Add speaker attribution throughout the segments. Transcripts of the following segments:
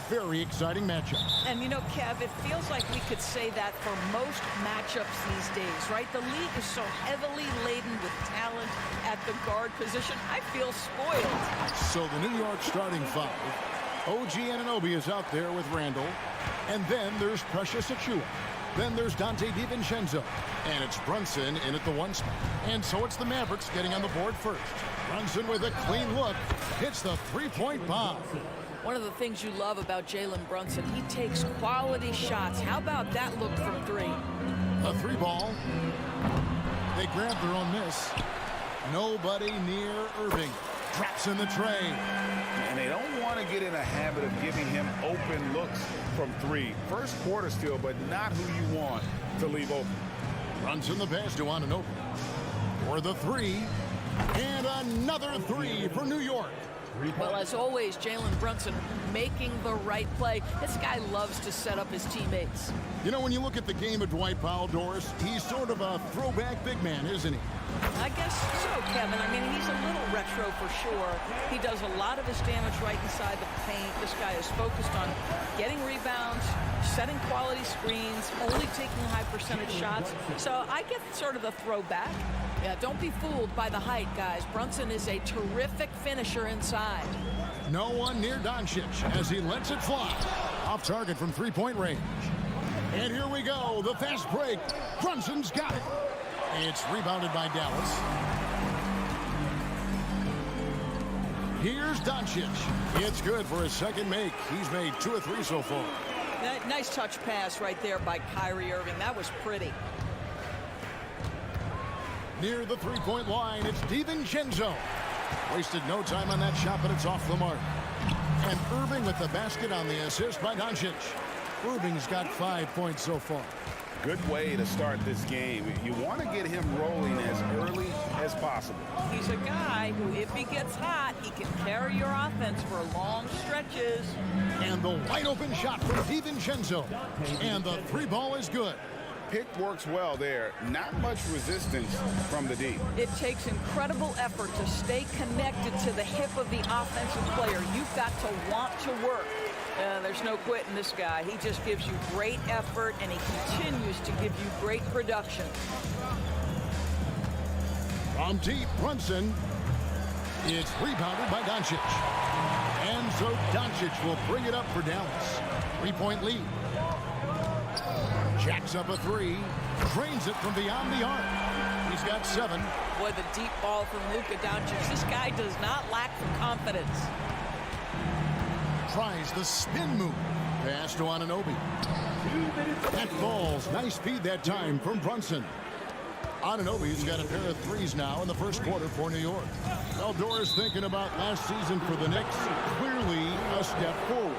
Speaker 1: very exciting matchup.
Speaker 2: And you know, Kev, it feels like we could say that for most matchups these days, right? The league is so heavily laden with talent at the guard position. I feel spoiled.
Speaker 1: So the New York starting five. OG Anunoby is out there with Randall. And then there's Precious Achiuwa. Then there's Dante DiVincenzo. And it's Brunson in at the one spot. And so it's the Mavericks getting on the board first. Brunson with a clean look. Hits the three-point bomb.
Speaker 2: One of the things you love about Jalen Brunson, he takes quality shots. How about that look from three?
Speaker 1: A three ball. They grab their own miss. Nobody near Irving. Traps in the tray.
Speaker 3: And they don't want to get in a habit of giving him open looks from three. First quarter still, but not who you want to leave open.
Speaker 1: Brunson the pass to Anunoby. For the three. And another three for New York.
Speaker 2: Well, as always, Jalen Brunson making the right play. This guy loves to set up his teammates.
Speaker 1: You know, when you look at the game of Dwight Powell, Doris, he's sort of a throwback big man, isn't he?
Speaker 2: I guess so, Kevin. I mean, he's a little retro for sure. He does a lot of his damage right inside the paint. This guy is focused on getting rebounds, setting quality screens, only taking high percentage shots. So I get sort of the throwback. Yeah, don't be fooled by the height, guys. Brunson is a terrific finisher inside.
Speaker 1: No one near Doncic as he lets it fly. Off target from three-point range. And here we go, the fast break. Brunson's got it. It's rebounded by Dallas. Here's Doncic. It's good for his second make. He's made 2 of 3 so far.
Speaker 2: Nice touch pass right there by Kyrie Irving. That was pretty.
Speaker 1: Near the three-point line, it's DiVincenzo. Wasted no time on that shot, but it's off the mark. And Irving with the basket on the assist by Doncic. Irving's got 5 points so far.
Speaker 3: Good way to start this game. You want to get him rolling as early as possible.
Speaker 2: He's a guy who, if he gets hot, he can carry your offense for long stretches.
Speaker 1: And the wide-open shot from DiVincenzo. And the three ball is good.
Speaker 3: Pick works well there. Not much resistance from the D.
Speaker 2: It takes incredible effort to stay connected to the hip of the offensive player. You've got to want to work. There's no quitting this guy. He just gives you great effort, and he continues to give you great production.
Speaker 1: From deep, Brunson. It's rebounded by Doncic. And so Doncic will bring it up for Dallas. 3-point lead. Jacks up a three. Drains it from beyond the arc. He's got 7.
Speaker 2: Boy, the deep ball from Luka Doncic. This guy does not lack for confidence.
Speaker 1: Tries the spin move. Pass to Anunoby. That falls. Nice feed that time from Brunson. Anunoby's got a pair of threes now in the first quarter for New York. Well, Doris, thinking about last season for the Knicks, clearly a step forward.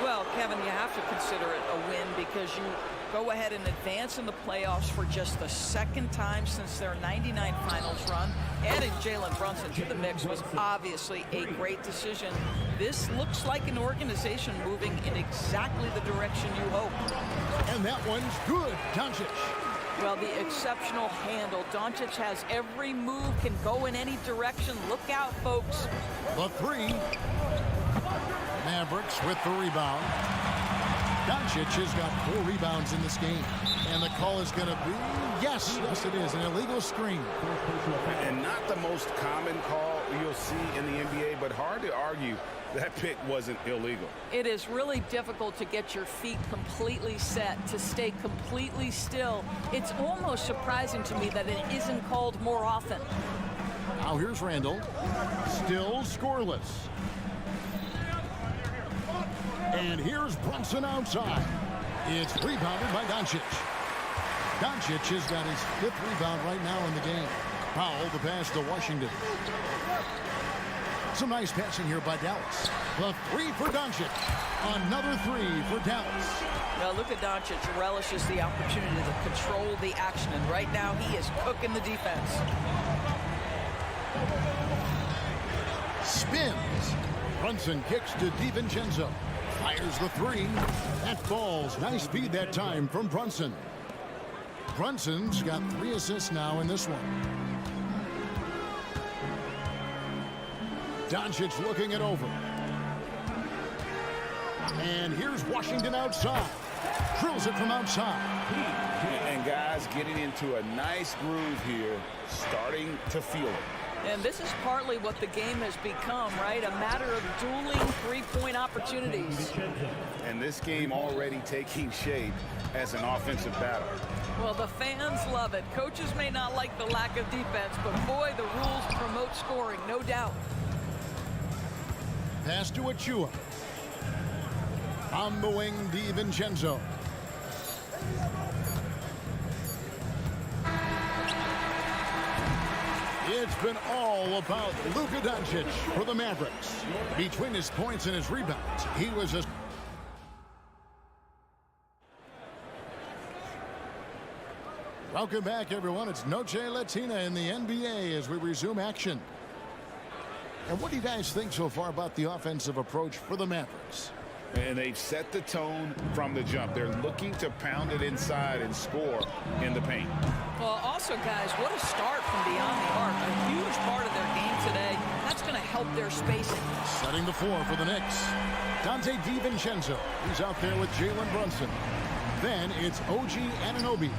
Speaker 2: Well, Kevin, you have to consider it a win because you go ahead and advance in the playoffs for just the second time since their '99 finals run. Adding Jalen Brunson to the mix was obviously a great decision. This looks like an organization moving in exactly the direction you hope.
Speaker 1: And that one's good, Doncic.
Speaker 2: Well, the exceptional handle. Doncic has every move, can go in any direction. Look out, folks.
Speaker 1: The three. Mavericks with the rebound. Doncic has got 4 rebounds in this game. And the call is going to be, yes, it is, an illegal screen.
Speaker 3: And not the most common call you'll see in the NBA, but hard to argue that pick wasn't illegal.
Speaker 2: It is really difficult to get your feet completely set, to stay completely still. It's almost surprising to me that it isn't called more often.
Speaker 1: Now here's Randall. Still scoreless. And here's Brunson outside. It's rebounded by Doncic. Doncic has got his 5th rebound right now in the game. Powell the pass to Washington. Some nice passing here by Dallas. The 3 for Doncic. Another 3 for Dallas.
Speaker 2: Now Luka Doncic relishes the opportunity to control the action, and right now he is cooking the defense.
Speaker 1: Spins. Brunson kicks to DiVincenzo. Fires the 3. That falls. Nice feed that time from Brunson. Brunson's got 3 assists now in this one. Doncic looking it over. And here's Washington outside. Drills it from outside.
Speaker 3: And guys getting into a nice groove here, starting to feel it.
Speaker 2: And this is partly what the game has become, right? A matter of dueling three-point opportunities.
Speaker 3: And this game already taking shape as an offensive battle.
Speaker 2: Well, the fans love it. Coaches may not like the lack of defense, but boy, the rules promote scoring, no doubt.
Speaker 1: Pass to Achua. On the wing, DiVincenzo. It's been all about Luka Doncic for the Mavericks. Between his points and his rebounds, he was a... Welcome back, everyone. It's Noche Latina in the NBA as we resume action. And what do you guys think so far about the offensive approach for the Mavericks?
Speaker 3: And they've set the tone from the jump. They're looking to pound it inside and score in the paint.
Speaker 2: Well, also, guys, what a start from beyond the arc. A huge part of their game today. That's going to help their spacing.
Speaker 1: Setting the floor for the Knicks. Donte DiVincenzo. He's out there with Jalen Brunson. Then it's OG Anunoby.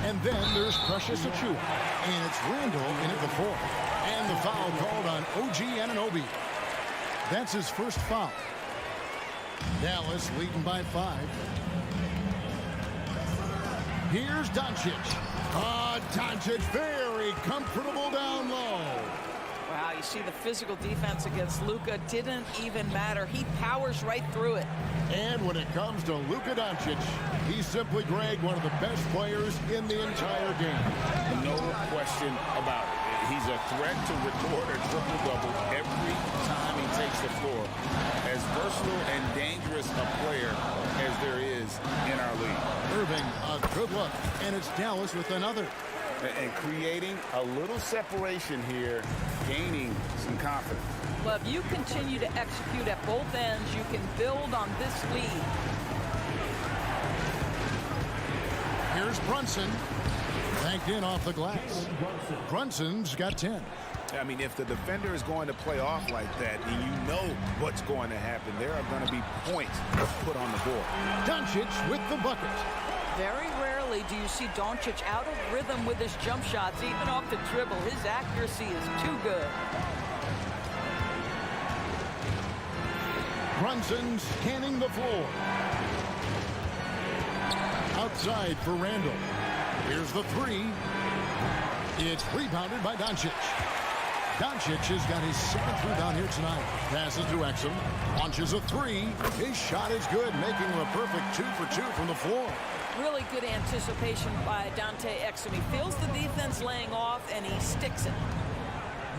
Speaker 1: And then there's Precious Achua. And it's Randall in at the fourth. And the foul called on OG Anunoby. That's his first foul. Dallas leading by 5. Here's Doncic. Doncic very comfortable down low.
Speaker 2: Wow, you see the physical defense against Luka didn't even matter. He powers right through it.
Speaker 1: And when it comes to Luka Doncic, he's simply, Greg, one of the best players in the entire game.
Speaker 3: No question about it. He's a threat to record a triple-double every time he takes the floor. As versatile and dangerous a player as there is in our league.
Speaker 1: Irving, a good look. And it's Dallas with another.
Speaker 3: And creating a little separation here, gaining some confidence.
Speaker 2: Well, if you continue to execute at both ends, you can build on this lead.
Speaker 1: Here's Brunson. Banked in off the glass. Brunson's got 10.
Speaker 3: I mean, if the defender is going to play off like that, and you know what's going to happen, there are going to be points put on the board.
Speaker 1: Doncic with the bucket.
Speaker 2: Very rarely do you see Doncic out of rhythm with his jump shots, even off the dribble. His accuracy is too good.
Speaker 1: Brunson scanning the floor. Outside for Randall. Here's the three. It's rebounded by Doncic. Doncic has got his 7th rebound here tonight. Passes to Exum. Launches a three. His shot is good, making him a perfect 2 for 2 from the floor.
Speaker 2: Really good anticipation by Dante Exum. He feels the defense laying off, and he sticks it.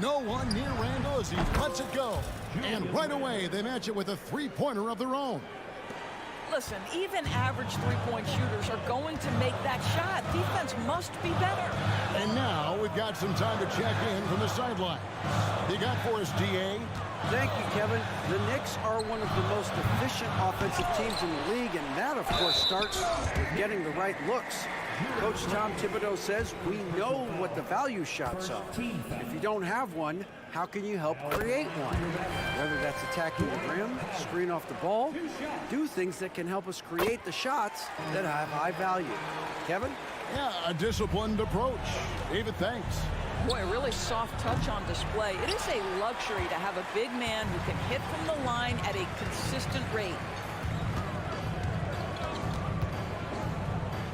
Speaker 1: No one near Randall as he lets it go. And right away, they match it with a three-pointer of their own.
Speaker 2: Listen, even average three-point shooters are going to make that shot. Defense must be better.
Speaker 1: And now we've got some time to check in from the sideline. You got for us, DA?
Speaker 4: Thank you, Kevin. The Knicks are one of the most efficient offensive teams in the league, and that, of course, starts with getting the right looks. Coach Tom Thibodeau says we know what the value shots are. If you don't have one, how can you help create one? Whether that's attacking the rim, screen off the ball, do things that can help us create the shots that have high value. Kevin?
Speaker 1: Yeah, a disciplined approach. David, thanks.
Speaker 2: Boy, a really soft touch on display. It is a luxury to have a big man who can hit from the line at a consistent rate.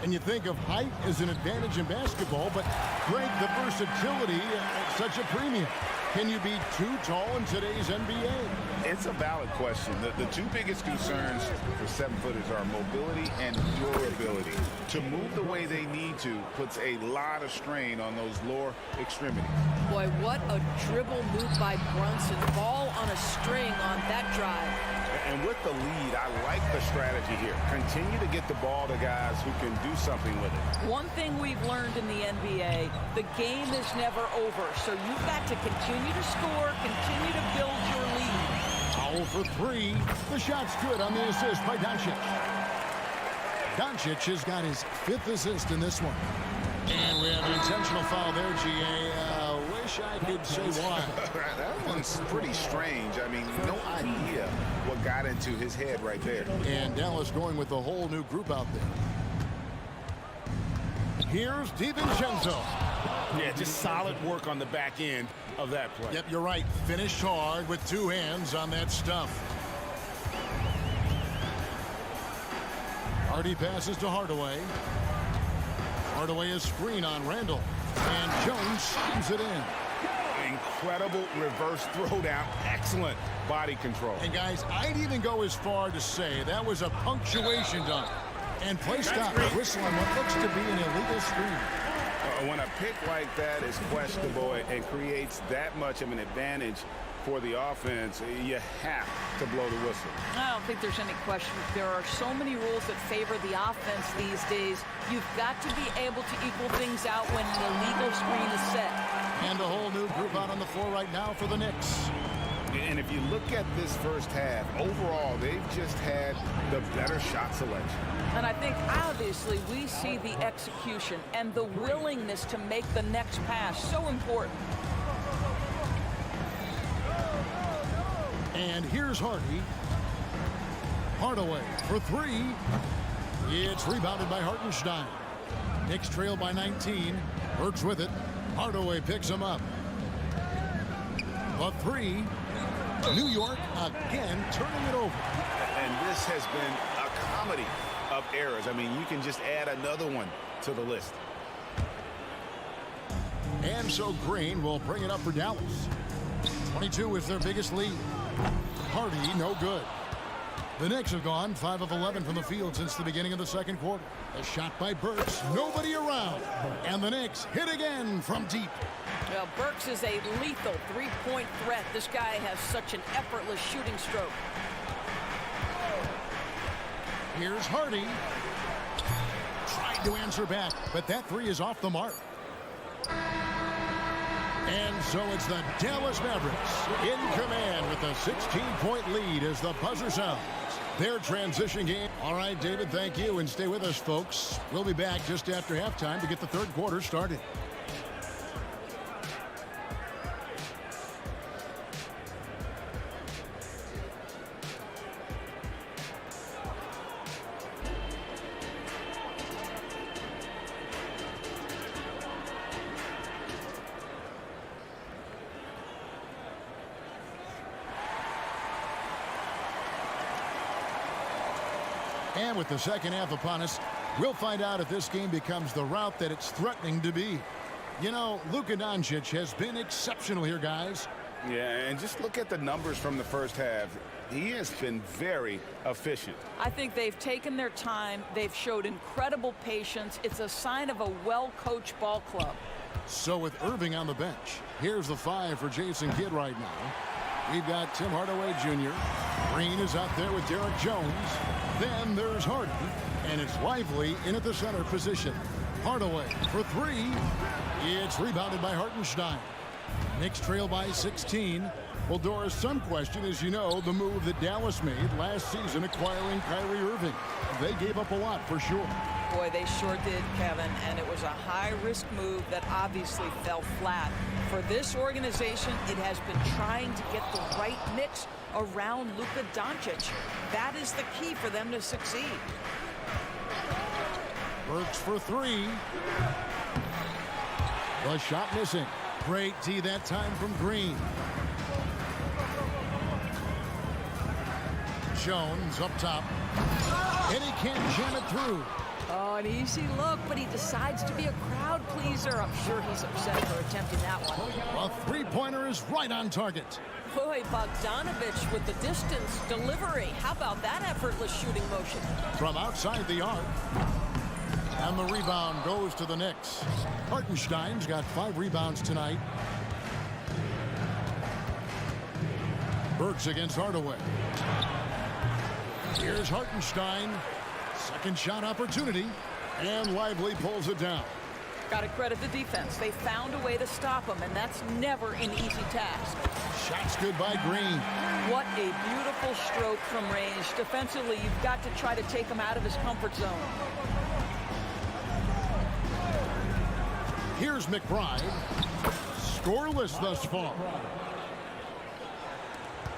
Speaker 1: And you think of height as an advantage in basketball, but Greg, the versatility at such a premium. Can you be too tall in today's NBA?
Speaker 3: It's a valid question. The two biggest concerns for 7-footers are mobility and durability. To move the way they need to puts a lot of strain on those lower extremities.
Speaker 2: Boy, what a dribble move by Brunson. Ball on a string on that drive.
Speaker 3: And with the lead, I like the strategy here. Continue to get the ball to guys who can do something with it.
Speaker 2: One thing we've learned in the NBA, the game is never over. So you've got to continue to score, continue to build your lead.
Speaker 1: Foul for three. The shot's good on the assist by Doncic. Doncic has got his 5th assist in this one. And we have an intentional foul there, GA. wish I could say why.
Speaker 3: That one's pretty strange. I mean, no idea what got into his head right there.
Speaker 1: And Dallas going with a whole new group out there. Here's DiVincenzo.
Speaker 3: Yeah, just solid work on the back end of that play.
Speaker 1: Yep, you're right. Finished hard with two hands on that stuff. Hardy passes to Hardaway. Hardaway is screen on Randall. And Jones slams it in.
Speaker 3: Incredible reverse throwdown. Excellent body control.
Speaker 1: And guys, I'd even go as far to say that was a punctuation dunk. And play stop. Whistle on what looks to be an illegal screen.
Speaker 3: When a pick like that is questionable and creates that much of an advantage for the offense, you have to blow the whistle.
Speaker 2: I don't think there's any question. There are so many rules that favor the offense these days. You've got to be able to equal things out when an illegal screen is set.
Speaker 1: And a whole new group out on the floor right now for the Knicks.
Speaker 3: And if you look at this first half, overall, they've just had the better shot selection.
Speaker 2: And I think, obviously, we see the execution and the willingness to make the next pass so important.
Speaker 1: And here's Hardy. Hardaway for three. It's rebounded by Hartenstein. Knicks trail by 19. Burks with it. Hardaway picks him up. The three. New York again turning it over.
Speaker 3: And this has been a comedy of errors. I mean, you can just add another one to the list.
Speaker 1: And so Green will bring it up for Dallas. 22 is their biggest lead. Hardy, no good. The Knicks have gone 5 of 11 from the field since the beginning of the second quarter. A shot by Burks, nobody around. And the Knicks hit again from deep.
Speaker 2: Well, Burks is a lethal three-point threat. This guy has such an effortless shooting stroke.
Speaker 1: Here's Hardy. Tried to answer back, but that three is off the mark. And so it's the Dallas Mavericks in command with a 16-point lead as the buzzer sounds. Their transition game. All right, David, thank you, and stay with us, folks. We'll be back just after halftime to get the third quarter started. And with the second half upon us, we'll find out if this game becomes the route that it's threatening to be. You know, Luka Doncic has been exceptional here, guys.
Speaker 3: Yeah, and just look at the numbers from the first half. He has been very efficient.
Speaker 2: I think they've taken their time. They've showed incredible patience. It's a sign of a well-coached ball club.
Speaker 1: So with Irving on the bench, here's the five for Jason Kidd right now. We've got Tim Hardaway Jr. Green is out there with Derek Jones. Then there's Hardy, and it's Lively in at the center position. Hardaway for three. It's rebounded by Hartenstein. Knicks trail by 16. Well, Doris, some question, as you know, the move that Dallas made last season acquiring Kyrie Irving. They gave up a lot for sure.
Speaker 2: Boy, they sure did, Kevin, and it was a high-risk move that obviously fell flat. For this organization, it has been trying to get the right mix around Luka Doncic. That is the key for them to succeed.
Speaker 1: Burks for three. The shot missing. Great D that time from Green. Jones up top. And he can't jam it through.
Speaker 2: Oh, an easy look, but he decides to be a crowd pleaser. I'm sure he's upset for attempting that one.
Speaker 1: A three-pointer is right on target.
Speaker 2: Boy, Bogdanovich with the distance delivery. How about that effortless shooting motion?
Speaker 1: From outside the arc. And the rebound goes to the Knicks. Hartenstein's got 5 rebounds tonight. Burks against Hardaway. Here's Hartenstein. Second shot opportunity. And Lively pulls it down.
Speaker 2: Got to credit the defense. They found a way to stop him, and that's never an easy task.
Speaker 1: Shots good by Green.
Speaker 2: What a beautiful stroke from range. Defensively, you've got to try to take him out of his comfort zone.
Speaker 1: Here's McBride. Scoreless thus far.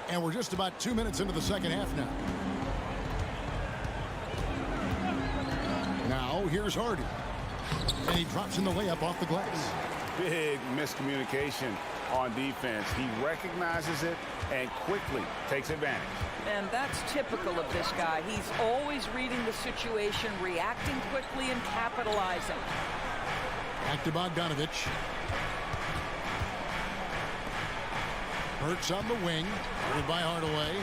Speaker 1: And we're just about 2 minutes into the second half now. Now, here's Hardy. And he drops in the layup off the glass.
Speaker 3: Big miscommunication on defense. He recognizes it and quickly takes advantage.
Speaker 2: And that's typical of this guy. He's always reading the situation, reacting quickly, and capitalizing.
Speaker 1: Back to Bogdanovich. Hurts on the wing. Guarded by Hardaway.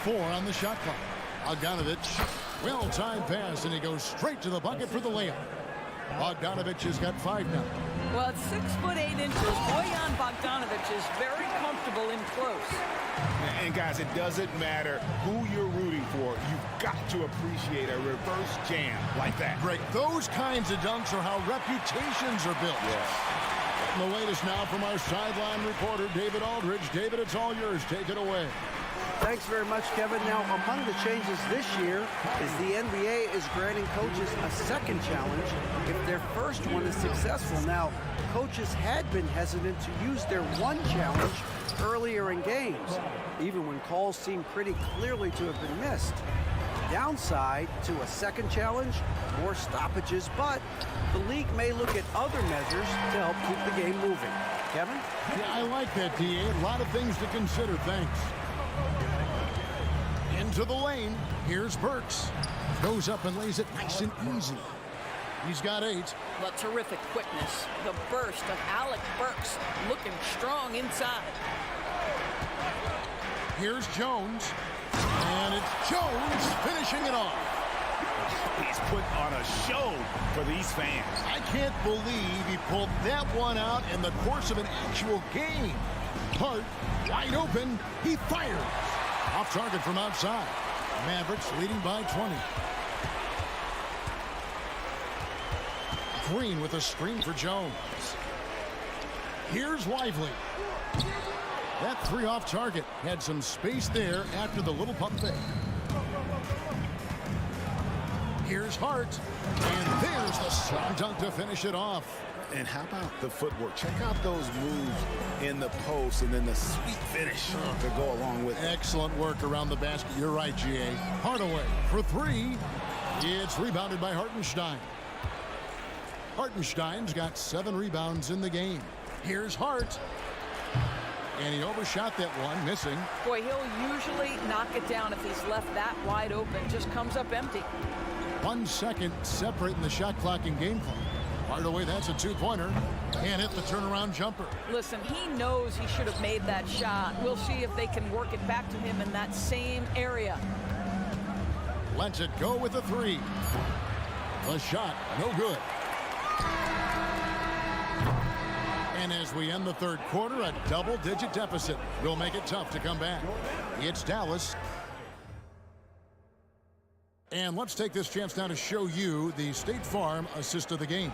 Speaker 1: 4 on the shot clock. Bogdanovich. Well-timed pass, and he goes straight to the bucket for the layup. Bogdanovich has got 5 now.
Speaker 2: Well, at 6'8" Bojan Bogdanovich is very comfortable in close.
Speaker 3: And guys, it doesn't matter who you're rooting for. You've got to appreciate a reverse jam like that.
Speaker 1: Great. Those kinds of dunks are how reputations are built.
Speaker 3: Yes.
Speaker 1: The latest now from our sideline reporter, David Aldridge. David, it's all yours. Take it away.
Speaker 4: Thanks very much, Kevin. Now, among the changes this year is the NBA is granting coaches a second challenge if their first one is successful. Now, coaches had been hesitant to use their one challenge earlier in games, even when calls seemed pretty clearly to have been missed. Downside to a second challenge, more stoppages, but the league may look at other measures to help keep the game moving. Kevin?
Speaker 1: Yeah, I like that, D.A. A lot of things to consider. Thanks. Into the lane. Here's Burks. Goes up and lays it nice and easy. He's got 8.
Speaker 2: But terrific quickness. The burst of Alec Burks looking strong inside.
Speaker 1: Here's Jones. And it's Jones finishing it off.
Speaker 3: He's put on a show for these fans.
Speaker 1: I can't believe he pulled that one out in the course of an actual game. Hart, wide open. He fires. Off target from outside. Mavericks leading by 20. Green with a screen for Jones. Here's Lively. That 3 off target. Had some space there after the little pump fake. Here's Hart. And there's the slam dunk to finish it off.
Speaker 3: And how about the footwork? Check out those moves in the post and then the sweet finish to go along with it.
Speaker 1: Excellent work around the basket. You're right, G.A. Hardaway for 3. It's rebounded by Hartenstein. Hartenstein's got 7 rebounds in the game. Here's Hart. And he overshot that one, missing.
Speaker 2: Boy, he'll usually knock it down if he's left that wide open. Just comes up empty.
Speaker 1: 1 second separating the shot clock and game clock. Hardaway, that's a 2-pointer. Can't hit the turnaround jumper.
Speaker 2: Listen, he knows he should have made that shot. We'll see if they can work it back to him in that same area.
Speaker 1: Lets it go with a 3. The shot, no good. And as we end the third quarter, a double-digit deficit will make it tough to come back. It's Dallas. And let's take this chance now to show you the State Farm assist of the game.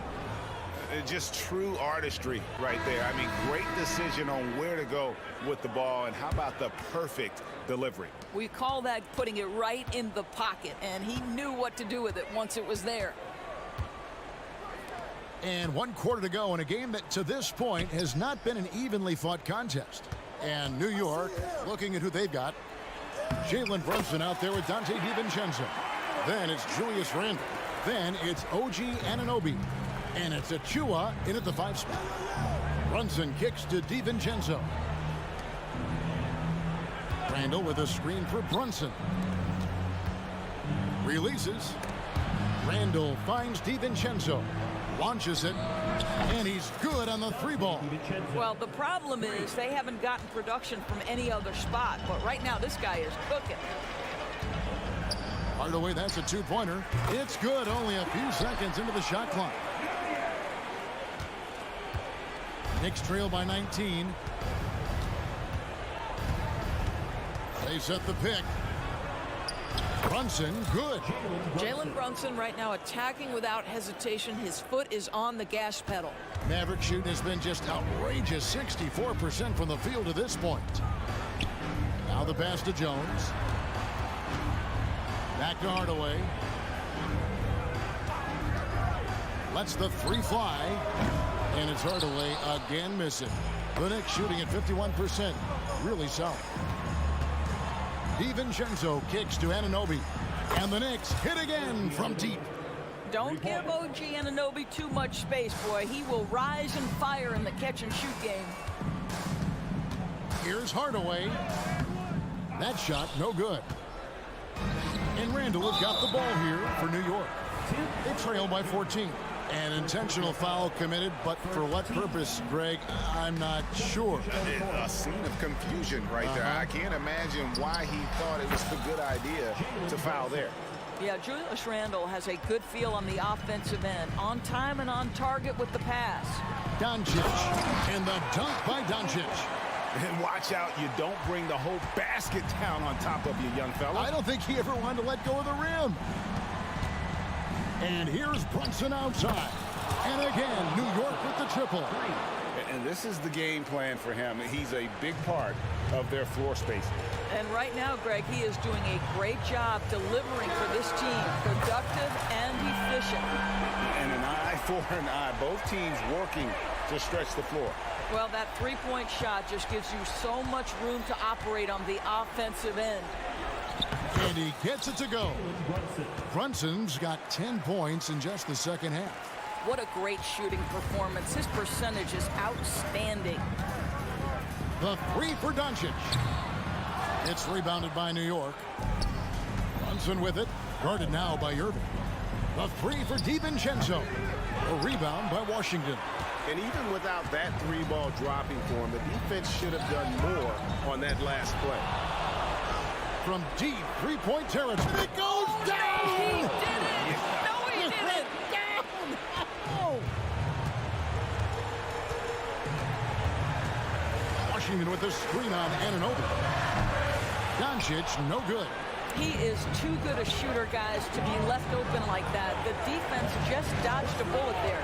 Speaker 3: Just true artistry right there. I mean, great decision on where to go with the ball, and how about the perfect delivery?
Speaker 2: We call that putting it right in the pocket, and he knew what to do with it once it was there.
Speaker 1: And 1 quarter to go in a game that to this point has not been an evenly fought contest. And New York looking at who they've got. Jalen Brunson out there with Dante DiVincenzo. Then it's Julius Randle. Then it's OG Anunoby. And it's Achua in at the 5 spot. Brunson kicks to DiVincenzo. Randle with a screen for Brunson. Releases. Randle finds DiVincenzo. Launches it. And he's good on the 3 ball.
Speaker 2: Well, the problem is they haven't gotten production from any other spot. But right now, this guy is cooking.
Speaker 1: Hardaway, that's a 2-pointer. It's good, only a few seconds into the shot clock. Knicks trail by 19. They set the pick. Brunson, good.
Speaker 2: Jalen Brunson right now attacking without hesitation. His foot is on the gas pedal.
Speaker 1: Maverick shooting has been just outrageous. 64% from the field to this point. Now the pass to Jones. Back to Hardaway. Lets the 3 fly. And it's Hardaway again missing. The Knicks shooting at 51%. Really solid. DiVincenzo kicks to Anunoby. And the Knicks hit again from deep.
Speaker 2: Don't give OG Anunoby too much space, boy. He will rise and fire in the catch-and-shoot game.
Speaker 1: Here's Hardaway. That shot, no good. And Randall has got the ball here for New York. They trail by 14. An intentional foul committed, but for what purpose, Greg? I'm not sure.
Speaker 3: A scene of confusion right there. I can't imagine why he thought it was a good idea to foul there.
Speaker 2: Yeah, Julius Randle has a good feel on the offensive end. On time and on target with the pass.
Speaker 1: Doncic. And the dunk by Doncic.
Speaker 3: And watch out, you don't bring the whole basket down on top of you, young fella.
Speaker 1: I don't think he ever wanted to let go of the rim. And here's Brunson outside. And again, New York with the triple.
Speaker 3: And this is the game plan for him. He's a big part of their floor space.
Speaker 2: And right now, Greg, he is doing a great job delivering for this team. Productive and efficient.
Speaker 3: And an eye for an eye. Both teams working to stretch the floor.
Speaker 2: Well, that three-point shot just gives you so much room to operate on the offensive end.
Speaker 1: And he gets it to go. Brunson's got 10 points in just the second half.
Speaker 2: What a great shooting performance. His percentage is outstanding.
Speaker 1: The three for Doncic. It's rebounded by New York. Brunson with it. Guarded now by Irving. The three for DiVincenzo. A rebound by Washington.
Speaker 3: And even without that three-ball dropping for him, the defense should have done more on that last play.
Speaker 1: From deep three-point territory. It goes down!
Speaker 2: He did it! No, he didn't!
Speaker 1: Down! Oh! Washington with the screen on Anunoby. Doncic, no good.
Speaker 2: He is too good a shooter, guys, to be left open like that. The defense just dodged a bullet there.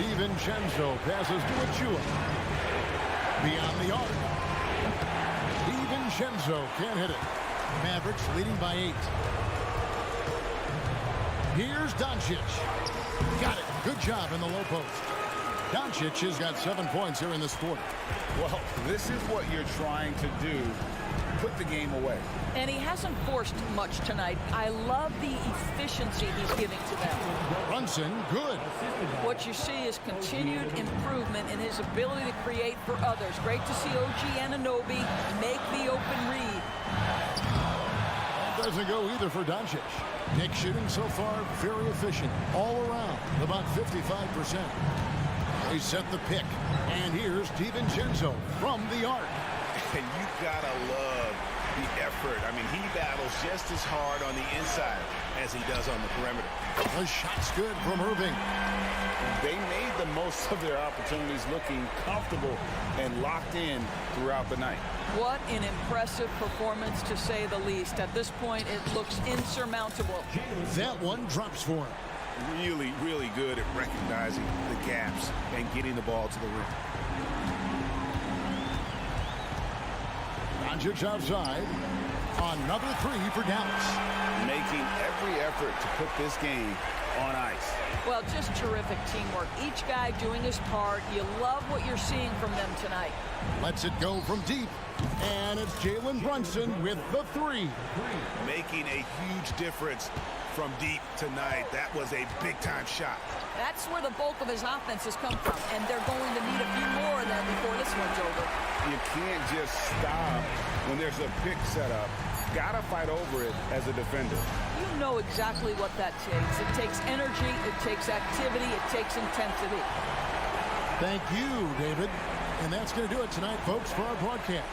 Speaker 1: DiVincenzo passes to Achua. Beyond the arc. DiVincenzo can't hit it. Mavericks leading by 8. Here's Doncic. Got it. Good job in the low post. Doncic has got 7 points here in this quarter.
Speaker 3: Well, this is what you're trying to do. Put the game away.
Speaker 2: And he hasn't forced much tonight. I love the efficiency he's giving to them.
Speaker 1: Brunson, good.
Speaker 2: What you see is continued improvement in his ability to create for others. Great to see OG Anunoby make the open read.
Speaker 1: That doesn't go either for Doncic. Knicks shooting so far very efficient all around, about 55%. They set the pick, and here's DiVincenzo from the arc.
Speaker 3: And you've got to love the effort. I mean, he battles just as hard on the inside as he does on the perimeter.
Speaker 1: The shot's good from Irving.
Speaker 3: They made the most of their opportunities, looking comfortable and locked in throughout the night.
Speaker 2: What an impressive performance, to say the least. At this point, it looks insurmountable.
Speaker 1: That one drops for him.
Speaker 3: Really, really good at recognizing the gaps and getting the ball to the rim.
Speaker 1: Doncic outside. Another three for Dallas.
Speaker 3: Making every effort to put this game on ice.
Speaker 2: Well, just terrific teamwork. Each guy doing his part. You love what you're seeing from them tonight.
Speaker 1: Lets it go from deep. And it's Jalen Brunson with the three.
Speaker 3: Making a huge difference from deep tonight. That was a big-time shot.
Speaker 2: That's where the bulk of his offense has come from, and they're going to need a few more of them before this one's over.
Speaker 3: You can't just stop when there's a pick set up. Gotta fight over it as a defender.
Speaker 2: You know exactly what that takes. It takes energy, it takes activity, it takes intensity.
Speaker 1: Thank you, David. And that's going to do it tonight, folks, for our broadcast.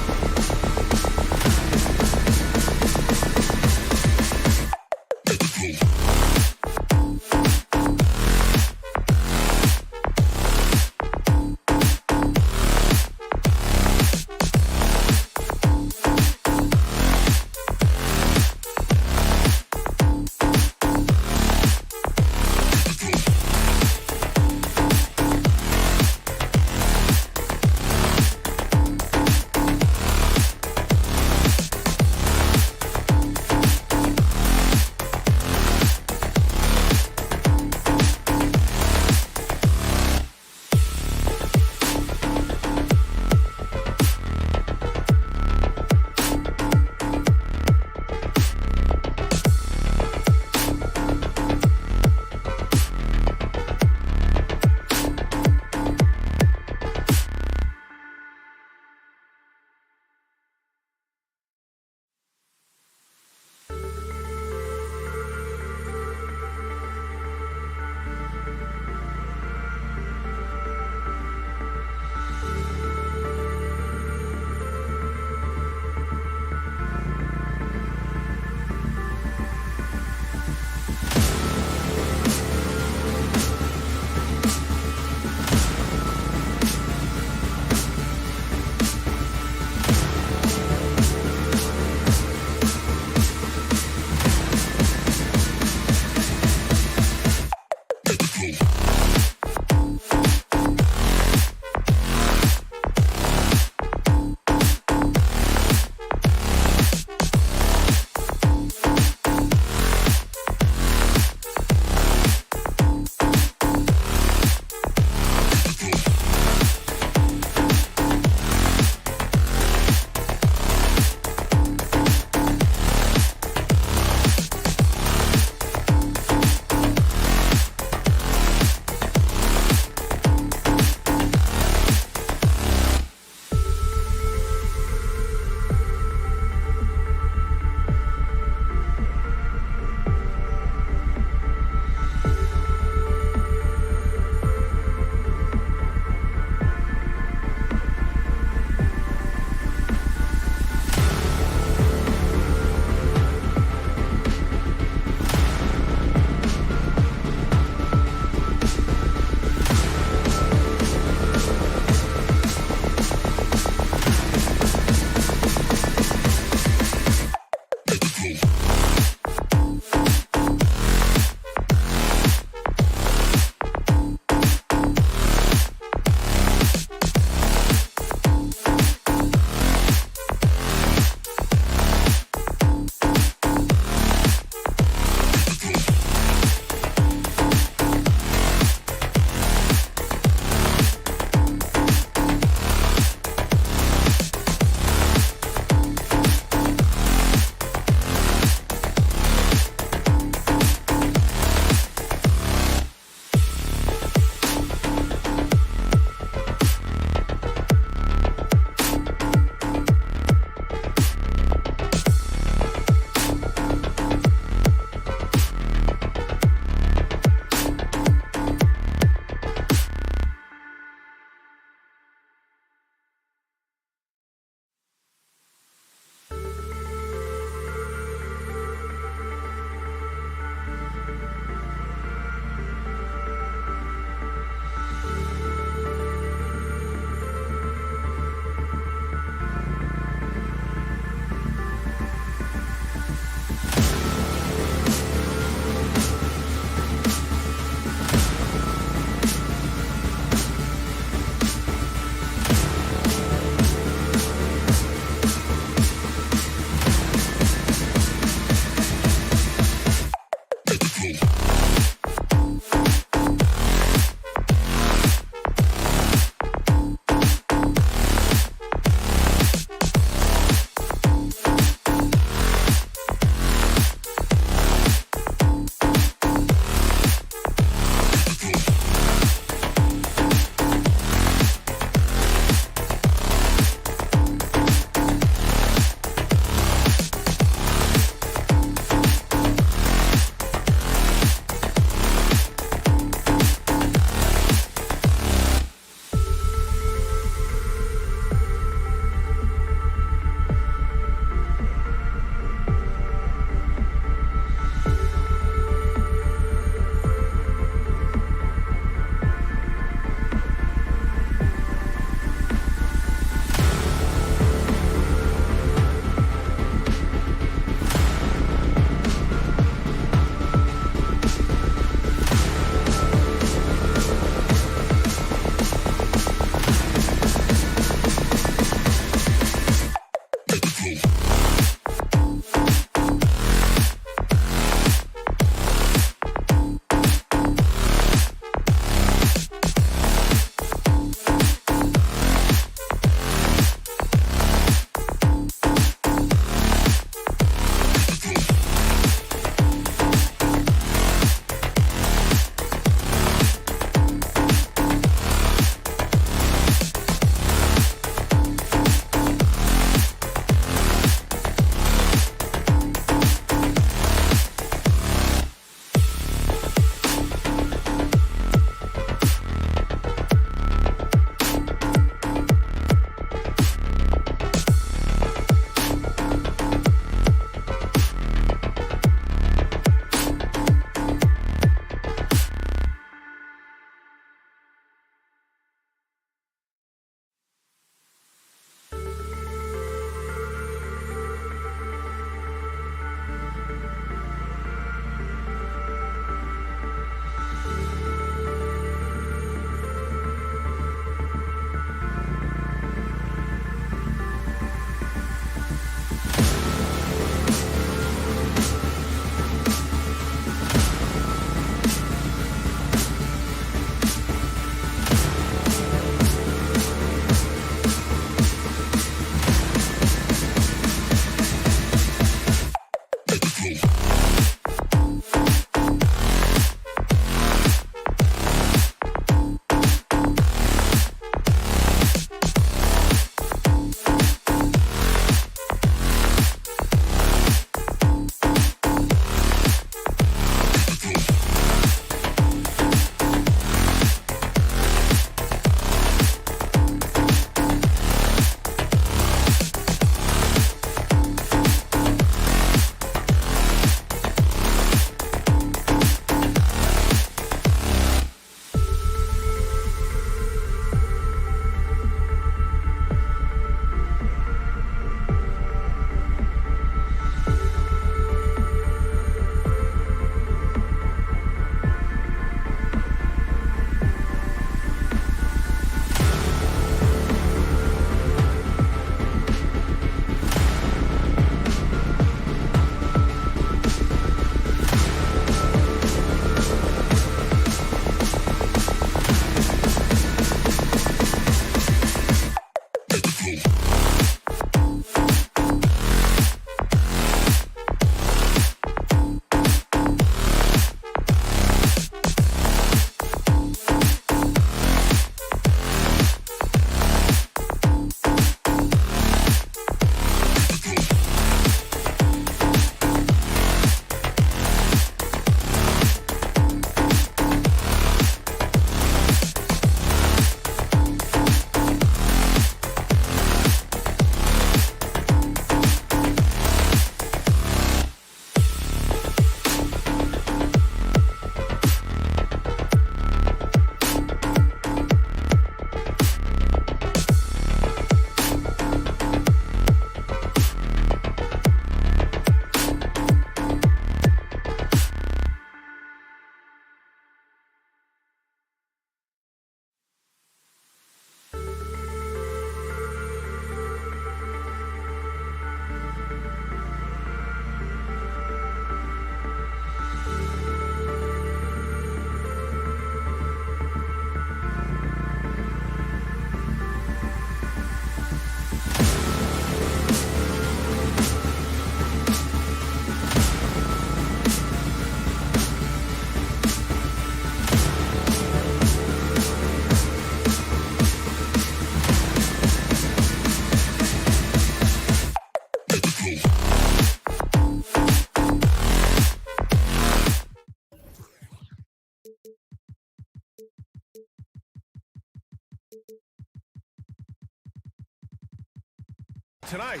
Speaker 5: tonight.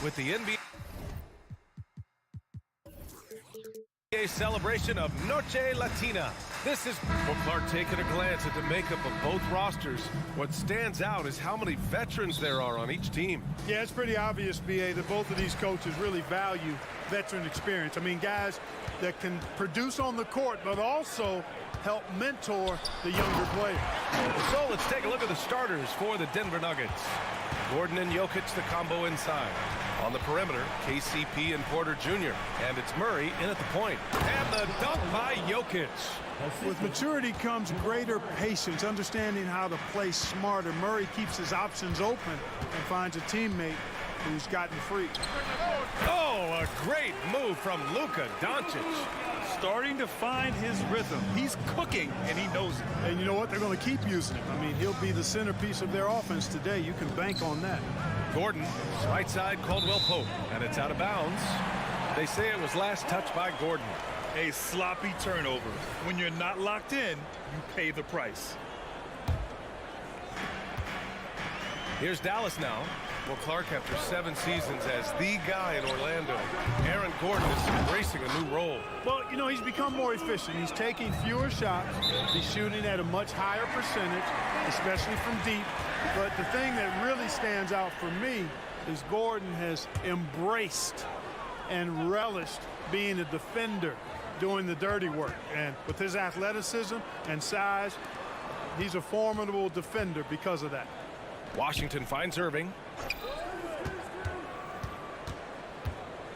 Speaker 5: With the NBA celebration of Noche Latina. This is Clark taking a glance at the makeup of both rosters. What stands out is how many veterans there are on each team.
Speaker 6: Yeah, it's pretty obvious, B.A., that both of these coaches really value veteran experience. I mean, guys that can produce on the court, but also help mentor the younger players.
Speaker 5: So let's take a look at the starters for the Denver Nuggets. Gordon and Jokic, the combo inside. On the perimeter, KCP and Porter Jr. And it's Murray in at the point. And the dunk by Jokic.
Speaker 6: With maturity comes greater patience, understanding how to play smarter. Murray keeps his options open and finds a teammate who's gotten free.
Speaker 5: Oh, a great move from Luka Doncic.
Speaker 7: Starting to find his rhythm. He's cooking, and he knows it.
Speaker 6: And you know what? They're going to keep using him. I mean, he'll be the centerpiece of their offense today. You can bank on that.
Speaker 5: Gordon, right side, Caldwell Pope, and it's out of bounds. They say it was last touched by Gordon.
Speaker 7: A sloppy turnover. When you're not locked in, you pay the price.
Speaker 5: Here's Dallas now. Well, Clark, after 7 seasons as the guy in Orlando, Aaron Gordon is embracing a new role.
Speaker 6: Well, you know, he's become more efficient. He's taking fewer shots. He's shooting at a much higher percentage, especially from deep. But the thing that really stands out for me is Gordon has embraced and relished being a defender, doing the dirty work. And with his athleticism and size, he's a formidable defender because of that.
Speaker 5: Washington finds Irving.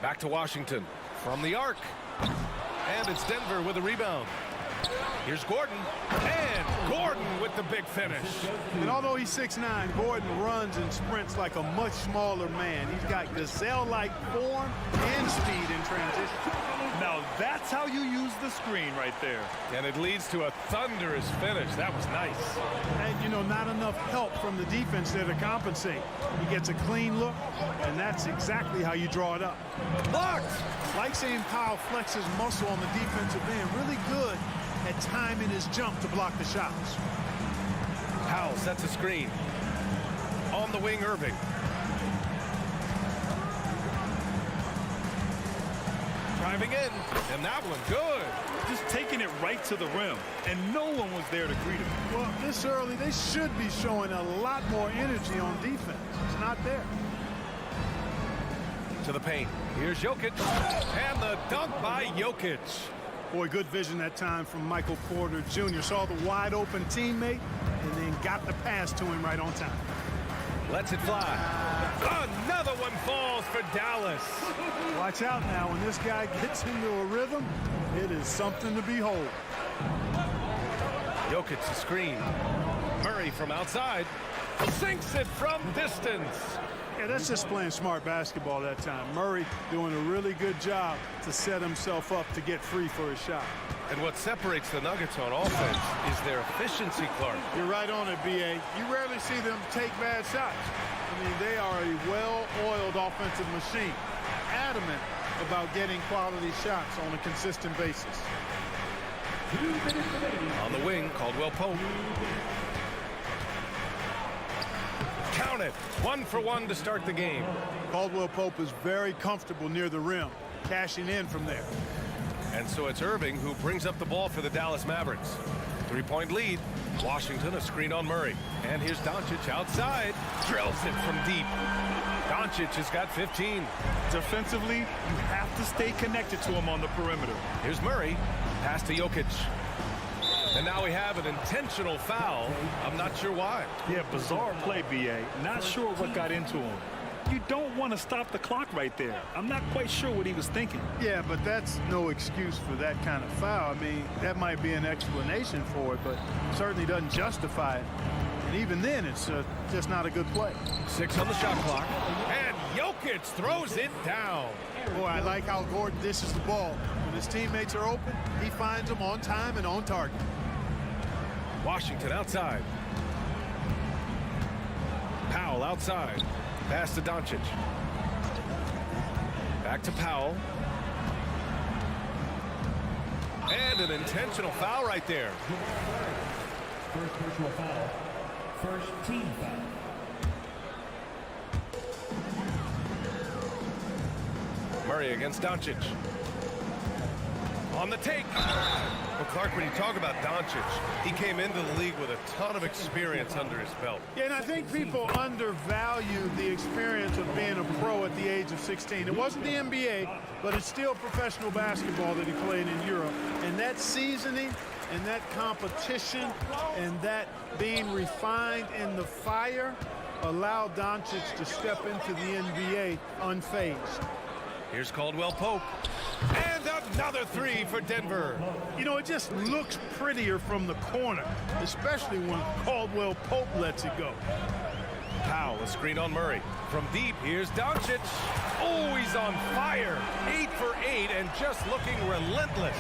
Speaker 5: Back to Washington from the arc. And it's Denver with a rebound. Here's Gordon. And Gordon with the big finish.
Speaker 6: And although he's 6'9", Gordon runs and sprints like a much smaller man. He's got gazelle-like form and speed in transition.
Speaker 7: Now that's how you use the screen right there.
Speaker 5: And it leads to a thunderous finish. That was nice.
Speaker 6: And, you know, not enough help from the defense there to compensate. He gets a clean look, and that's exactly how you draw it up.
Speaker 5: Blocked!
Speaker 6: Like seeing Powell flex his muscle on the defensive end. Really good at timing his jump to block the shots.
Speaker 5: Powell sets a screen. On the wing, Irving. Driving in, and that one good.
Speaker 7: Just taking it right to the rim, and no one was there to greet him.
Speaker 6: Well, this early, they should be showing a lot more energy on defense. It's not there.
Speaker 5: To the paint. Here's Jokic. And the dunk by Jokic.
Speaker 6: Boy, good vision that time from Michael Porter Jr. Saw the wide open teammate and then got the pass to him right on time.
Speaker 5: Lets it fly. Another one falls for Dallas.
Speaker 6: Watch out now. When this guy gets into a rhythm, it is something to behold.
Speaker 5: Jokic the screen. Murray from outside. Sinks it from distance.
Speaker 6: Yeah, that's just playing smart basketball that time. Murray doing a really good job to set himself up to get free for his shot.
Speaker 5: And what separates the Nuggets on offense is their efficiency, Clark.
Speaker 6: You're right on it, B.A. You rarely see them take bad shots. I mean, they are a well-oiled offensive machine, adamant about getting quality shots on a consistent basis.
Speaker 5: On the wing, Caldwell Pope. Count it. 1 for 1 to start the game.
Speaker 6: Caldwell Pope is very comfortable near the rim, cashing in from there.
Speaker 5: And so it's Irving who brings up the ball for the Dallas Mavericks. 3-point lead. Washington, a screen on Murray. And here's Doncic outside. Drills it from deep. Doncic has got 15.
Speaker 7: Defensively, you have to stay connected to him on the perimeter.
Speaker 5: Here's Murray. Pass to Jokic. And now we have an intentional foul. I'm not sure why.
Speaker 7: Yeah, bizarre play, B.A. Not sure what got into him. You don't want to stop the clock right there. I'm not quite sure what he was thinking.
Speaker 6: Yeah, but that's no excuse for that kind of foul. I mean, that might be an explanation for it, but certainly doesn't justify it. And even then, it's just not a good play.
Speaker 5: 6 on the shot clock. And Jokic throws it down.
Speaker 6: Boy, I like how Gordon dishes the ball. When his teammates are open, he finds them on time and on target.
Speaker 5: Washington outside. Powell outside. Pass to Doncic. Back to Powell. And an intentional foul right there.
Speaker 8: First personal foul. First team foul.
Speaker 5: Murray against Doncic. On the take. Well, Clark, when you talk about Doncic, he came into the league with a ton of experience under his belt.
Speaker 6: Yeah, and I think people undervalue the experience of being a pro at the age of 16. It wasn't the NBA, but it's still professional basketball that he played in Europe. And that seasoning and that competition and that being refined in the fire allowed Doncic to step into the NBA unfazed.
Speaker 5: Here's Caldwell Pope. And another 3 for Denver.
Speaker 6: You know, it just looks prettier from the corner, especially when Caldwell Pope lets it go.
Speaker 5: Powell, a screen on Murray. From deep, here's Doncic. Oh, he's on fire. 8 for 8 and just looking relentless.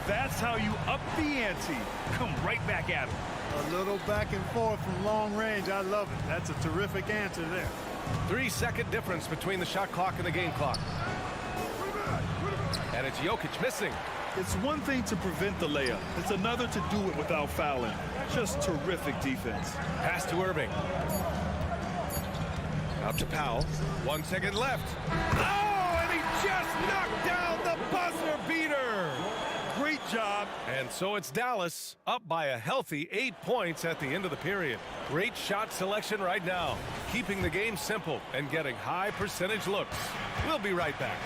Speaker 7: That's how you up the ante. Come right back at him.
Speaker 6: A little back and forth from long range. I love it. That's a terrific answer there.
Speaker 5: 3-second difference between the shot clock and the game clock. And it's Jokic missing.
Speaker 7: It's one thing to prevent the layup. It's another to do it without fouling. Just terrific defense.
Speaker 5: Pass to Irving. Out to Powell. 1 second left. Oh, and he just knocked down the buzzer beater.
Speaker 7: Great job.
Speaker 5: And so it's Dallas up by a healthy 8 points at the end of the period. Great shot selection right now, keeping the game simple and getting high percentage looks. We'll be right back.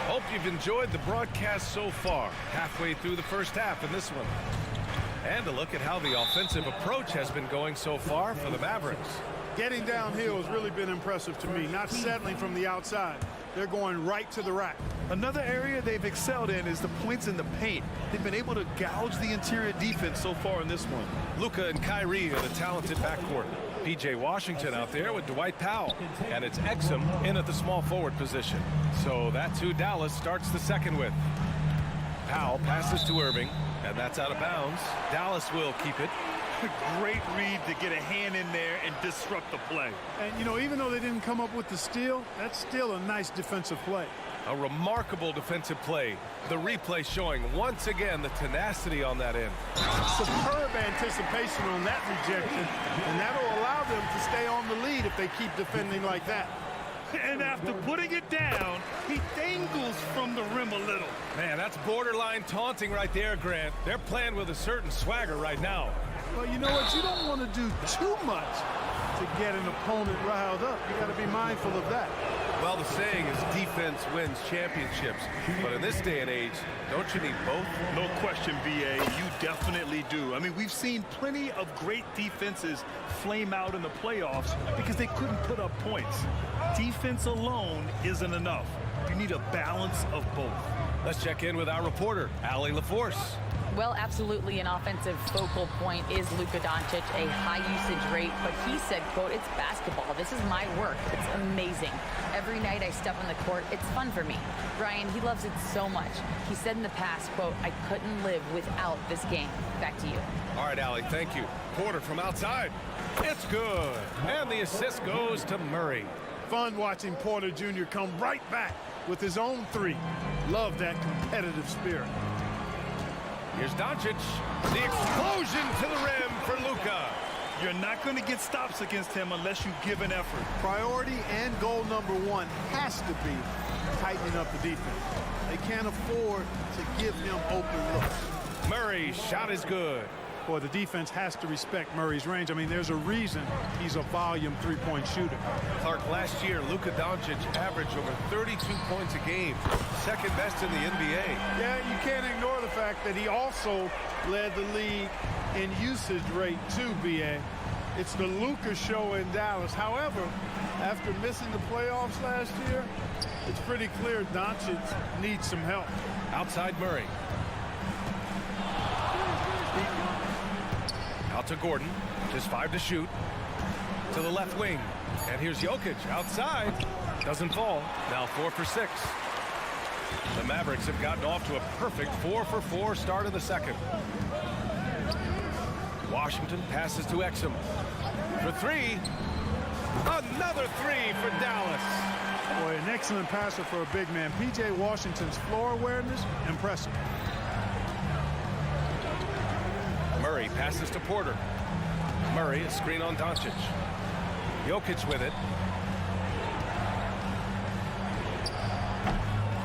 Speaker 5: Hope you've enjoyed the broadcast so far. Halfway through the first half in this one. And a look at how the offensive approach has been going so far for the Mavericks.
Speaker 6: Getting downhill has really been impressive to me, not settling from the outside. They're going right to the rack.
Speaker 7: Another area they've excelled in is the points in the paint. They've been able to gouge the interior defense so far in this one.
Speaker 5: Luka and Kyrie are the talented backcourt. P.J. Washington out there with Dwight Powell. And it's Exum in at the small forward position. So that's who Dallas starts the second with. Powell passes to Irving, and that's out of bounds. Dallas will keep it.
Speaker 7: Great read to get a hand in there and disrupt the play.
Speaker 6: And, you know, even though they didn't come up with the steal, that's still a nice defensive play.
Speaker 5: A remarkable defensive play. The replay showing once again the tenacity on that end.
Speaker 6: Superb anticipation on that rejection, and that'll allow them to stay on the lead if they keep defending like that.
Speaker 7: And after putting it down, he dangles from the rim a little.
Speaker 5: Man, that's borderline taunting right there, Grant. They're playing with a certain swagger right now.
Speaker 6: Well, you know what? You don't want to do too much to get an opponent riled up. You got to be mindful of that.
Speaker 5: Well, the saying is defense wins championships. But in this day and age, don't you need both?
Speaker 7: No question, B.A. You definitely do. I mean, we've seen plenty of great defenses flame out in the playoffs because they couldn't put up points. Defense alone isn't enough. You need a balance of both.
Speaker 5: Let's check in with our reporter, Allie LaForce.
Speaker 9: Well, absolutely an offensive focal point is Luka Doncic, a high usage rate, but he said, quote, it's basketball. This is my work. It's amazing. Every night I step on the court, it's fun for me. Brian, he loves it so much. He said in the past, quote, I couldn't live without this game. Back to you.
Speaker 5: All right, Allie, thank you. Porter from outside. It's good. And the assist goes to Murray.
Speaker 6: Fun watching Porter Jr. come right back with his own three. Love that competitive spirit.
Speaker 5: Here's Doncic. The explosion to the rim for Luka.
Speaker 7: You're not going to get stops against him unless you give an effort.
Speaker 6: Priority and goal number one has to be tightening up the defense. They can't afford to give him open looks.
Speaker 5: Murray's shot is good.
Speaker 6: Boy, the defense has to respect Murray's range. I mean, there's a reason he's a volume three-point shooter.
Speaker 5: Clark, last year, Luka Doncic averaged over 32 points a game, second best in the NBA.
Speaker 6: Yeah, you can't ignore the fact that he also led the league in usage rate too, B.A. It's the Luka show in Dallas. However, after missing the playoffs last year, it's pretty clear Doncic needs some help.
Speaker 5: Outside Murray. Out to Gordon. Just 5 to shoot. To the left wing. And here's Jokic outside. Doesn't fall. Now 4 for 6. The Mavericks have gotten off to a perfect 4 for 4 start of the second. Washington passes to Exum. For 3. Another 3 for Dallas.
Speaker 6: Boy, an excellent passer for a big man. P.J. Washington's floor awareness, impressive.
Speaker 5: Murray passes to Porter. Murray, a screen on Doncic. Jokic with it.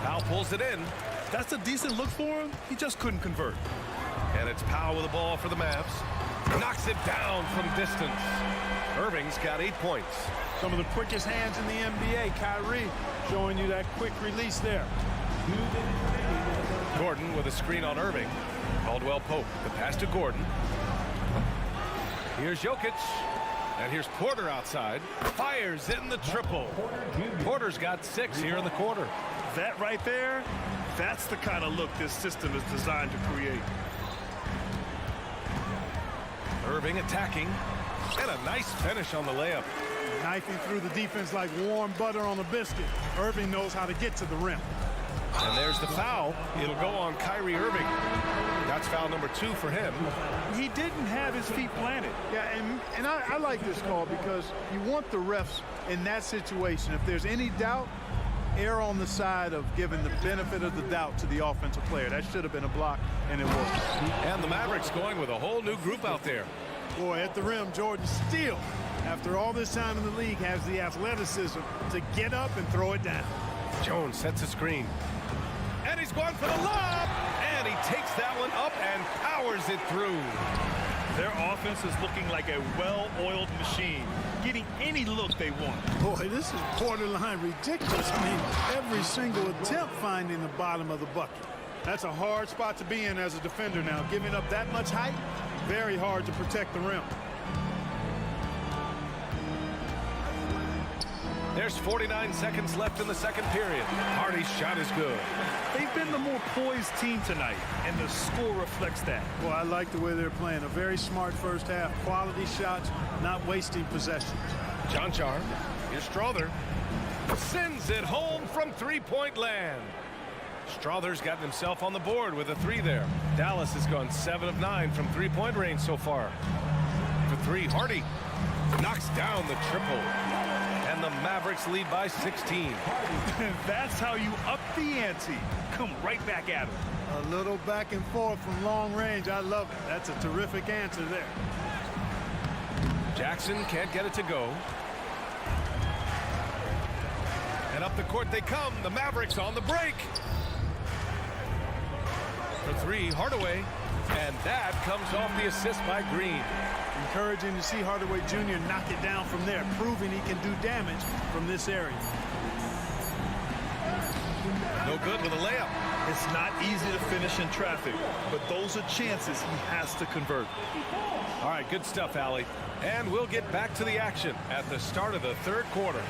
Speaker 5: Powell pulls it in.
Speaker 7: That's a decent look for him. He just couldn't convert.
Speaker 5: And it's Powell with the ball for the Mavs. Knocks it down from distance. Irving's got 8 points.
Speaker 6: Some of the quickest hands in the NBA. Kyrie showing you that quick release there.
Speaker 5: Gordon with a screen on Irving. Caldwell Pope. The pass to Gordon. Here's Jokic. And here's Porter outside. Fires in the triple. Porter's got 6 here in the quarter.
Speaker 7: That right there, that's the kind of look this system is designed to create.
Speaker 5: Irving attacking. And a nice finish on the layup.
Speaker 6: Knifing through the defense like warm butter on a biscuit. Irving knows how to get to the rim.
Speaker 5: And there's the foul. It'll go on Kyrie Irving. That's foul number 2 for him.
Speaker 7: He didn't have his feet planted.
Speaker 6: Yeah, and I like this call because you want the refs in that situation. If there's any doubt, err on the side of giving the benefit of the doubt to the offensive player. That should have been a block, and it wasn't.
Speaker 5: And the Mavericks going with a whole new group out there.
Speaker 6: Boy, at the rim, Jordan still, after all this time in the league, has the athleticism to get up and throw it down.
Speaker 5: Jones sets a screen. And he's going for the lob. And he takes that one up and powers it through.
Speaker 7: Their offense is looking like a well-oiled machine, getting any look they want.
Speaker 6: Boy, this is borderline ridiculous. I mean, every single attempt finding the bottom of the bucket. That's a hard spot to be in as a defender now. Giving up that much height, very hard to protect the rim.
Speaker 5: There's 49 seconds left in the second period. Hardy's shot is good.
Speaker 7: They've been the more poised team tonight, and the score reflects that.
Speaker 6: Well, I like the way they're playing. A very smart first half. Quality shots, not wasting possessions.
Speaker 5: John Char. Here's Strother. Sends it home from three-point land. Strother's gotten himself on the board with a 3 there. Dallas has gone 7 of 9 from three-point range so far. For 3, Hardy knocks down the triple. And the Mavericks lead by 16.
Speaker 7: That's how you up the ante. Come right back at him.
Speaker 6: A little back and forth from long range. I love it. That's a terrific answer there.
Speaker 5: Jackson can't get it to go. And up the court they come. The Mavericks on the break. For 3, Hardaway. And that comes off the assist by Green.
Speaker 6: Encouraging to see Hardaway Jr. knock it down from there, proving he can do damage from this area.
Speaker 5: No good with a layup.
Speaker 7: It's not easy to finish in traffic, but those are chances he has to convert.
Speaker 5: All right, good stuff, Allie. And we'll get back to the action at the start of the third quarter.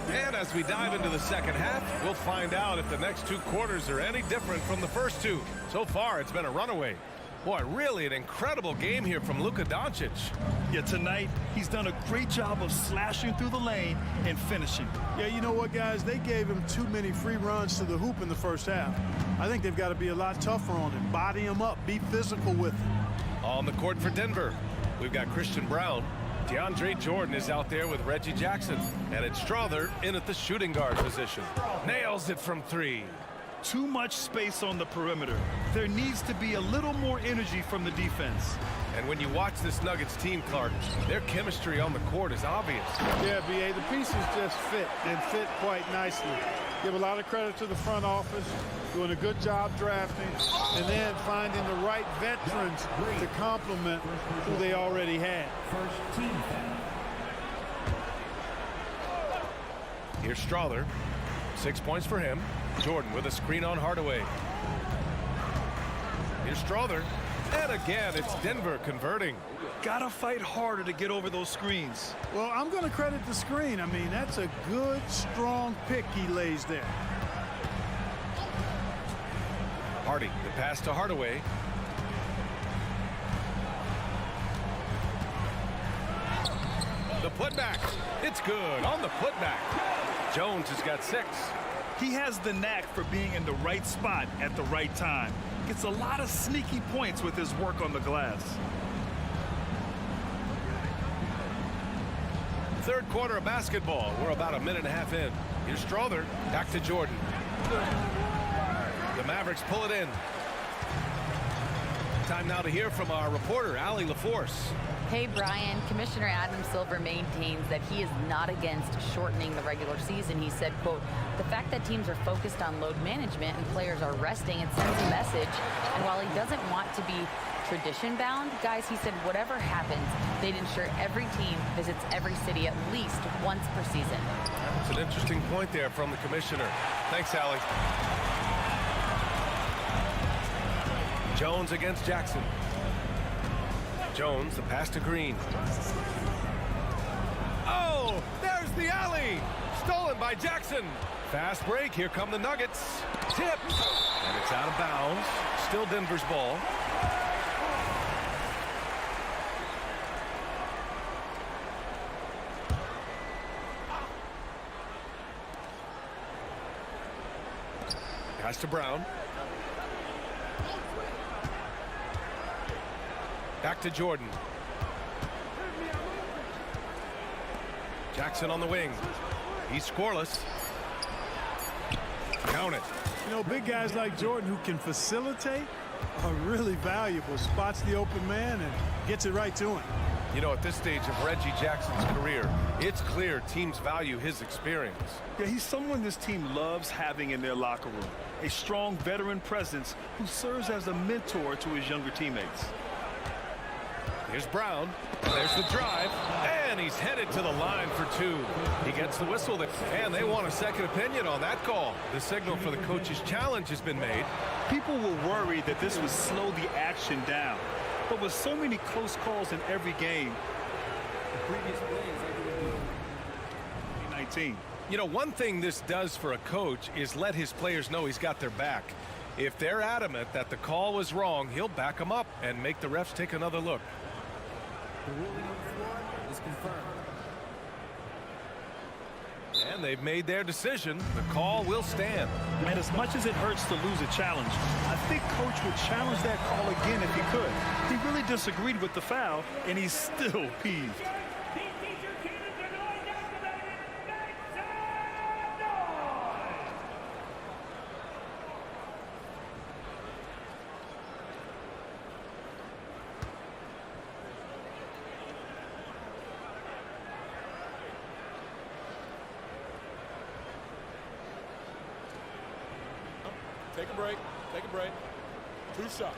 Speaker 5: And as we dive into the second half, we'll find out if the next 2 quarters are any different from the first 2. So far, it's been a runaway. Boy, really an incredible game here from Luka Doncic.
Speaker 7: Yeah, tonight, he's done a great job of slashing through the lane and finishing.
Speaker 6: Yeah, you know what, guys? They gave him too many free runs to the hoop in the first half. I think they've got to be a lot tougher on him. Body him up. Be physical with him.
Speaker 5: On the court for Denver, we've got Christian Brown. DeAndre Jordan is out there with Reggie Jackson. And it's Strother in at the shooting guard position. Nails it from 3.
Speaker 7: Too much space on the perimeter. There needs to be a little more energy from the defense.
Speaker 5: And when you watch this Nuggets team, Clark, their chemistry on the court is obvious.
Speaker 6: Yeah, B.A., the pieces just fit, and fit quite nicely. Give a lot of credit to the front office, doing a good job drafting, and then finding the right veterans to complement who they already had.
Speaker 8: First team foul.
Speaker 5: Here's Strother. 6 points for him. Jordan with a screen on Hardaway. Here's Strother. And again, it's Denver converting.
Speaker 7: Gotta fight harder to get over those screens.
Speaker 6: Well, I'm going to credit the screen. I mean, that's a good, strong pick he lays there.
Speaker 5: Hardy, the pass to Hardaway. The putback. It's good on the putback. Jones has got 6.
Speaker 7: He has the knack for being in the right spot at the right time. Gets a lot of sneaky points with his work on the glass.
Speaker 5: Third quarter of basketball. We're about a minute and a half in. Here's Strother. Back to Jordan. The Mavericks pull it in. Time now to hear from our reporter, Allie LaForce.
Speaker 9: Hey, Brian, Commissioner Adam Silver maintains that he is not against shortening the regular season. He said, quote, the fact that teams are focused on load management and players are resting, it sends a message. And while he doesn't want to be tradition bound, guys, he said whatever happens, they'd ensure every team visits every city at least once per season.
Speaker 5: That's an interesting point there from the commissioner. Thanks, Allie. Jones against Jackson. Jones, the pass to Green. Oh, there's the alley. Stolen by Jackson. Fast break. Here come the Nuggets. Tip. And it's out of bounds. Still Denver's ball. Pass to Brown. Back to Jordan. Jackson on the wing. He's scoreless. Count it.
Speaker 6: You know, big guys like Jordan who can facilitate are really valuable. Spots the open man and gets it right to him.
Speaker 5: You know, at this stage of Reggie Jackson's career, it's clear teams value his experience.
Speaker 7: Yeah, he's someone this team loves having in their locker room. A strong veteran presence who serves as a mentor to his younger teammates.
Speaker 5: Here's Brown. There's the drive. And he's headed to the line for 2. He gets the whistle. And they want a second opinion on that call. The signal for the coach's challenge has been made.
Speaker 7: People were worried that this would slow the action down. But with so many close calls in every game, the previous play is 19.
Speaker 5: You know, one thing this does for a coach is let his players know he's got their back. If they're adamant that the call was wrong, he'll back them up and make the refs take another look.
Speaker 8: The ruling on the floor is confirmed.
Speaker 5: And they've made their decision. The call will stand.
Speaker 7: And as much as it hurts to lose a challenge, I think Coach would challenge that call again if he could. He really disagreed with the foul, and he's still peeved.
Speaker 1: Take a break. Take a break. 2 shots.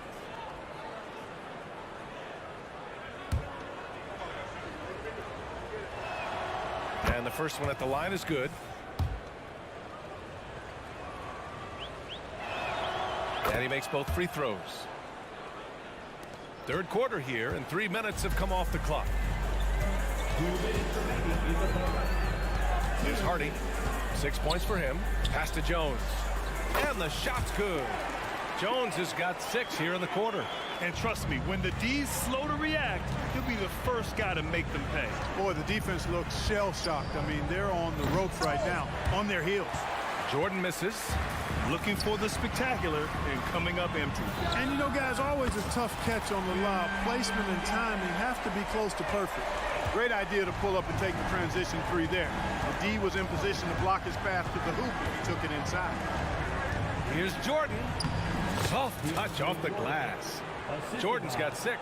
Speaker 5: And the first one at the line is good. And he makes both free throws. Third quarter here, and 3 minutes have come off the clock. Here's Hardy. 6 points for him. Pass to Jones. And the shot's good. Jones has got 6 here in the quarter.
Speaker 7: And trust me, when the D's slow to react, he'll be the first guy to make them pay.
Speaker 6: Boy, the defense looks shell-shocked. I mean, they're on the ropes right now, on their heels.
Speaker 5: Jordan misses.
Speaker 7: Looking for the spectacular and coming up empty.
Speaker 6: And, you know, guys, always a tough catch on the lob. Placement and timing have to be close to perfect. Great idea to pull up and take the transition 3 there. The D was in position to block his path to the hoop if he took it inside.
Speaker 5: Here's Jordan. Soft touch off the glass. Jordan's got 6.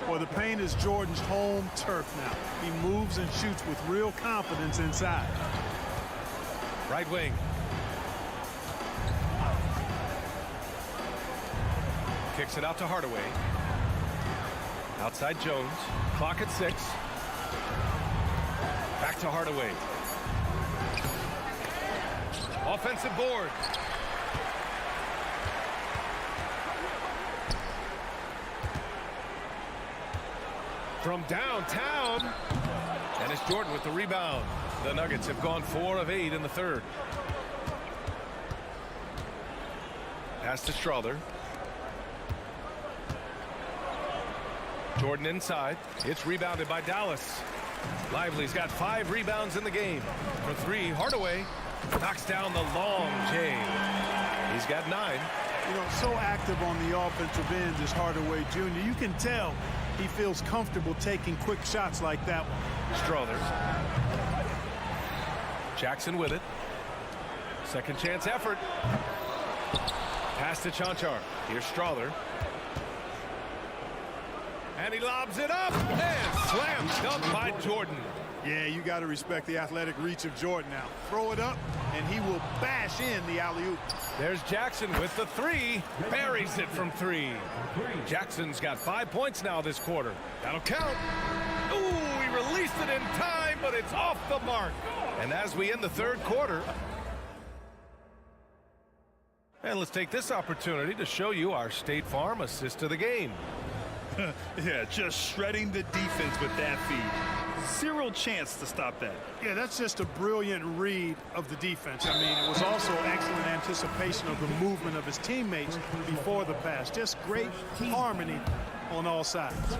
Speaker 6: Well, the paint is Jordan's home turf now. He moves and shoots with real confidence inside.
Speaker 5: Right wing. Kicks it out to Hardaway. Outside Jones. Clock at 6. Back to Hardaway. Offensive board. From downtown. And it's Jordan with the rebound. The Nuggets have gone 4 of 8 in the third. Pass to Strother. Jordan inside. It's rebounded by Dallas. Lively's got 5 rebounds in the game. For 3, Hardaway knocks down the long J. He's got 9.
Speaker 6: You know, so active on the offensive end is Hardaway Jr. You can tell he feels comfortable taking quick shots like that one.
Speaker 5: Strother. Jackson with it. Second chance effort. Pass to Chanchar. Here's Strother. And he lobs it up and slam dunk by Jordan.
Speaker 6: Yeah, you got to respect the athletic reach of Jordan now. Throw it up, and he will bash in the alley-oop.
Speaker 5: There's Jackson with the 3. Buries it from 3. Jackson's got 5 points now this quarter. That'll count. Ooh, he released it in time, but it's off the mark. And as we end the third quarter, and let's take this opportunity to show you our State Farm assist of the game.
Speaker 7: Yeah, just shredding the defense with that feed. Zero chance to stop that.
Speaker 6: Yeah, that's just a brilliant read of the defense. I mean, it was also excellent anticipation of the movement of his teammates before the pass. Just great harmony on all sides.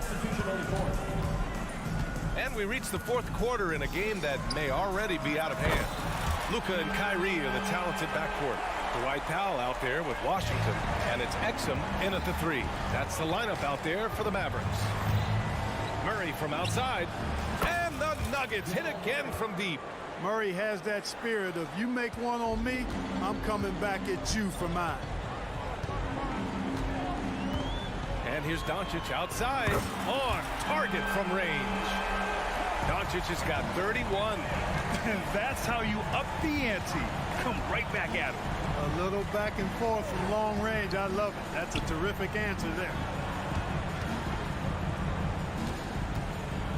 Speaker 5: And we reach the fourth quarter in a game that may already be out of hand. Luka and Kyrie are the talented backcourt. Dwight Powell out there with Washington, and it's Exum in at the 3. That's the lineup out there for the Mavericks. Murray from outside, and the Nuggets hit again from deep.
Speaker 6: Murray has that spirit of, you make one on me, I'm coming back at you for mine.
Speaker 5: And here's Doncic outside, on target from range. Doncic has got 31.
Speaker 7: And that's how you up the ante. Come right back at him.
Speaker 6: A little back and forth from long range. I love it. That's a terrific answer there.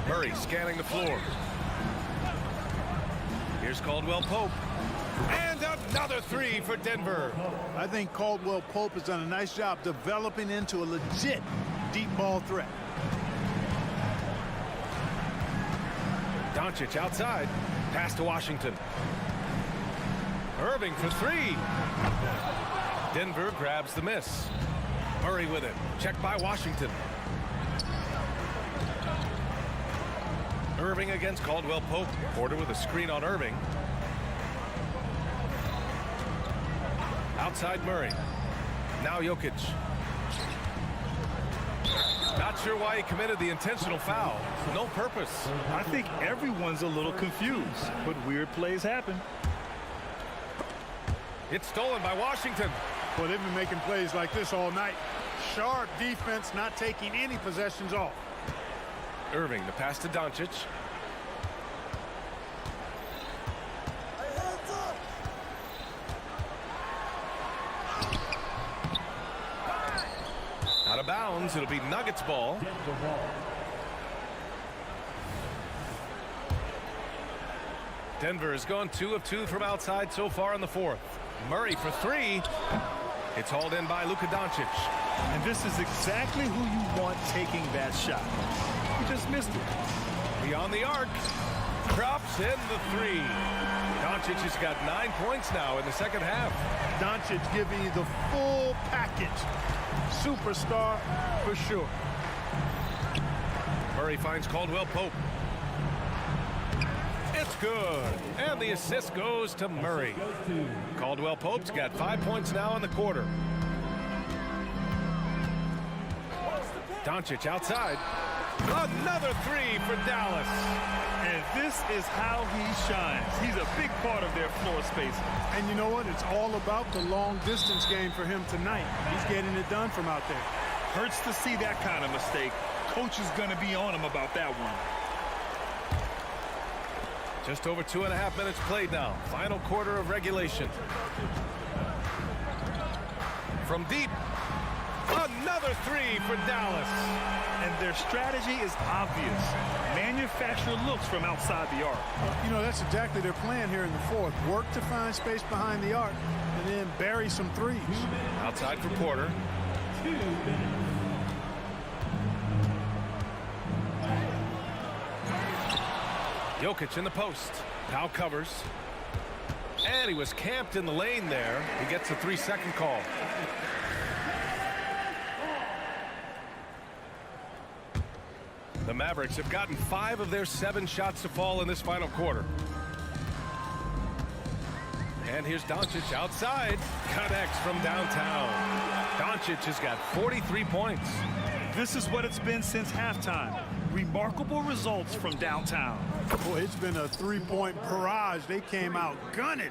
Speaker 5: Murray scanning the floor. Here's Caldwell Pope. And another 3 for Denver.
Speaker 6: I think Caldwell Pope has done a nice job developing into a legit deep ball threat.
Speaker 5: Doncic outside. Pass to Washington. Irving for 3. Denver grabs the miss. Murray with it. Checked by Washington. Irving against Caldwell Pope. Porter with a screen on Irving. Outside Murray. Now Jokic. Not sure why he committed the intentional foul. No purpose.
Speaker 7: I think everyone's a little confused, but weird plays happen.
Speaker 5: It's stolen by Washington.
Speaker 6: Well, they've been making plays like this all night. Sharp defense, not taking any possessions off.
Speaker 5: Irving, the pass to Doncic. Out of bounds, it'll be Nuggets ball. Denver has gone 2 of 2 from outside so far in the fourth. Murray for 3. It's hauled in by Luka Doncic.
Speaker 7: And this is exactly who you want taking that shot. He just missed it.
Speaker 5: Beyond the arc. Drops in the 3. Doncic has got 9 points now in the second half.
Speaker 6: Doncic giving you the full package. Superstar for sure.
Speaker 5: Murray finds Caldwell Pope. It's good. And the assist goes to Murray. Caldwell Pope's got 5 points now in the quarter. Doncic outside. Another 3 for Dallas.
Speaker 7: And And this is how he shines. He's a big part of their floor space.
Speaker 6: And you know what? It's all about the long distance game for him tonight. He's getting it done from out there.
Speaker 7: Hurts to see that kind of mistake. Coach is going to be on him about that one.
Speaker 5: Just over 2.5 minutes played now. Final quarter of regulation. From deep, another three for Dallas.
Speaker 7: And their strategy is obvious. Manufacture looks from outside the arc.
Speaker 6: You know, that's exactly their plan here in the fourth. Work to find space behind the arc and then bury some threes.
Speaker 5: Outside for Porter. Jokic in the post. Powell covers. And he was camped in the lane there. He gets a 3-second call. The Mavericks have gotten 5 of their 7 shots to fall in this final quarter. And here's Doncic outside. Connects from downtown. Doncic has got 43 points.
Speaker 7: This is what it's been since halftime. Remarkable results from downtown.
Speaker 6: Boy, it's been a three-point barrage. They came out gunning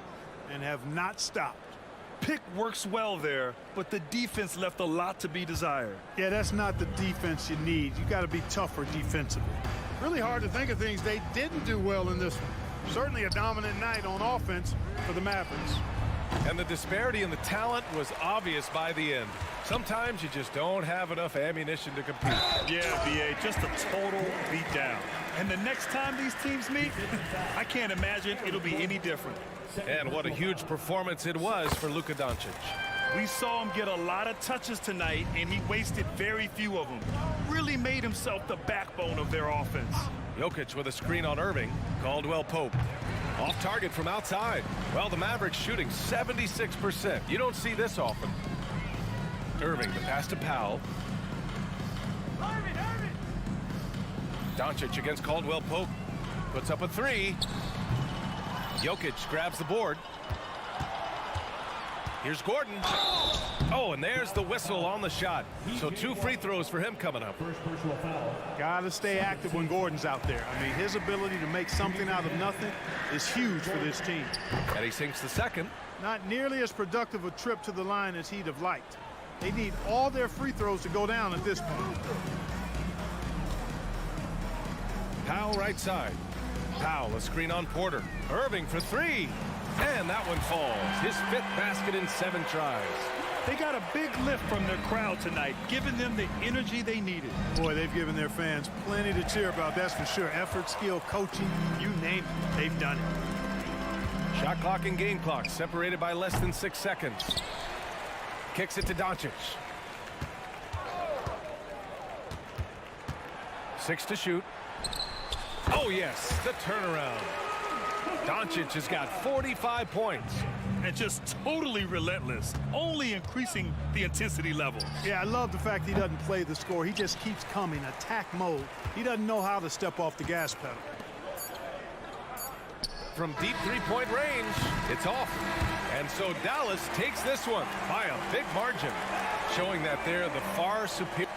Speaker 6: and have not stopped.
Speaker 7: Pick works well there, but the defense left a lot to be desired.
Speaker 6: Yeah, that's not the defense you need. You got to be tougher defensively. Really hard to think of things they didn't do well in this one. Certainly a dominant night on offense for the Mavericks.
Speaker 5: And the disparity in the talent was obvious by the end. Sometimes you just don't have enough ammunition to compete.
Speaker 7: Yeah, B.A., just a total beatdown. And the next time these teams meet, I can't imagine it'll be any different.
Speaker 5: And what a huge performance it was for Luka Doncic.
Speaker 7: We saw him get a lot of touches tonight, and he wasted very few of them. Really made himself the backbone of their offense.
Speaker 5: Jokic with a screen on Irving. Caldwell Pope. Off target from outside. Well, the Mavericks shooting 76%. You don't see this often. Irving, the pass to Powell. Doncic against Caldwell Pope. Puts up a 3. Jokic grabs the board. Here's Gordon. Oh, and there's the whistle on the shot. So 2 free throws for him coming up.
Speaker 6: Got to stay active when Gordon's out there. I mean, his ability to make something out of nothing is huge for this team.
Speaker 5: And he sinks the second.
Speaker 6: Not nearly as productive a trip to the line as he'd have liked. They need all their free throws to go down at this point.
Speaker 5: Powell right side. Powell, a screen on Porter. Irving for 3. And that one falls. His 5th basket in 7 tries.
Speaker 7: They got a big lift from their crowd tonight, giving them the energy they needed.
Speaker 6: Boy, they've given their fans plenty to cheer about, that's for sure. Effort, skill, coaching, you name it, they've done it.
Speaker 5: Shot clock and game clock separated by less than 6 seconds. Kicks it to Doncic. 6 to shoot. Oh, yes, the turnaround. Doncic has got 45 points.
Speaker 7: And just totally relentless, only increasing the intensity level.
Speaker 6: Yeah, I love the fact he doesn't play the score. He just keeps coming, attack mode. He doesn't know how to step off the gas pedal.
Speaker 5: From deep 3-point range, it's off. And so Dallas takes this one by a big margin, showing that they're the far superior.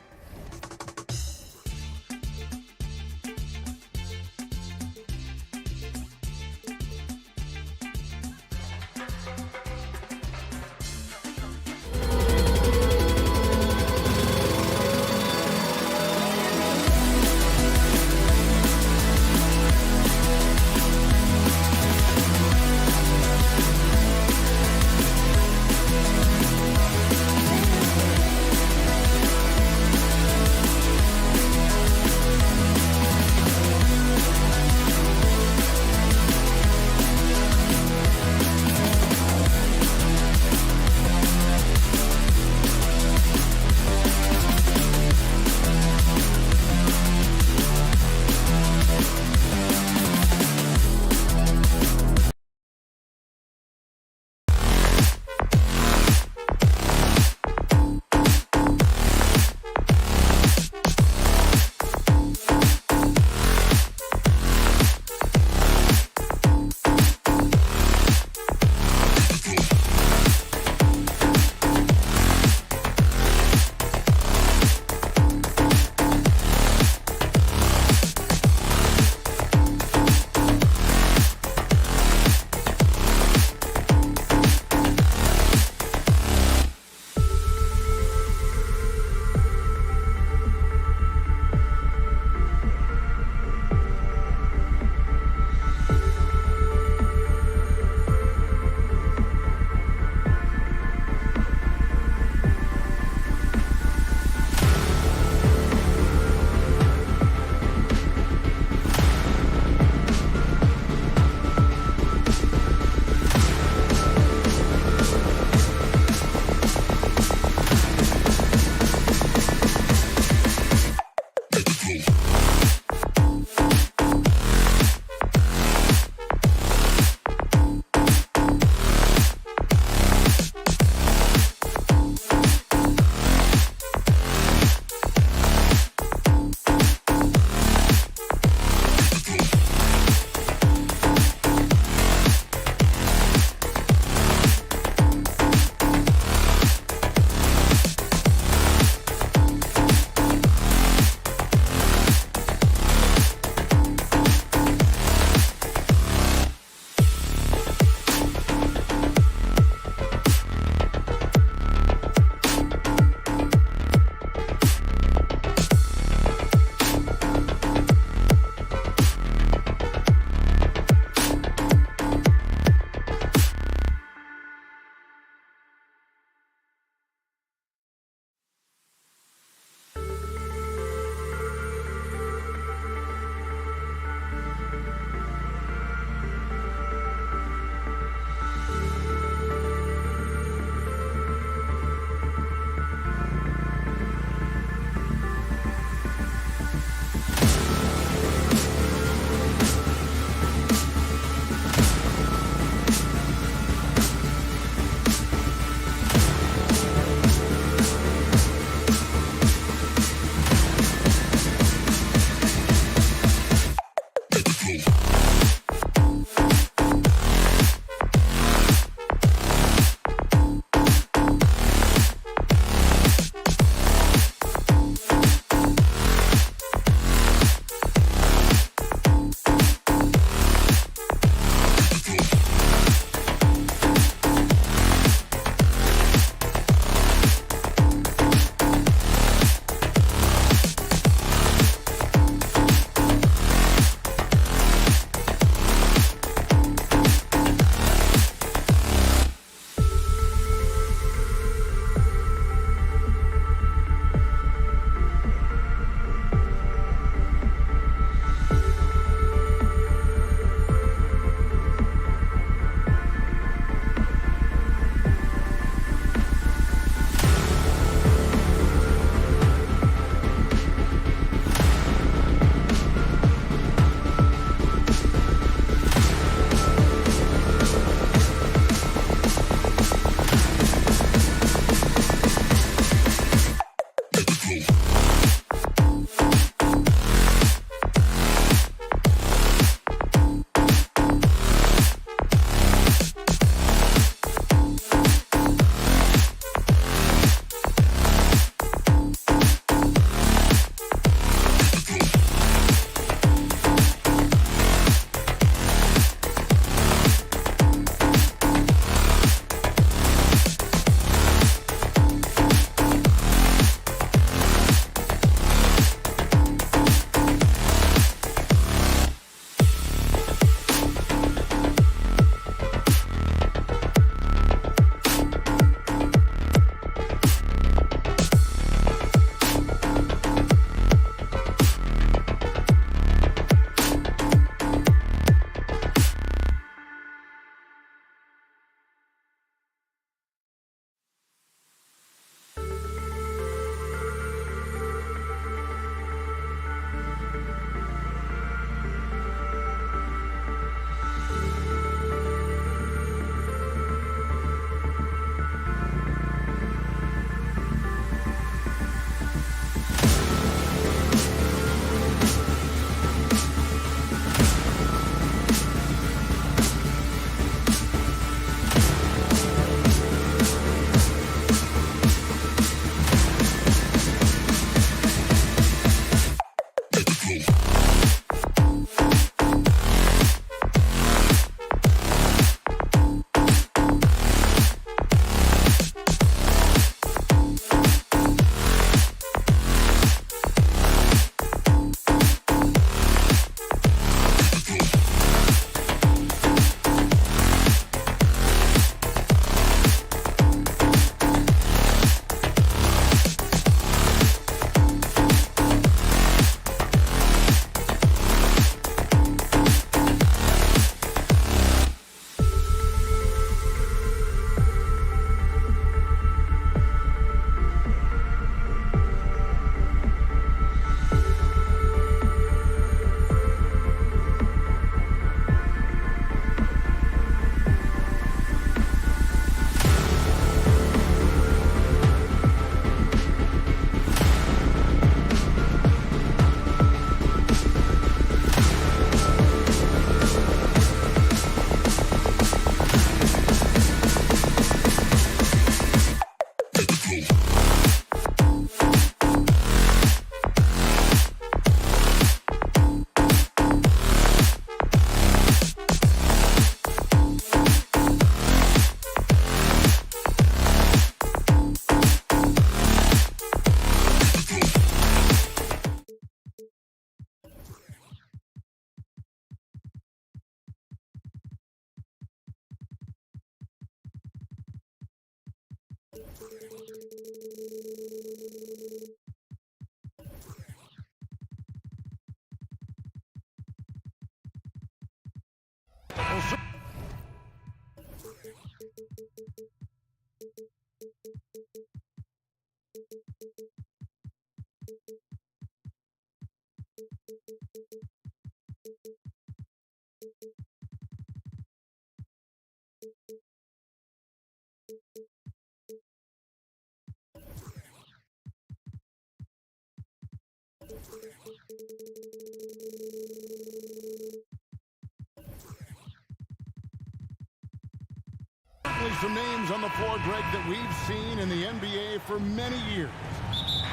Speaker 1: Some names on the floor, Greg, that we've seen in the NBA for many years.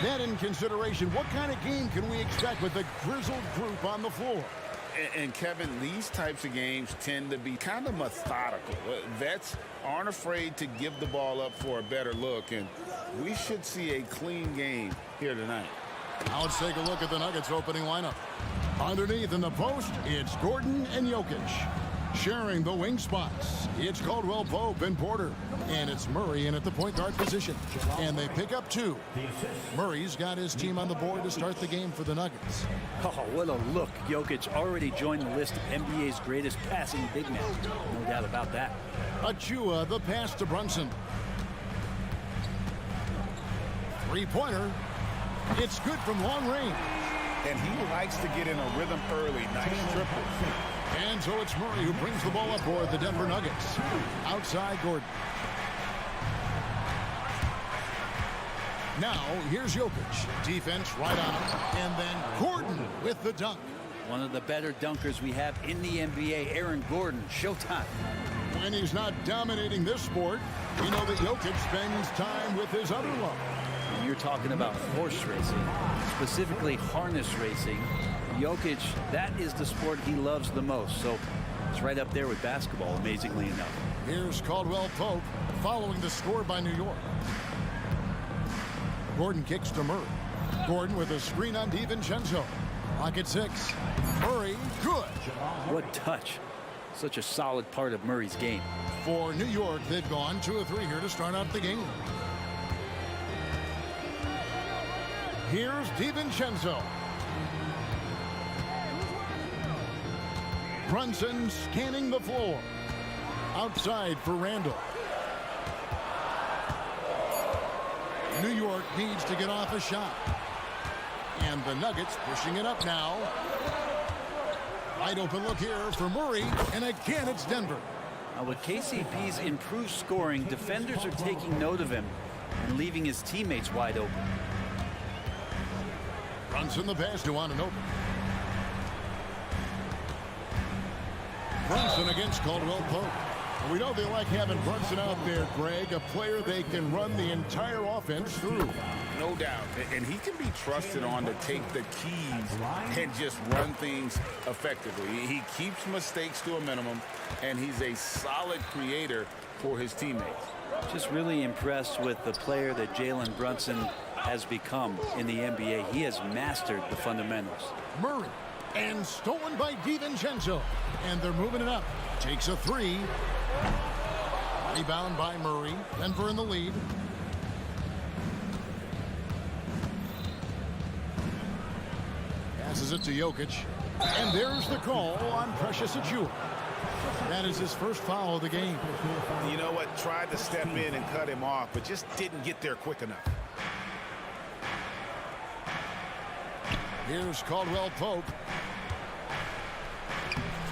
Speaker 1: That in consideration, what kind of game can we expect with a grizzled group on the floor?
Speaker 3: And Kevin, these types of games tend to be kind of methodical. Vets aren't afraid to give the ball up for a better look, and we should see a clean game here tonight.
Speaker 1: Now let's take a look at the Nuggets opening lineup. Underneath in the post, it's Gordon and Jokic. Sharing the wing spots, it's Caldwell Pope and Porter. And it's Murray in at the point guard position. And they pick up 2. Murray's got his team on the board to start the game for the Nuggets.
Speaker 10: Oh, what a look. Jokic already joined the list of NBA's greatest passing big men. No doubt about that.
Speaker 1: Achua, the pass to Brunson. Three-pointer. It's good from long range.
Speaker 3: And he likes to get in a rhythm early. Nice triple.
Speaker 1: And so it's Murray who brings the ball up for the Denver Nuggets. Outside Gordon. Now, here's Jokic. Defense right on him. And then Gordon with the dunk.
Speaker 10: One of the better dunkers we have in the NBA, Aaron Gordon. Showtime.
Speaker 1: When he's not dominating this sport, we know that Jokic spends time with his other love.
Speaker 10: And you're talking about horse racing, specifically harness racing. Jokic, that is the sport he loves the most. So it's right up there with basketball, amazingly enough.
Speaker 1: Here's Caldwell Pope following the score by New York. Gordon kicks to Murray. Gordon with a screen on DiVincenzo. Pocket 6. Murray, good.
Speaker 10: What touch. Such a solid part of Murray's game.
Speaker 1: For New York, they've gone 2 of 3 here to start out the game. Here's DiVincenzo. Brunson scanning the floor. Outside for Randall. New York needs to get off a shot. And the Nuggets pushing it up now. Wide open look here for Murray. And again, it's Denver.
Speaker 10: Now with KCP's improved scoring, defenders are taking note of him and leaving his teammates wide open.
Speaker 1: Brunson the pass to Anunoby. Brunson against Caldwell Pope. We know they like having Brunson out there, Greg, a player they can run the entire offense through.
Speaker 3: No doubt. And he can be trusted on to take the keys and just run things effectively. He keeps mistakes to a minimum, and he's a solid creator for his teammates.
Speaker 10: Just really impressed with the player that Jalen Brunson has become in the NBA. He has mastered the fundamentals.
Speaker 1: Murray. And stolen by DiVincenzo. And they're moving it up. Takes a 3. Rebound by Murray. Denver in the lead. Passes it to Jokic. And there's the call on Precious Achiuwa. That is his first foul of the game.
Speaker 3: You know what? Tried to step in and cut him off, but just didn't get there quick enough.
Speaker 1: Here's Caldwell Pope.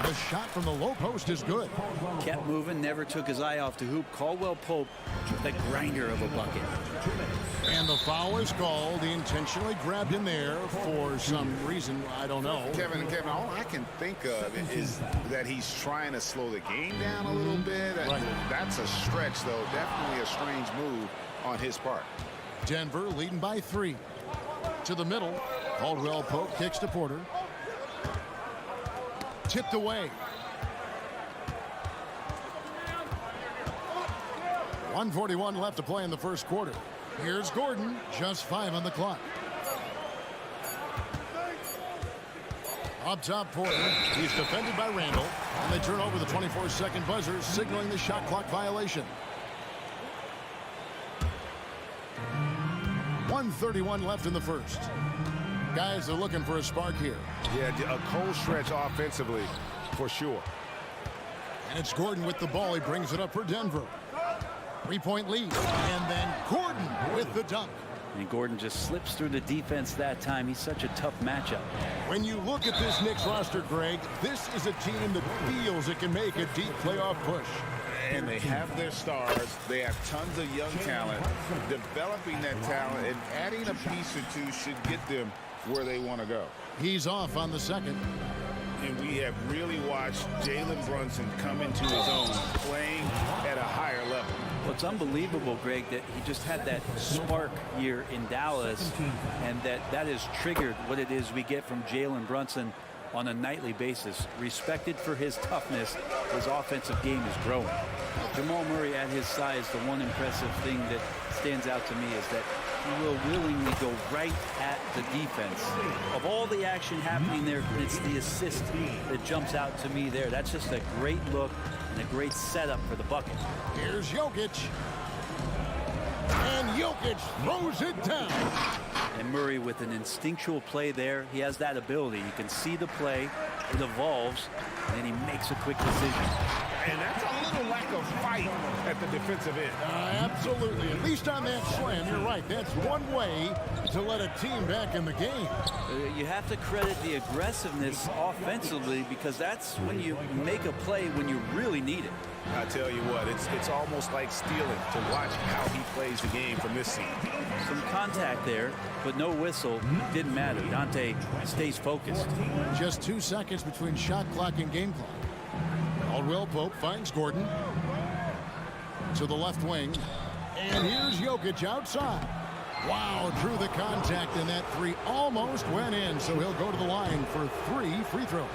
Speaker 1: The shot from the low post is good.
Speaker 10: Kept moving, never took his eye off the hoop. Caldwell Pope, the grinder of a bucket.
Speaker 1: And the foul is called. He intentionally grabbed him there for some reason. I don't know.
Speaker 3: Kevin, all I can think of is that he's trying to slow the game down a little bit. Right. That's a stretch, though. Definitely a strange move on his part.
Speaker 1: Denver leading by 3. To the middle. Caldwell Pope kicks to Porter. Tipped away. 1:41 left to play in the first quarter. Here's Gordon, just 5 on the clock. Up top, Porter. He's defended by Randall. And they turn over the 24-second buzzer, signaling the shot clock violation. 1:31 left in the first. Guys are looking for a spark here.
Speaker 3: Yeah, a cold stretch offensively, for sure.
Speaker 1: And it's Gordon with the ball. He brings it up for Denver. 3-point lead. And then Gordon with the dunk.
Speaker 10: And Gordon just slips through the defense that time. He's such a tough matchup.
Speaker 1: When you look at this Knicks roster, Greg, this is a team that feels it can make a deep playoff push.
Speaker 3: And they have their stars. They have tons of young talent. Developing that talent and adding a piece or two should get them where they want to go.
Speaker 1: He's off on the second.
Speaker 3: And we have really watched Jalen Brunson come into his own, playing at a higher level.
Speaker 10: Well, it's unbelievable, Greg, that he just had that spark year in Dallas, and that has triggered what it is we get from Jalen Brunson on a nightly basis. Respected for his toughness, his offensive game is growing. Jamal Murray at his size, the one impressive thing that stands out to me is that he will willingly go right at the defense. Of all the action happening there, it's the assist that jumps out to me there. That's just a great look and a great setup for the bucket.
Speaker 1: Here's Jokic. And Jokic throws it down.
Speaker 10: And Murray with an instinctual play there. He has that ability. You can see the play. It evolves, and he makes a quick decision.
Speaker 3: And that's a little lack of fight at the defensive end.
Speaker 1: Absolutely. At least on that slam, you're right. That's one way to let a team back in the game.
Speaker 10: You have to credit the aggressiveness offensively, because that's when you make a play when you really need it.
Speaker 3: I tell you what, it's almost like stealing to watch how he plays the game from this scene.
Speaker 10: Some contact there, but no whistle. Didn't matter. Dante stays focused.
Speaker 1: Just 2 seconds between shot clock and game clock. Caldwell Pope finds Gordon to the left wing. And here's Jokic outside. Wow, drew the contact, and that three almost went in, so he'll go to the line for 3 free throws.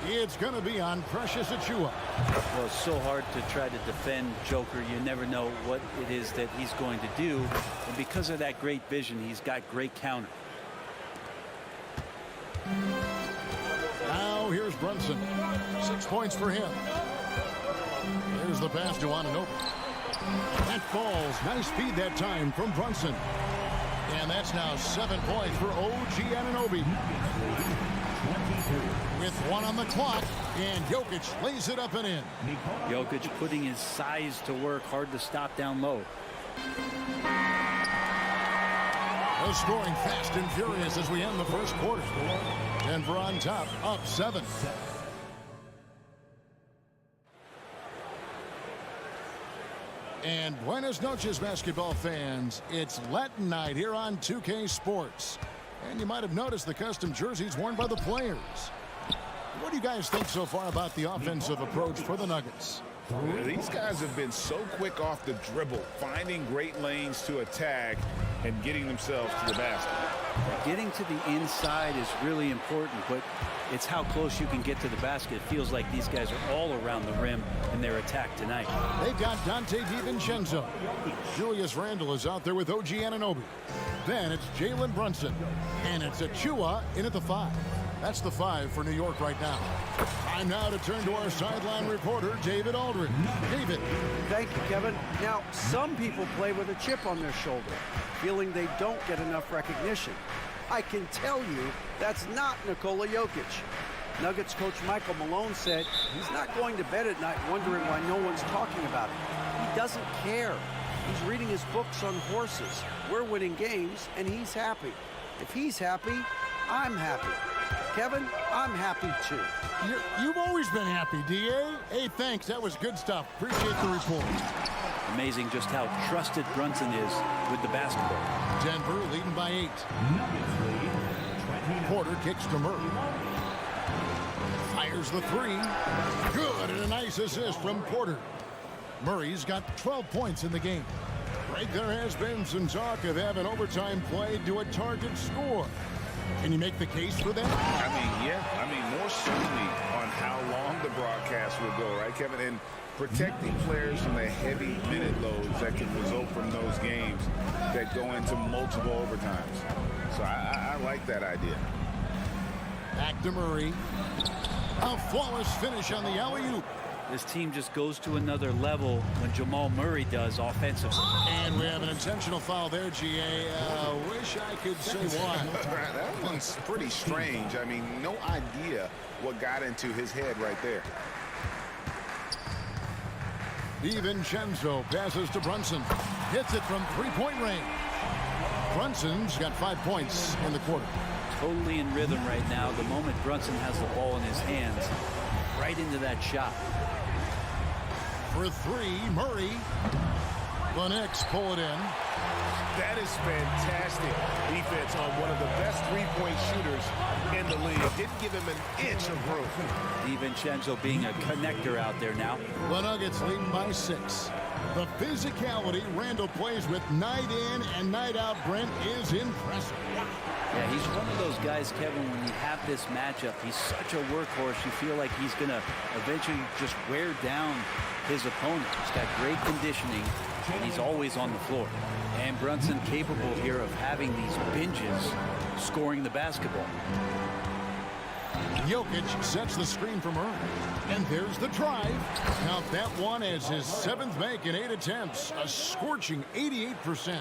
Speaker 1: It's going to be on Precious Achiuwa.
Speaker 10: Well, it's so hard to try to defend Joker. You never know what it is that he's going to do. And because of that great vision, he's got great counter.
Speaker 1: Now here's Brunson. 6 points for him. There's the pass to Anunoby. That falls. Nice feed that time from Brunson. And that's now 7 points for OG Anunoby. With 1 on the clock, and Jokic lays it up and in.
Speaker 10: Jokic putting his size to work, hard to stop down low.
Speaker 1: The scoring fast and furious as we end the first quarter. Denver on top, up 7. And buenas noches, basketball fans. It's Latin night here on 2K Sports. And you might have noticed the custom jerseys worn by the players. What do you guys think so far about the offensive approach for the Nuggets?
Speaker 3: These guys have been so quick off the dribble, finding great lanes to attack and getting themselves to the basket.
Speaker 10: Getting to the inside is really important, but it's how close you can get to the basket. It feels like these guys are all around the rim in their attack tonight.
Speaker 1: They've got Dante DiVincenzo. Julius Randle is out there with OG Anunoby. Then it's Jalen Brunson. And it's Achiuwa in at the 5. That's the 5 for New York right now. Time now to turn to our sideline reporter, David Aldridge. David.
Speaker 4: Thank you, Kevin. Now, some people play with a chip on their shoulder, feeling they don't get enough recognition. I can tell you that's not Nikola Jokic. Nuggets coach Michael Malone said he's not going to bed at night wondering why no one's talking about it. He doesn't care. He's reading his books on horses. We're winning games, and he's happy. If he's happy, I'm happy. Kevin, I'm happy too.
Speaker 1: You've always been happy, D.A. Hey, thanks. That was good stuff. Appreciate the report.
Speaker 10: Amazing just how trusted Brunson is with the basketball.
Speaker 1: Denver leading by 8. Porter kicks to Murray. Fires the 3. Good, and a nice assist from Porter. Murray's got 12 points in the game. Right, there has been some talk of having overtime played to a target score. Can you make the case for that?
Speaker 3: More certainly on how long the broadcast will go, right, Kevin? And protecting players from the heavy minute loads that can result from those games that go into multiple overtimes. So I like that idea.
Speaker 1: Back to Murray. A flawless finish on the alley-oop.
Speaker 10: this team just goes to another level when Jamal Murray does offensively.
Speaker 1: And we have an intentional foul there, GA. Wish I could say why.
Speaker 3: That one's pretty strange. I mean, no idea what got into his head right there.
Speaker 1: DiVincenzo passes to Brunson. Hits it from three-point range. Brunson's got 5 points in the quarter.
Speaker 10: Totally in rhythm right now. The moment Brunson has the ball in his hands, right into that shot.
Speaker 1: For three, Murray. The Knicks pull it in.
Speaker 5: That is fantastic defense on one of the best three-point shooters in the league. Didn't give him an inch of room.
Speaker 10: DiVincenzo being a connector out there now.
Speaker 1: The Nuggets leading by 6. The physicality Randall plays with night in and night out, Brent, is impressive.
Speaker 10: Yeah, he's one of those guys, Kevin, when you have this matchup, he's such a workhorse. You feel like he's going to eventually just wear down his opponent. He's got great conditioning, and he's always on the floor. And Brunson capable here of having these binges, scoring the basketball.
Speaker 1: Jokic sets the screen for Murray. And there's the drive. Count that one as his 7th make in 8 attempts. A scorching 88%.
Speaker 10: Well,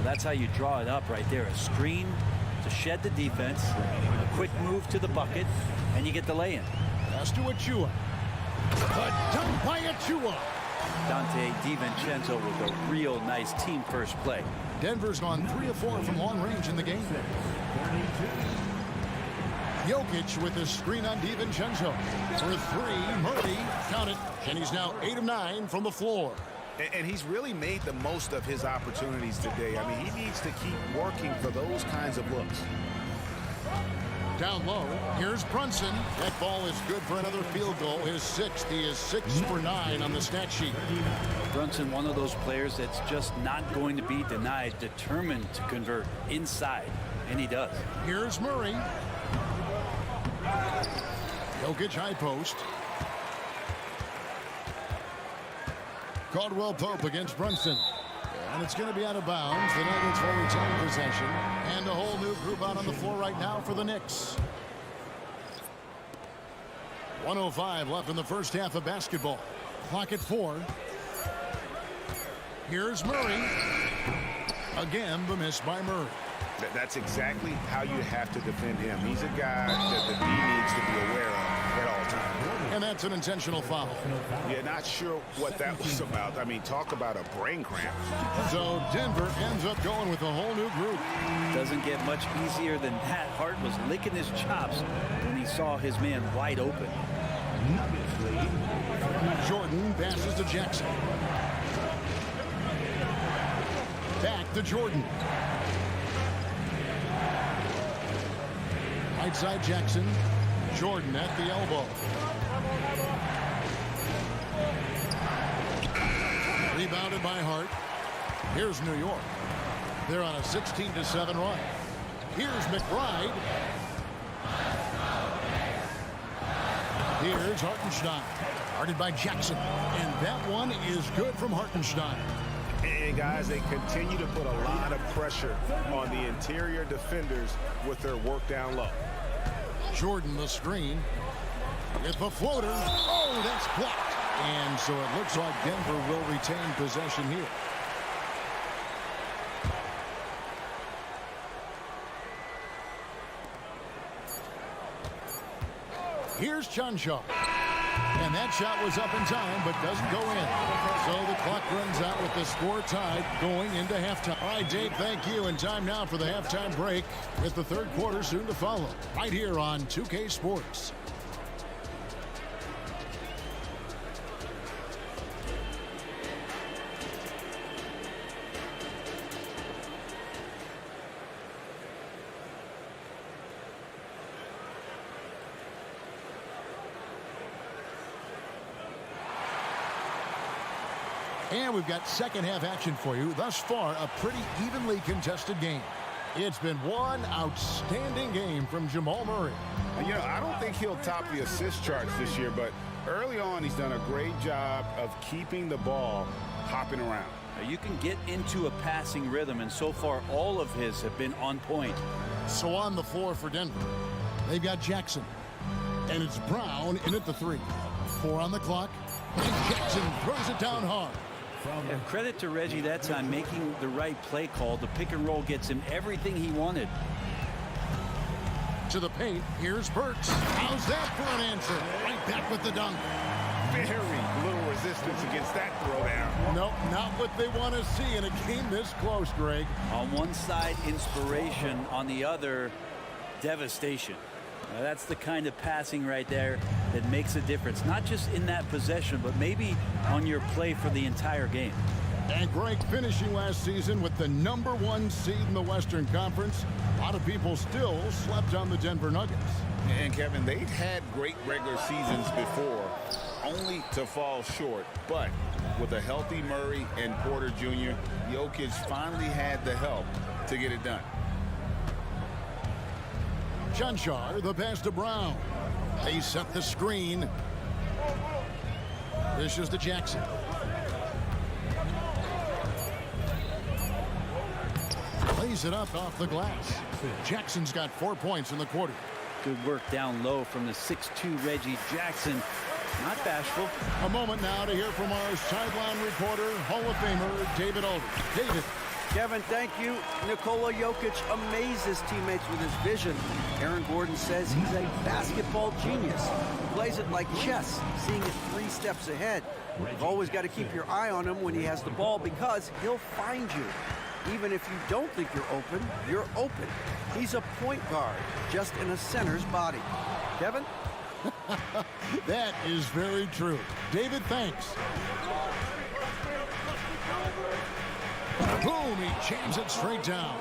Speaker 10: that's how you draw it up right there. A screen to shed the defense, a quick move to the bucket, and you get the lay-in.
Speaker 1: Pass to Achua. A dunk by Achua.
Speaker 10: Dante DiVincenzo with a real nice team first play.
Speaker 1: Denver's gone 3 of 4 from long range in the game. Jokic with the screen on DiVincenzo. For 3, Murray, count it, and he's now 8 of 9 from the floor.
Speaker 3: And he's really made the most of his opportunities today. I mean, he needs to keep working for those kinds of looks.
Speaker 1: Down low, here's Brunson. That ball is good for another field goal. His 6th. He is 6 for 9 on the stat sheet.
Speaker 10: Brunson, one of those players that's just not going to be denied, determined to convert inside, and he does.
Speaker 1: Here's Murray. Jokic high post. Caldwell Pope against Brunson. And it's going to be out of bounds. The Nuggets will retain possession. And a whole new group out on the floor right now for the Knicks. 1:05 left in the first half of basketball. Clock at 4. Here's Murray. Again, the miss by Murray.
Speaker 3: That's exactly how you have to defend him. He's a guy that the D needs to be aware of at all times.
Speaker 1: And that's an intentional foul.
Speaker 3: Yeah, not sure what that was about. I mean, talk about a brain cramp.
Speaker 1: So Denver ends up going with a whole new group.
Speaker 10: Doesn't get much easier than that. Hart was licking his chops when he saw his man wide open.
Speaker 1: Jordan passes to Jackson. Back to Jordan. Right side Jackson. Jordan at the elbow. Rebounded by Hart. Here's New York. They're on a 16-7 run. Here's McBride. Here's Hartenstein. Guarded by Jackson. And that one is good from Hartenstein.
Speaker 3: And guys, they continue to put a lot of pressure on the interior defenders with their work down low.
Speaker 1: Jordan the screen. With the floater. Oh, that's blocked. And so it looks like Denver will retain possession here. Here's Chanshaw. And that shot was up in time, but doesn't go in. So the clock runs out with the score tied going into halftime. All right, Dave, thank you. And time now for the halftime break with the third quarter soon to follow. Right here on 2K Sports. And we've got second half action for you. Thus far, a pretty evenly contested game. It's been one outstanding game from Jamal Murray.
Speaker 3: You know, I don't think he'll top the assist charts this year, but early on he's done a great job of keeping the ball hopping around.
Speaker 10: You can get into a passing rhythm, and so far all of his have been on point.
Speaker 1: So on the floor for Denver, they've got Jackson. And it's Brown in at the 3. 4 on the clock. And Jackson throws it down hard.
Speaker 10: Yeah, credit to Reggie that time making the right play call. The pick and roll gets him everything he wanted.
Speaker 1: To the paint, here's Burks. How's that for an answer? Right back with the dunk.
Speaker 3: Very little resistance against that throwdown.
Speaker 1: Nope, not what they want to see in a game this close, Greg.
Speaker 10: On one side, inspiration. On the other, devastation. Now, that's the kind of passing right there that makes a difference. Not just in that possession, but maybe on your play for the entire game.
Speaker 1: And Greg, finishing last season with the #1 seed in the Western Conference, a lot of people still slept on the Denver Nuggets.
Speaker 3: And Kevin, they've had great regular seasons before, only to fall short. But with a healthy Murray and Porter Jr., Jokic finally had the help to get it done.
Speaker 1: Chanchar, the pass to Brown. They set the screen. This is to Jackson. Lays it up off the glass. Jackson's got 4 points in the quarter.
Speaker 10: Good work down low from the 6'2 Reggie Jackson. Not bashful.
Speaker 1: A moment now to hear from our sideline reporter, Hall of Famer David Aldridge. David.
Speaker 4: Kevin, thank you. Nikola Jokic amazes teammates with his vision. Aaron Gordon says he's a basketball genius. He plays it like chess, seeing it 3 steps ahead. You've always got to keep your eye on him when he has the ball because he'll find you. Even if you don't think you're open. He's a point guard, just in a center's body. Kevin?
Speaker 1: That is very true. David, thanks. Boom, he jams it straight down.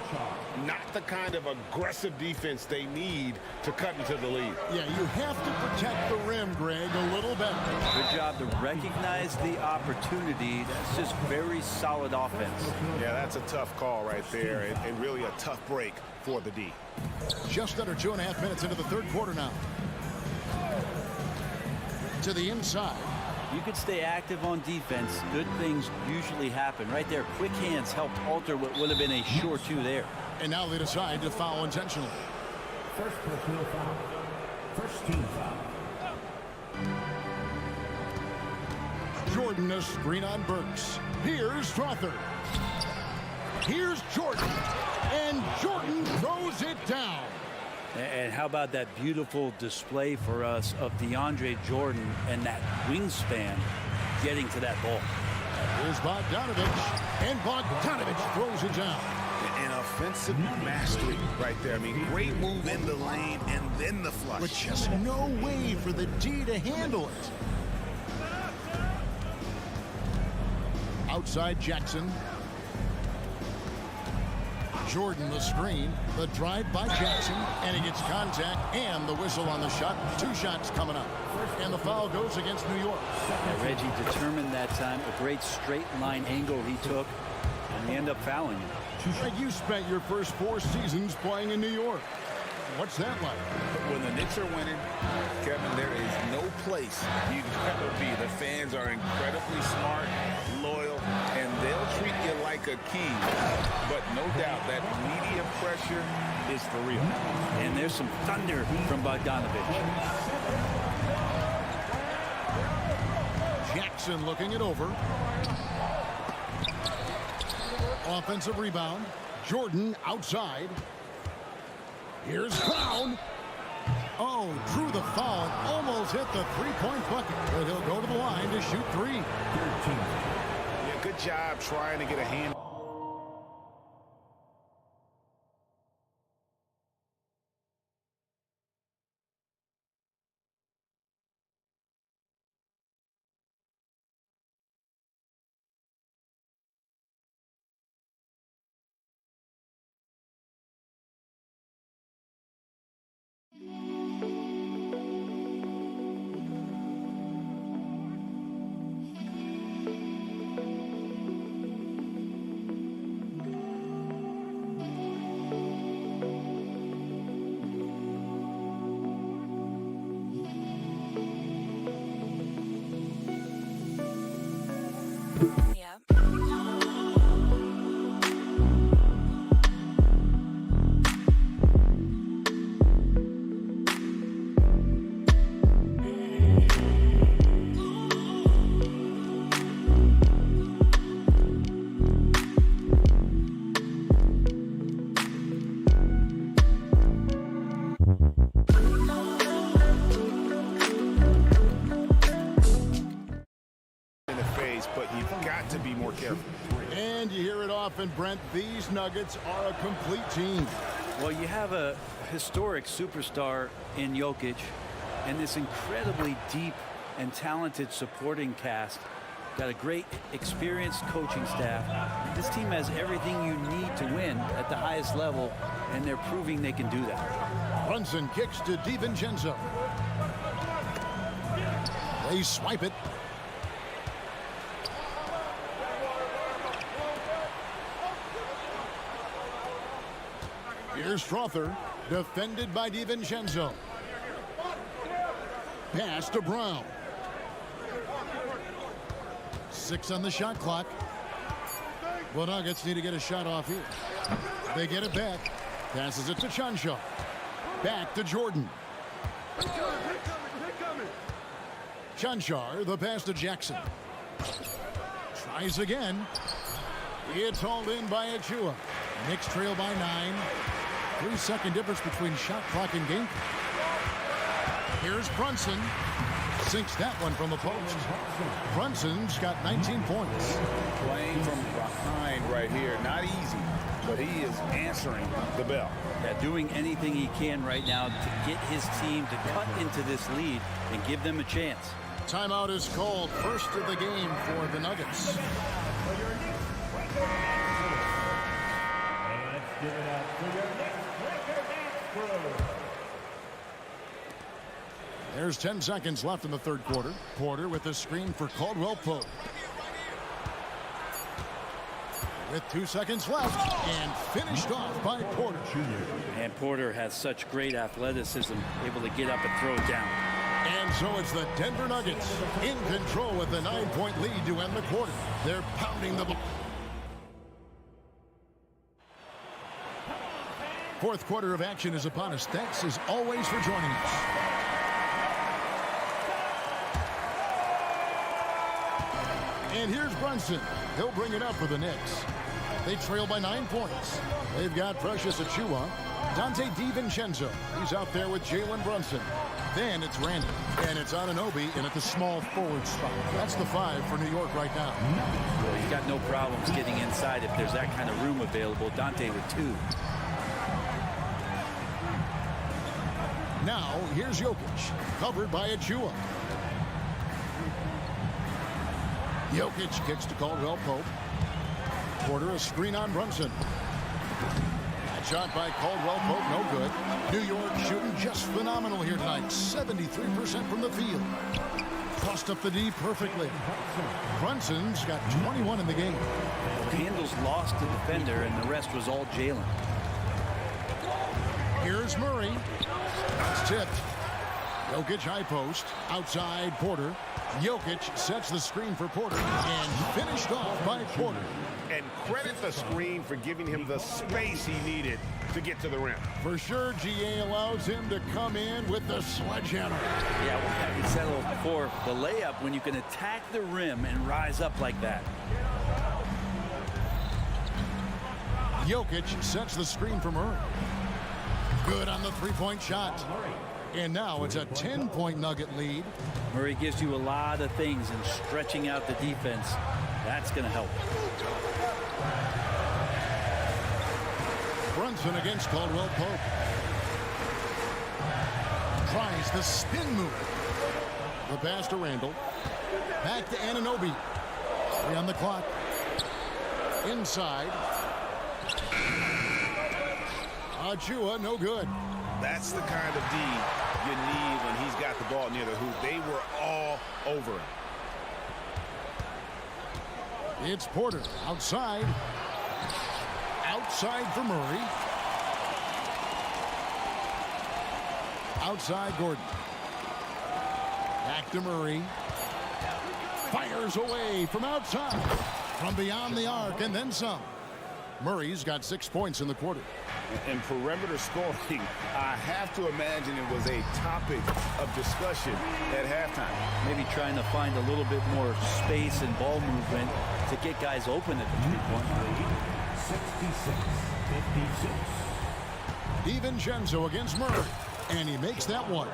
Speaker 3: Not the kind of aggressive defense they need to cut into the lead.
Speaker 1: Yeah, you have to protect the rim, Greg, a little better.
Speaker 10: Good job to recognize the opportunity. That's just very solid offense.
Speaker 3: Yeah, that's a tough call right there, and really a tough break for the D.
Speaker 1: Just under 2.5 minutes into the third quarter now. To the inside.
Speaker 10: You could stay active on defense. Good things usually happen. Right there, quick hands helped alter what would have been a sure 2 there.
Speaker 1: And now they decide to foul intentionally.
Speaker 8: First personal foul. First team foul.
Speaker 1: Jordan, a screen on Burks. Here's Strother. Here's Jordan. And Jordan throws it down.
Speaker 10: And how about that beautiful display for us of DeAndre Jordan and that wingspan getting to that ball.
Speaker 1: Here's Bogdanovich. And Bogdanovich throws it down.
Speaker 3: An offensive mastery right there. I mean, great move in the lane and then the flush.
Speaker 1: But just no way for the D to handle it. Outside Jackson. Jordan the screen, the drive by Jackson, and he gets contact and the whistle on the shot. 2 shots coming up. And the foul goes against New York.
Speaker 10: Reggie determined that time. A great straight line angle he took, and he ended up fouling him.
Speaker 1: You spent your first 4 seasons playing in New York. What's that like?
Speaker 3: When the Knicks are winning, Kevin, there is no place you'd rather be. The fans are incredibly smart, loyal, and they'll treat you like a king. But no doubt that media pressure is for real.
Speaker 10: And there's some thunder from Bogdanovich.
Speaker 1: Jackson looking it over. Offensive rebound. Jordan outside. Here's Brown. Oh, drew the foul. Almost hit the 3-point bucket. But he'll go to the line to shoot 3.
Speaker 3: Yeah, good job trying to get a hand. careful.
Speaker 1: And you hear it often, Brent. These Nuggets are a complete team.
Speaker 10: Well, you have a historic superstar in Jokic and this incredibly deep and talented supporting cast. Got a great experienced coaching staff. This team has everything you need to win at the highest level, and they're proving they can do that.
Speaker 1: Brunson kicks to DiVincenzo. They swipe it. Here's Strother, defended by DiVincenzo. Pass to Brown. 6 on the shot clock. The Nuggets need to get a shot off here. They get it back. Passes it to Chanshaw. Back to Jordan. Chanshaw, the pass to Jackson. Tries again. It's hauled in by Achua. Knicks trail by 9. 3-second difference between shot clock and game. Here's Brunson. Sinks that one from the post. Brunson's got 19 points.
Speaker 3: Playing from behind right here. Not easy, but he is answering the bell.
Speaker 10: Yeah, doing anything he can right now to get his team to cut into this lead and give them a chance.
Speaker 1: Timeout is called. First of the game for the Nuggets.
Speaker 11: Let's give it up for your next record.
Speaker 1: There's 10 seconds left in the third quarter. Porter with the screen for Caldwell Pope. With 2 seconds left and finished off by Porter.
Speaker 10: And Porter has such great athleticism, able to get up and throw it down.
Speaker 1: And so it's the Denver Nuggets in control with a 9-point lead to end the quarter. They're pounding the ball. Fourth quarter of action is upon us. Thanks as always for joining us. And here's Brunson. He'll bring it up for the Knicks. They trail by 9 points. They've got Precious Achua. Dante DiVincenzo. He's out there with Jalen Brunson. Then it's Randall. And it's Anunoby in at the small forward spot. That's the 5 for New York right now.
Speaker 10: Well, he's got no problems getting inside if there's that kind of room available. Dante with 2.
Speaker 1: Now, here's Jokic. Covered by Achua. Jokic kicks to Caldwell Pope. Porter a screen on Brunson. That shot by Caldwell Pope, no good. New York shooting just phenomenal here tonight. 73% from the field. Crossed up the D perfectly. Brunson's got 21 in the game.
Speaker 10: Handles lost the defender, and the rest was all Jalen.
Speaker 1: Here's Murray. It's tipped. Jokic high post. Outside Porter. Jokic sets the screen for Porter and finished off by Porter.
Speaker 12: And credit the screen for giving him the space he needed to get to the rim.
Speaker 1: For sure, GA allows him to come in with the sledgehammer.
Speaker 10: Yeah, well, we settled for the layup when you can attack the rim and rise up like that.
Speaker 1: Jokic sets the screen for Murray. Good on the three-point shot. And now it's a 10-point Nugget lead.
Speaker 10: Murray gives you a lot of things, and stretching out the defense, that's going to help.
Speaker 1: Brunson against Caldwell Pope. Tries the spin move. The pass to Randall. Back to Anunoby. 3 on the clock. Inside. Achua, no good.
Speaker 12: That's the kind of D you need when he's got the ball near the hoop. They were all over him.
Speaker 1: It's Porter outside. Outside for Murray. Outside Gordon. Back to Murray. Fires away from outside. From beyond the arc and then some. Murray's got 6 points in the quarter.
Speaker 12: And perimeter scoring, I have to imagine it was a topic of discussion at halftime.
Speaker 10: Maybe trying to find a little bit more space and ball movement to get guys open at the three-point line.
Speaker 11: 66-56.
Speaker 1: DiVincenzo against Murray. And he makes that one.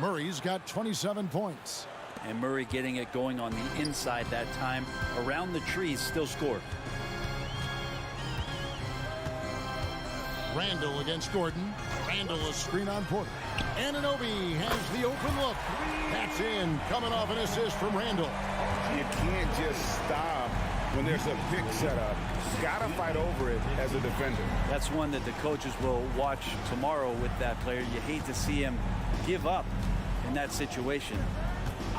Speaker 1: Murray's got 27 points.
Speaker 10: And Murray getting it going on the inside that time. Around the trees, still scored.
Speaker 1: Randall against Gordon. Randall a screen on Porter. Anunoby has the open look. That's in, coming off an assist from Randall.
Speaker 12: You can't just stop when there's a pick set up. Got to fight over it as a defender.
Speaker 10: That's one that the coaches will watch tomorrow with that player. You hate to see him give up in that situation.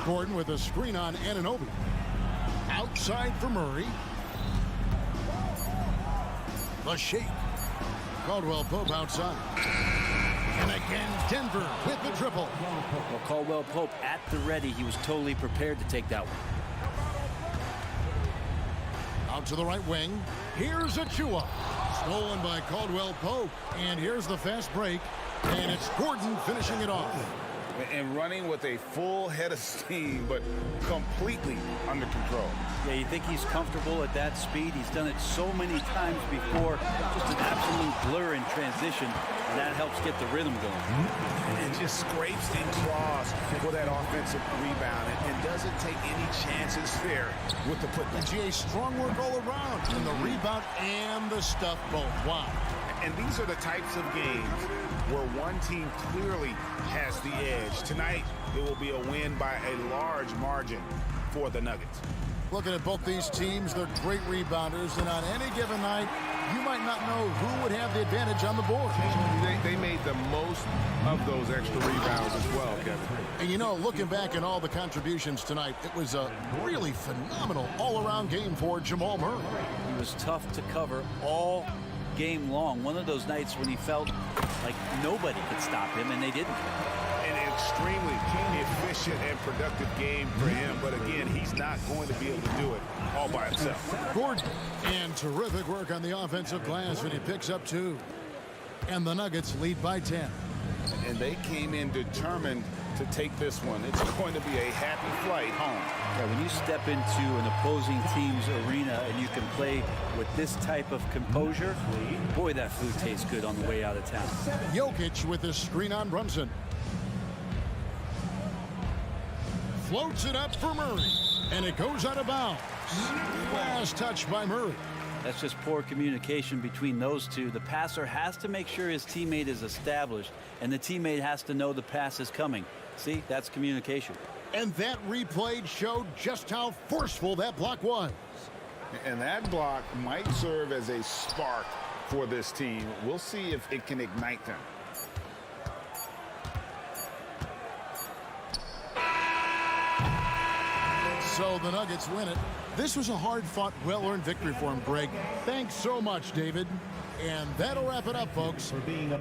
Speaker 1: Gordon with a screen on Anunoby. Outside for Murray. The shake. Caldwell Pope outside. And again, Denver with the triple.
Speaker 10: Well, Caldwell Pope at the ready. He was totally prepared to take that one.
Speaker 1: Out to the right wing. Here's Achua. Stolen by Caldwell Pope. And here's the fast break. And it's Gordon finishing it off.
Speaker 12: And running with a full head of steam, but completely under control.
Speaker 10: Yeah, you think he's comfortable at that speed. He's done it so many times before. Just an absolute blur in transition, and that helps get the rhythm going.
Speaker 12: And just scrapes and claws for that offensive rebound and doesn't take any chances there with the putback.
Speaker 1: GA, strong work all around. And the rebound and the stuff both. Wow.
Speaker 12: And these are the types of games where one team clearly has the edge. Tonight, it will be a win by a large margin for the Nuggets.
Speaker 1: Looking at both these teams, they're great rebounders, and on any given night, you might not know who would have the advantage on the board.
Speaker 13: They made the most of those extra rebounds as well, Kevin.
Speaker 1: And you know, looking back at all the contributions tonight, it was a really phenomenal all-around game for Jamal Murray.
Speaker 10: He was tough to cover all game long. One of those nights when he felt like nobody could stop him, and they didn't.
Speaker 12: An extremely efficient and productive game for him, but again, he's not going to be able to do it all by himself.
Speaker 1: Gordon, and terrific work on the offensive glass, and he picks up 2. And the Nuggets lead by 10.
Speaker 12: And they came in determined to take this one. It's going to be a happy flight home.
Speaker 10: Yeah, when you step into an opposing team's arena and you can play with this type of composure, boy, that food tastes good on the way out of town.
Speaker 1: Jokic with a screen on Brunson. Floats it up for Murray, and it goes out of bounds. Last touch by Murray.
Speaker 10: That's just poor communication between those two. The passer has to make sure his teammate is established, and the teammate has to know the pass is coming. See, that's communication.
Speaker 1: And that replay showed just how forceful that block was.
Speaker 12: And that block might serve as a spark for this team. We'll see if it can ignite them.
Speaker 1: So the Nuggets win it. This was a hard-fought, well-earned victory for him, Greg. Thanks so much, David. And that'll wrap it up, folks.
Speaker 11: For being a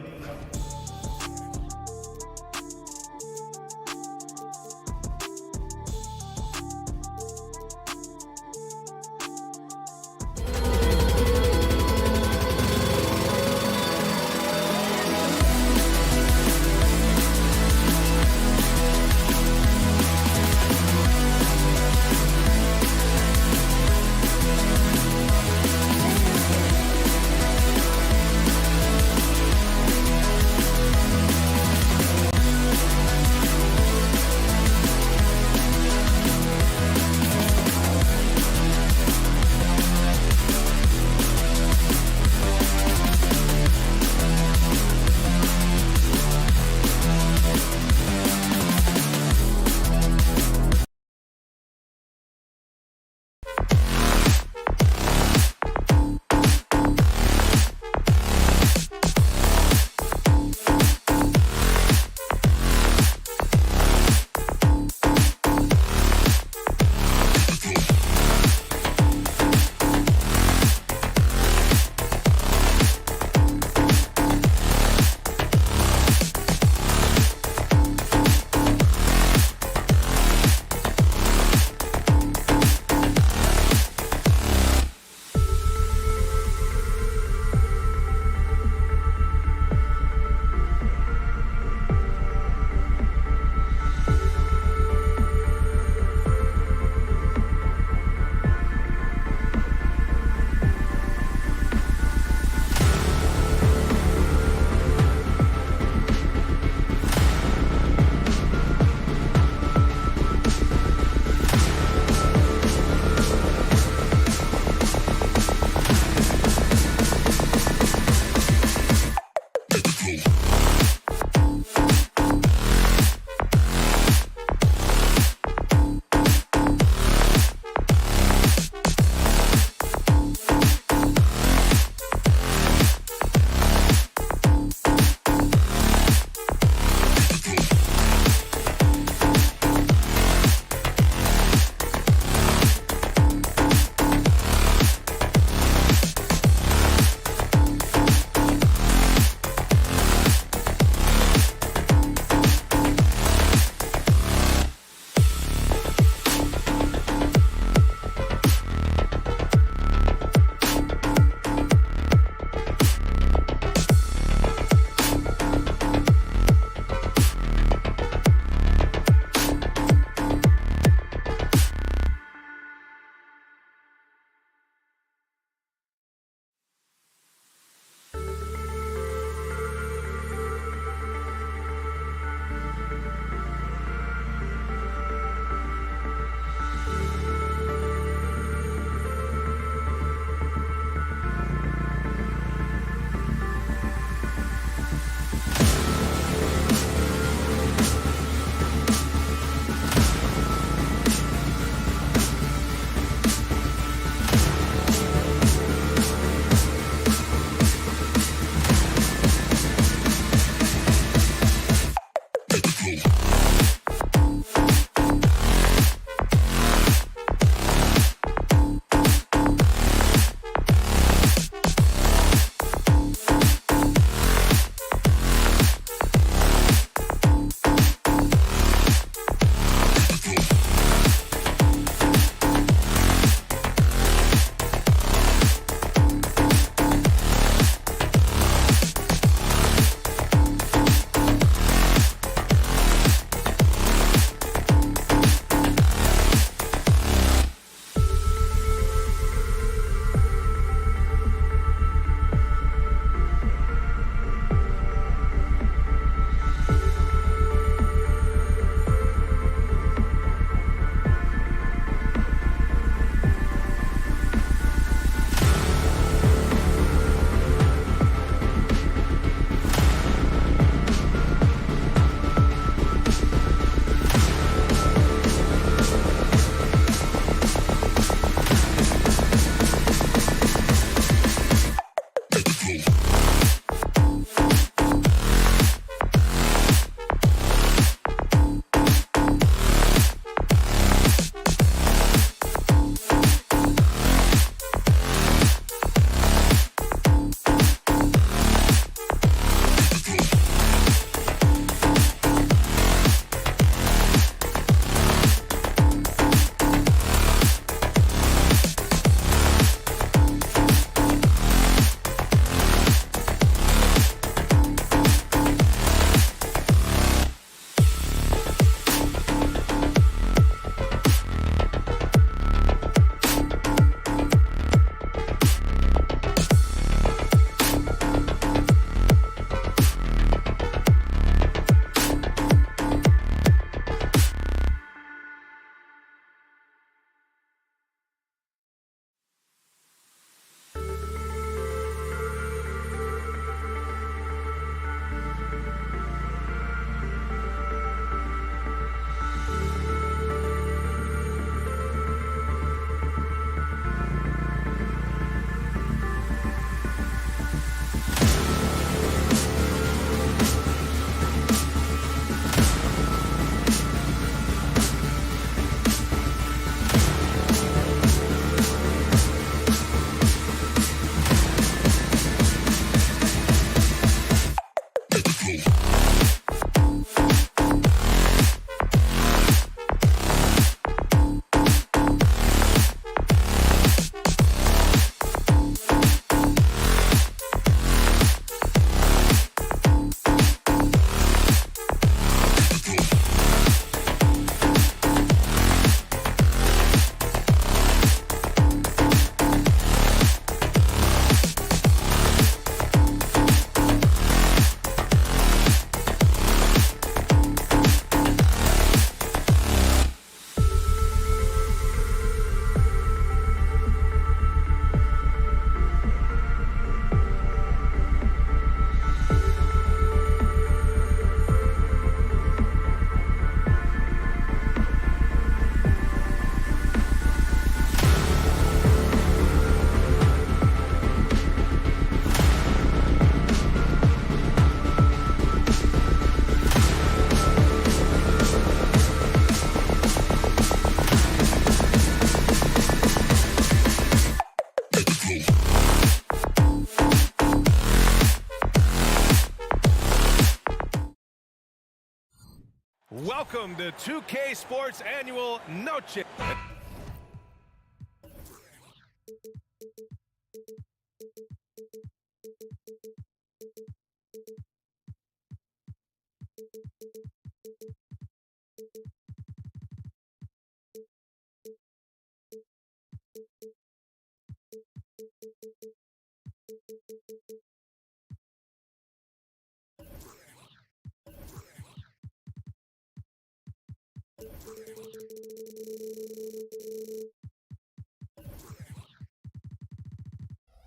Speaker 5: Welcome to 2K Sports Annual Noche.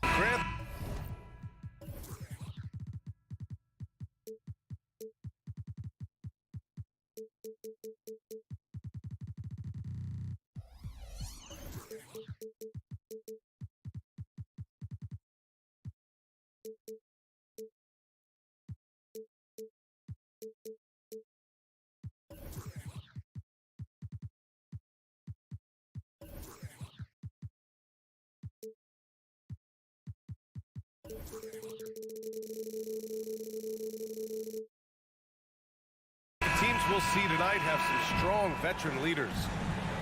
Speaker 5: Grant. The teams we'll see tonight have some strong veteran leaders.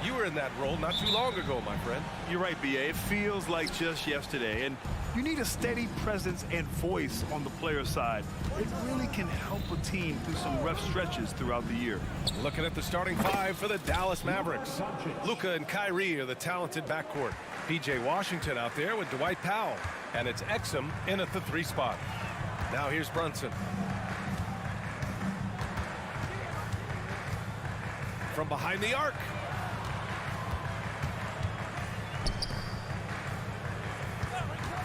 Speaker 5: You were in that role not too long ago, my friend.
Speaker 7: You're right, B.A. It feels like just yesterday. And you need a steady presence and voice on the player side. It really can help a team through some rough stretches throughout the year.
Speaker 5: Looking at the starting five for the Dallas Mavericks. Luka and Kyrie are the talented backcourt. P.J. Washington out there with Dwight Powell. And it's Exum in at the 3 spot. Now here's Brunson. From behind the arc.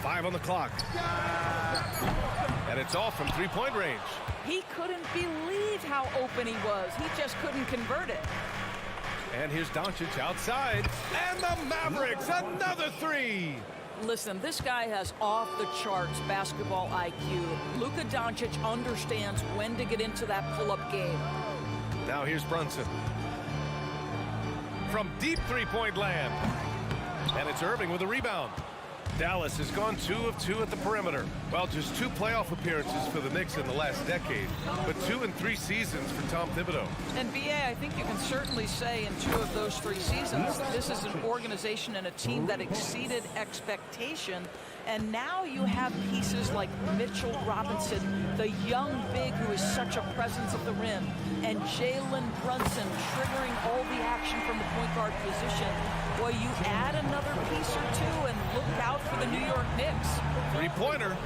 Speaker 5: Five on the clock. And it's off from 3-point range.
Speaker 2: He couldn't believe how open he was. He just couldn't convert it.
Speaker 5: And here's Doncic outside. And the Mavericks, another 3.
Speaker 2: Listen, this guy has off-the-charts basketball IQ. Luka Doncic understands when to get into that pull-up game.
Speaker 5: Now here's Brunson. From deep 3-point land. And it's Irving with a rebound. Dallas has gone 2 of 2 at the perimeter. Well, just 2 playoff appearances for the Knicks in the last decade, but 2 in 3 seasons for Tom Thibodeau.
Speaker 2: And B.A., I think you can certainly say in 2 of those 3 seasons, this is an organization and a team that exceeded expectation. And now you have pieces like Mitchell Robinson, the young big who is such a presence at the rim, and Jalen Brunson triggering all the action from the point guard position. Boy, you add another piece or 2 and look out for the New York Knicks.
Speaker 5: 3-pointer.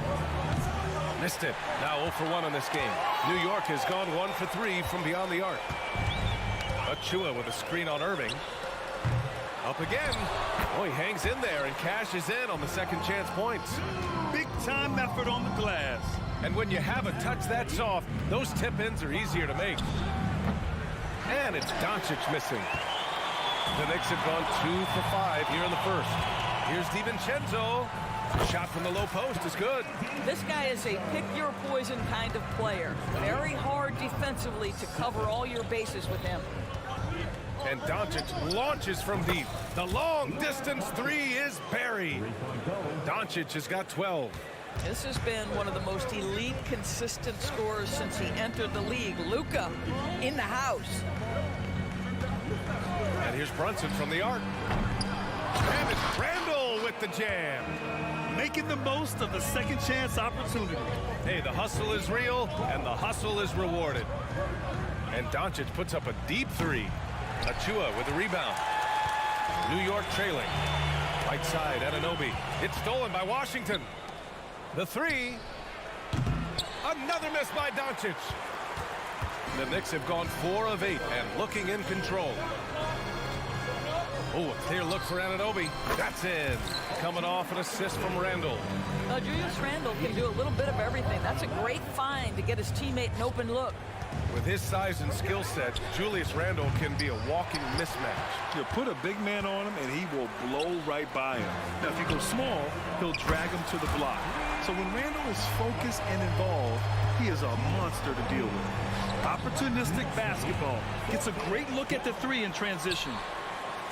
Speaker 5: Missed it. Now 0 for 1 in this game. New York has gone 1 for 3 from beyond the arc. Achua with a screen on Irving. Up again. Oh, he hangs in there and cashes in on the second chance points.
Speaker 7: Big time effort on the glass.
Speaker 5: And when you have a touch that soft, those tip-ins are easier to make. And it's Doncic missing. The Knicks have gone 2 for 5 here in the first. Here's DiVincenzo. Shot from the low post is good.
Speaker 2: This guy is a pick-your-poison kind of player. Very hard defensively to cover all your bases with him.
Speaker 5: And Doncic launches from deep. The long-distance 3 is buried. Doncic has got 12.
Speaker 2: This has been one of the most elite, consistent scorers since he entered the league. Luka in the house.
Speaker 5: And here's Brunson from the arc. And it's Randall with the jam.
Speaker 7: Making the most of the second chance opportunity.
Speaker 5: Hey, the hustle is real, and the hustle is rewarded. And Doncic puts up a deep 3. Achua with the rebound. New York trailing. Right side, Anunoby. It's stolen by Washington. The 3. Another miss by Doncic. The Knicks have gone 4 of 8 and looking in control. Oh, a clear look for Anunoby. That's in. Coming off an assist from Randall.
Speaker 2: Julius Randall can do a little bit of everything. That's a great find to get his teammate an open look.
Speaker 5: With his size and skill set, Julius Randall can be a walking mismatch.
Speaker 7: You put a big man on him, and he will blow right by him. Now, if you go small, he'll drag him to the block. So when Randall is focused and involved, he is a monster to deal with. Opportunistic basketball. Gets a great look at the 3 in transition.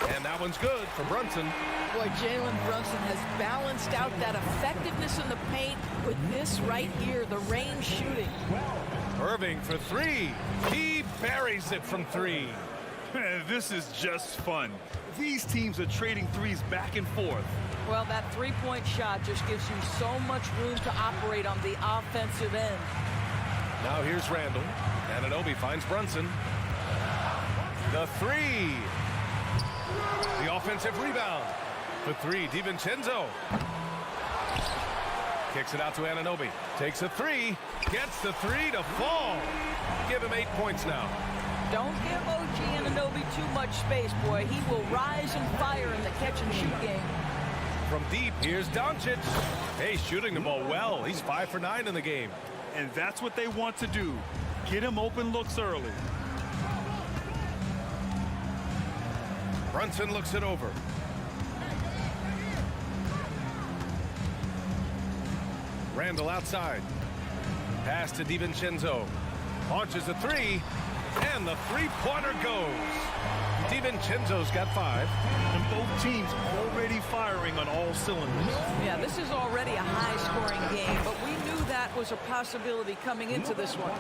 Speaker 5: And that one's good for Brunson.
Speaker 2: Boy, Jalen Brunson has balanced out that effectiveness in the paint with this right here, the range shooting.
Speaker 5: Irving for 3. He buries it from 3.
Speaker 7: This is just fun. These teams are trading threes back and forth.
Speaker 2: Well, that three-point shot just gives you so much room to operate on the offensive end.
Speaker 5: Now here's Randall. Anunoby finds Brunson. The 3. The offensive rebound. The 3, DiVincenzo. Kicks it out to Anunoby. Takes a 3. Gets the 3 to fall. Give him 8 points now.
Speaker 2: Don't give OG Anunoby too much space, boy. He will rise and fire in the catch-and-shoot game.
Speaker 5: From deep, here's Doncic. Hey, shooting the ball well. He's 5 for 9 in the game.
Speaker 7: And that's what they want to do. Get him open looks early.
Speaker 5: Brunson looks it over. Randall outside. Pass to DiVincenzo. Launches a 3. And the three-pointer goes. DiVincenzo's got 5.
Speaker 7: And both teams already firing on all cylinders.
Speaker 2: Yeah, this is already a high-scoring game, but we knew that was a possibility coming into this one.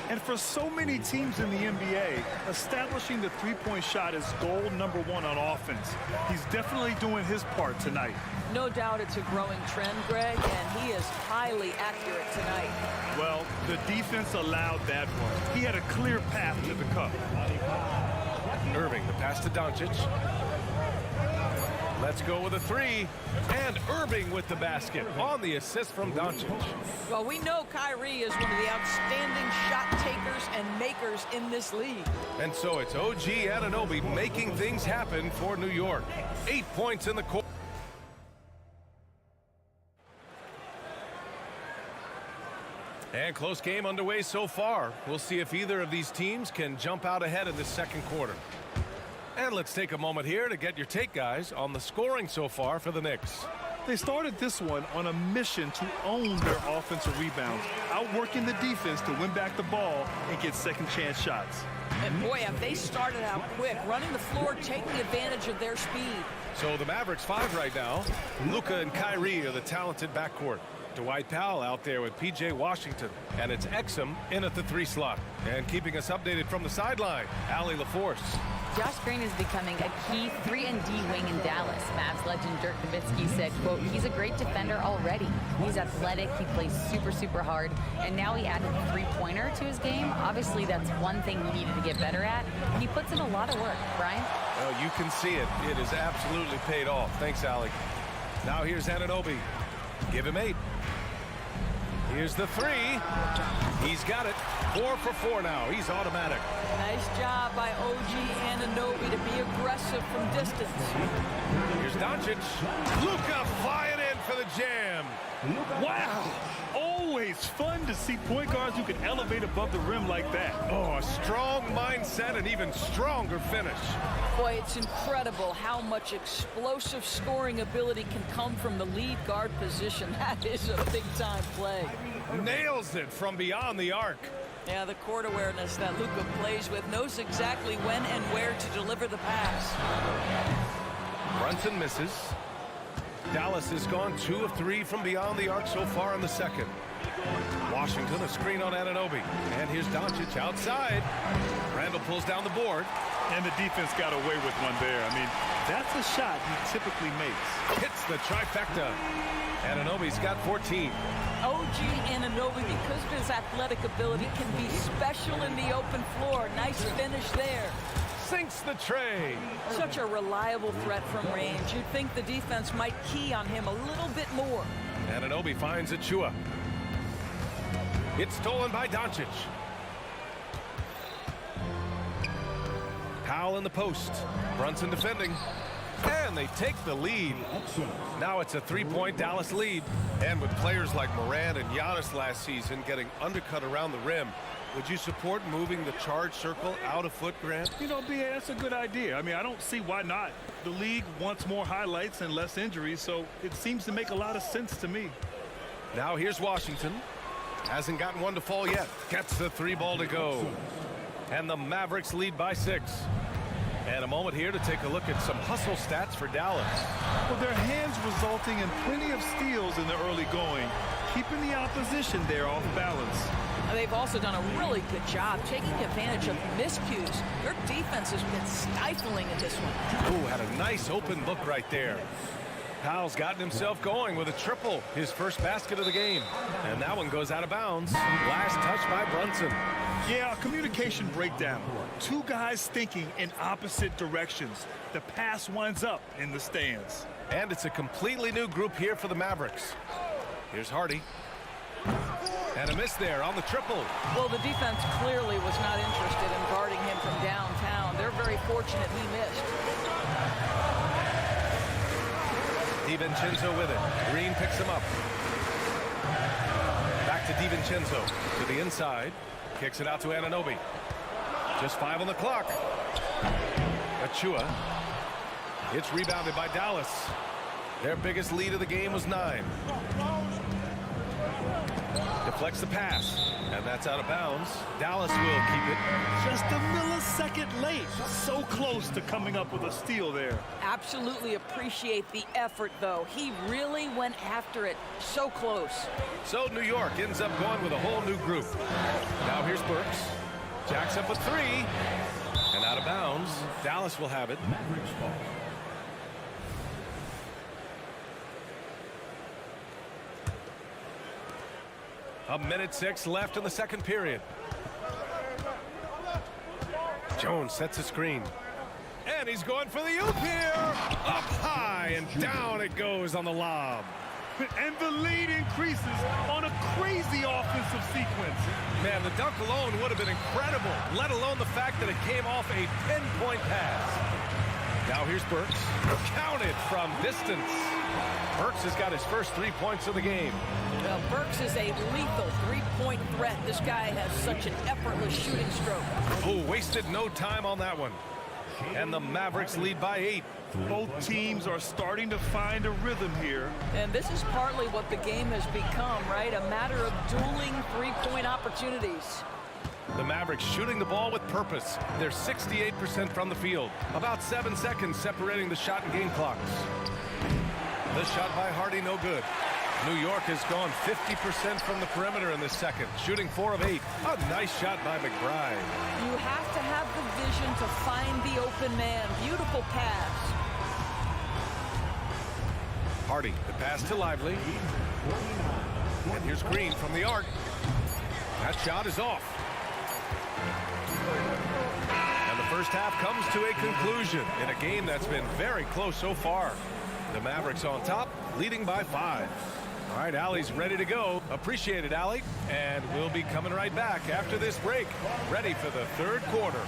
Speaker 7: And for so many teams in the NBA, establishing the three-point shot is goal number 1 on offense. He's definitely doing his part tonight.
Speaker 2: No doubt it's a growing trend, Greg, and he is highly accurate tonight.
Speaker 7: Well, the defense allowed that one. He had a clear path to the cup.
Speaker 5: Irving, the pass to Doncic. Let's go with a 3. And Irving with the basket on the assist from Doncic.
Speaker 2: Well, we know Kyrie is one of the outstanding shot takers and makers in this league.
Speaker 5: And so it's OG Anunoby making things happen for New York. 8 points in the court. And close game underway so far. We'll see if either of these teams can jump out ahead in the second quarter. And let's take a moment here to get your take, guys, on the scoring so far for the Knicks.
Speaker 7: They started this one on a mission to own their offensive rebounds, outworking the defense to win back the ball and get second chance shots.
Speaker 2: And boy, have they started out quick, running the floor, taking advantage of their speed.
Speaker 5: So the Mavericks 5 right now. Luka and Kyrie are the talented backcourt. Dwight Powell out there with P.J. Washington. And it's Exum in at the 3 slot. And keeping us updated from the sideline, Allie LaForce.
Speaker 9: Josh Green is becoming a key 3-and-D wing in Dallas. Mavs legend Dirk Nowitzki said, quote, he's a great defender already. He's athletic, he plays super, super hard, and now he added a three-pointer to his game. Obviously, that's one thing he needed to get better at, and he puts in a lot of work. Brian?
Speaker 5: Well, you can see it. It has absolutely paid off. Thanks, Allie. Now here's Anunoby. Give him 8. Here's the 3. He's got it. 4 for 4 now. He's automatic.
Speaker 2: Nice job by OG Anunoby to be aggressive from distance.
Speaker 5: Here's Doncic. Luka flying in for the jam.
Speaker 7: Wow. Always fun to see point guards who can elevate above the rim like that.
Speaker 5: Oh, a strong mindset and even stronger finish.
Speaker 2: Boy, it's incredible how much explosive scoring ability can come from the lead guard position. That is a big-time play.
Speaker 5: Nails it from beyond the arc.
Speaker 2: Yeah, the court awareness that Luka plays with, knows exactly when and where to deliver the pass.
Speaker 5: Brunson misses. Dallas has gone 2 of 3 from beyond the arc so far in the second. Washington, a screen on Anunoby. And here's Doncic outside. Randall pulls down the board.
Speaker 7: And the defense got away with one there. I mean, that's a shot he typically makes.
Speaker 5: Hits the trifecta. Anunoby's got 14.
Speaker 2: OG Anunoby, because of his athletic ability, can be special in the open floor. Nice finish there.
Speaker 5: Sinks the tray.
Speaker 2: Such a reliable threat from range. You'd think the defense might key on him a little bit more.
Speaker 5: Anunoby finds Achua. It's stolen by Doncic. Powell in the post. Brunson defending. And they take the lead. Now it's a 3-point Dallas lead. And with players like Morant and Giannis last season getting undercut around the rim, would you support moving the charge circle out a foot, Grant?
Speaker 7: You know, B.A., that's a good idea. I mean, I don't see why not. The league wants more highlights and less injuries, so it seems to make a lot of sense to me.
Speaker 5: Now here's Washington. Hasn't gotten one to fall yet. Gets the 3 ball to go. And the Mavericks lead by 6. And a moment here to take a look at some hustle stats for Dallas.
Speaker 7: Well, their hands resulting in plenty of steals in the early going, keeping the opposition there off balance.
Speaker 2: And they've also done a really good job taking advantage of miscues. Their defense has been stifling in this one.
Speaker 5: Ooh, had a nice open look right there. Powell's gotten himself going with a triple, his first basket of the game. And that one goes out of bounds. Last touch by Brunson.
Speaker 7: Yeah, communication breakdown. Two guys thinking in opposite directions. The pass winds up in the stands.
Speaker 5: And it's a completely new group here for the Mavericks. Here's Hardy. And a miss there on the triple.
Speaker 2: Well, the defense clearly was not interested in guarding him from downtown. They're very fortunate he missed.
Speaker 5: DiVincenzo with it. Green picks him up. Back to DiVincenzo. To the inside. Kicks it out to Anunoby. Just 5 on the clock. Achua. It's rebounded by Dallas. Their biggest lead of the game was 9. Deflects the pass. And that's out of bounds. Dallas will keep it.
Speaker 7: Just a millisecond late. So close to coming up with a steal there.
Speaker 2: Absolutely appreciate the effort, though. He really went after it. So close.
Speaker 5: So New York ends up going with a whole new group. Now here's Burks. Jacks up a 3. And out of bounds. Dallas will have it.
Speaker 11: Mavericks ball.
Speaker 5: A minute 6 left in the second period. Jones sets a screen. And he's going for the oop here. Up high and down it goes on the lob.
Speaker 7: And the lead increases on a crazy offensive sequence.
Speaker 5: Man, the dunk alone would have been incredible, let alone the fact that it came off a pinpoint pass. Now here's Burks. Counted from distance. Burks has got his first 3 points of the game.
Speaker 2: Well, Burks is a lethal three-point threat. This guy has such an effortless shooting stroke.
Speaker 5: Oh, wasted no time on that one. And the Mavericks lead by 8.
Speaker 7: Both teams are starting to find a rhythm here. And
Speaker 2: this is partly what the game has become, right? A matter of dueling three-point opportunities.
Speaker 5: The Mavericks shooting the ball with purpose. They're 68% from the field. About 7 seconds separating the shot and game clocks. The shot by Hardy, no good. New York has gone 50% from the perimeter in this second, shooting 4 of 8. A nice shot by McBride.
Speaker 2: You have to have the vision to find the open man. Beautiful pass.
Speaker 5: Hardy, the pass to Lively. And here's Green from the arc. That shot is off. And the first half comes to a conclusion in a game that's been very close so far. The Mavericks on top, leading by 5. All right, Allie's ready to go. Appreciate it, Allie. And we'll be coming right back after this break, ready for the third quarter.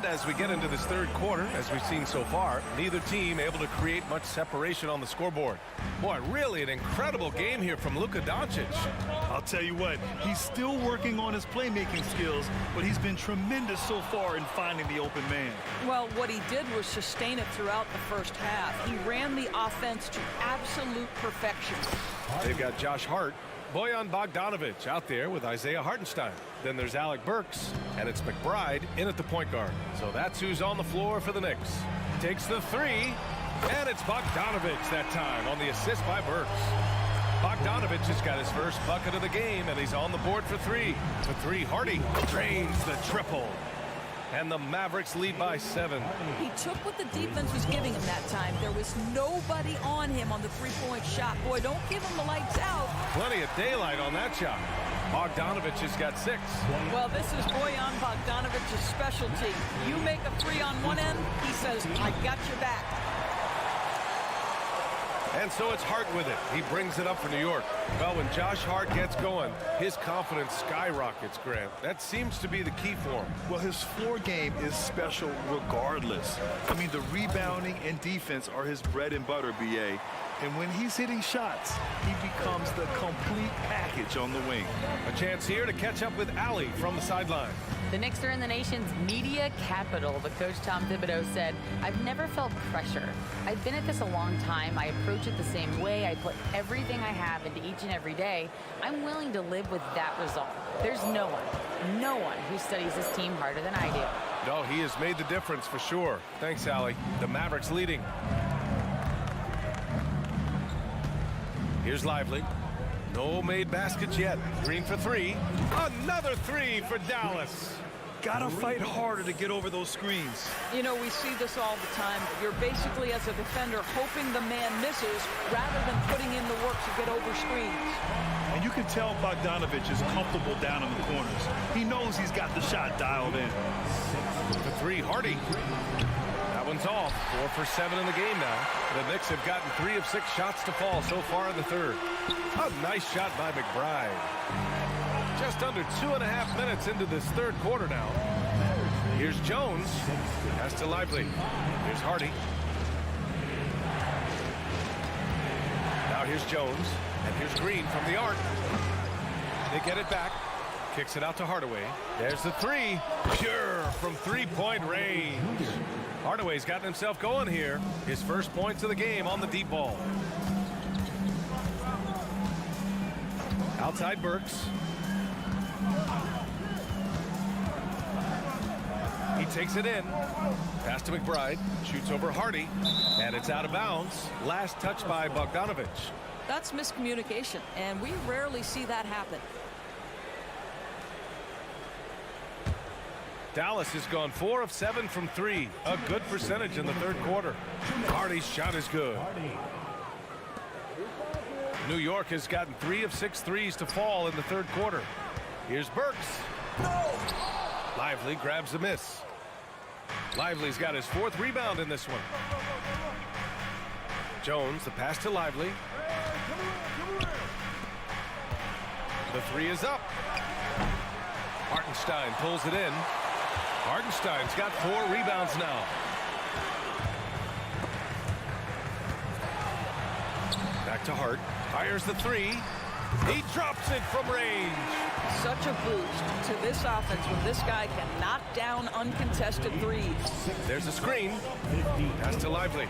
Speaker 5: As we get into this third quarter, as we've seen so far, neither team able to create much separation on the scoreboard. Boy, really an incredible game here from Luka Doncic.
Speaker 7: I'll tell you what, he's still working on his playmaking skills, but he's been tremendous so far in finding the open man.
Speaker 2: Well, what he did was sustain it throughout the first half. He ran the offense to absolute perfection.
Speaker 5: They've got Josh Hart, Bojan Bogdanovic out there with Isaiah Hartenstein. Then there's Alec Burks, and it's McBride in at the point guard. So that's who's on the floor for the Knicks. Takes the 3, and it's Bogdanovic that time on the assist by Burks. Bogdanovic has got his first bucket of the game, and he's on the board for 3. To 3, Hardy drains the triple. And the Mavericks lead by 7.
Speaker 2: He took what the defense was giving him that time. There was nobody on him on the three-point shot. Boy, don't give him the lights out.
Speaker 5: Plenty of daylight on that shot. Bogdanovic has got 6.
Speaker 2: Well, this is Bojan Bogdanovic's specialty. You make a 3 on one end, he says, I got your back.
Speaker 5: And so it's Hart with it. He brings it up for New York. Well, when Josh Hart gets going, his confidence skyrockets, Grant. That seems to be the key for him.
Speaker 7: Well, his floor game is special regardless. I mean, the rebounding and defense are his bread and butter, B.A. And when he's hitting shots, he becomes the complete package on the wing.
Speaker 5: A chance here to catch up with Allie from the sideline.
Speaker 9: The Knicks are in the nation's media capital, but Coach Tom Thibodeau said, "I've never felt pressure. I've been at this a long time. I approach it the same way. I put everything I have into each and every day. I'm willing to live with that result. There's no one who studies this team harder than I do."
Speaker 5: No, he has made the difference for sure. Thanks, Allie. The Mavericks leading. Here's Lively. No made baskets yet. Green for three. Another three for Dallas.
Speaker 7: Gotta fight harder to get over those screens.
Speaker 2: You know, we see this all the time. You're basically, as a defender, hoping the man misses rather than putting in the work to get over screens.
Speaker 7: And you can tell Bogdanovich is comfortable down in the corners. He knows he's got the shot dialed in.
Speaker 5: The three, Hardy. That one's off. 4 for 7 in the game now. The Knicks have gotten 3 of 6 shots to fall so far in the third. A nice shot by McBride. Just under 2.5 minutes into this third quarter now. Here's Jones. Pass to Lively. Here's Hardy. Now here's Jones. And here's Green from the arc. They get it back. Kicks it out to Hardaway. There's the three. Pure from three-point range. Hardaway's gotten himself going here. His first points of the game on the deep ball. Outside Burks. He takes it in. Pass to McBride. Shoots over Hardy. And it's out of bounds. Last touch by Bogdanovich.
Speaker 2: That's miscommunication, and we rarely see that happen.
Speaker 5: Dallas has gone 4 of 7 from 3. A good percentage in the third quarter. Hardy's shot is good. New York has gotten 3 of 6 threes to fall in the third quarter. Here's Burks. Lively grabs a miss. Lively's got his 4th rebound in this one. Jones, the pass to Lively. The three is up. Hartenstein pulls it in. Hartenstein's got 4 rebounds now. Back to Hart. Fires the three. He drops it from range.
Speaker 2: Such a boost to this offense when this guy can knock down uncontested threes.
Speaker 5: There's a screen. Pass to Lively.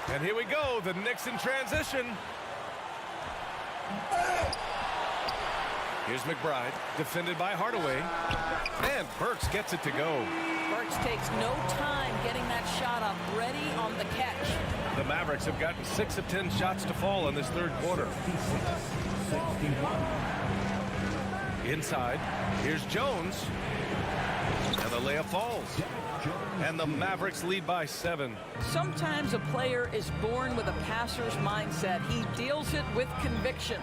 Speaker 5: And here we go. The Knicks in transition. Here's McBride, defended by Hardaway. And Burks gets it to go.
Speaker 2: Burks takes no time getting that shot up, ready on the catch.
Speaker 5: The Mavericks have gotten 6 of 10 shots to fall in this third quarter. Inside, here's Jones. And the layup falls. And the Mavericks lead by 7.
Speaker 2: Sometimes a player is born with a passer's mindset. He deals it with conviction.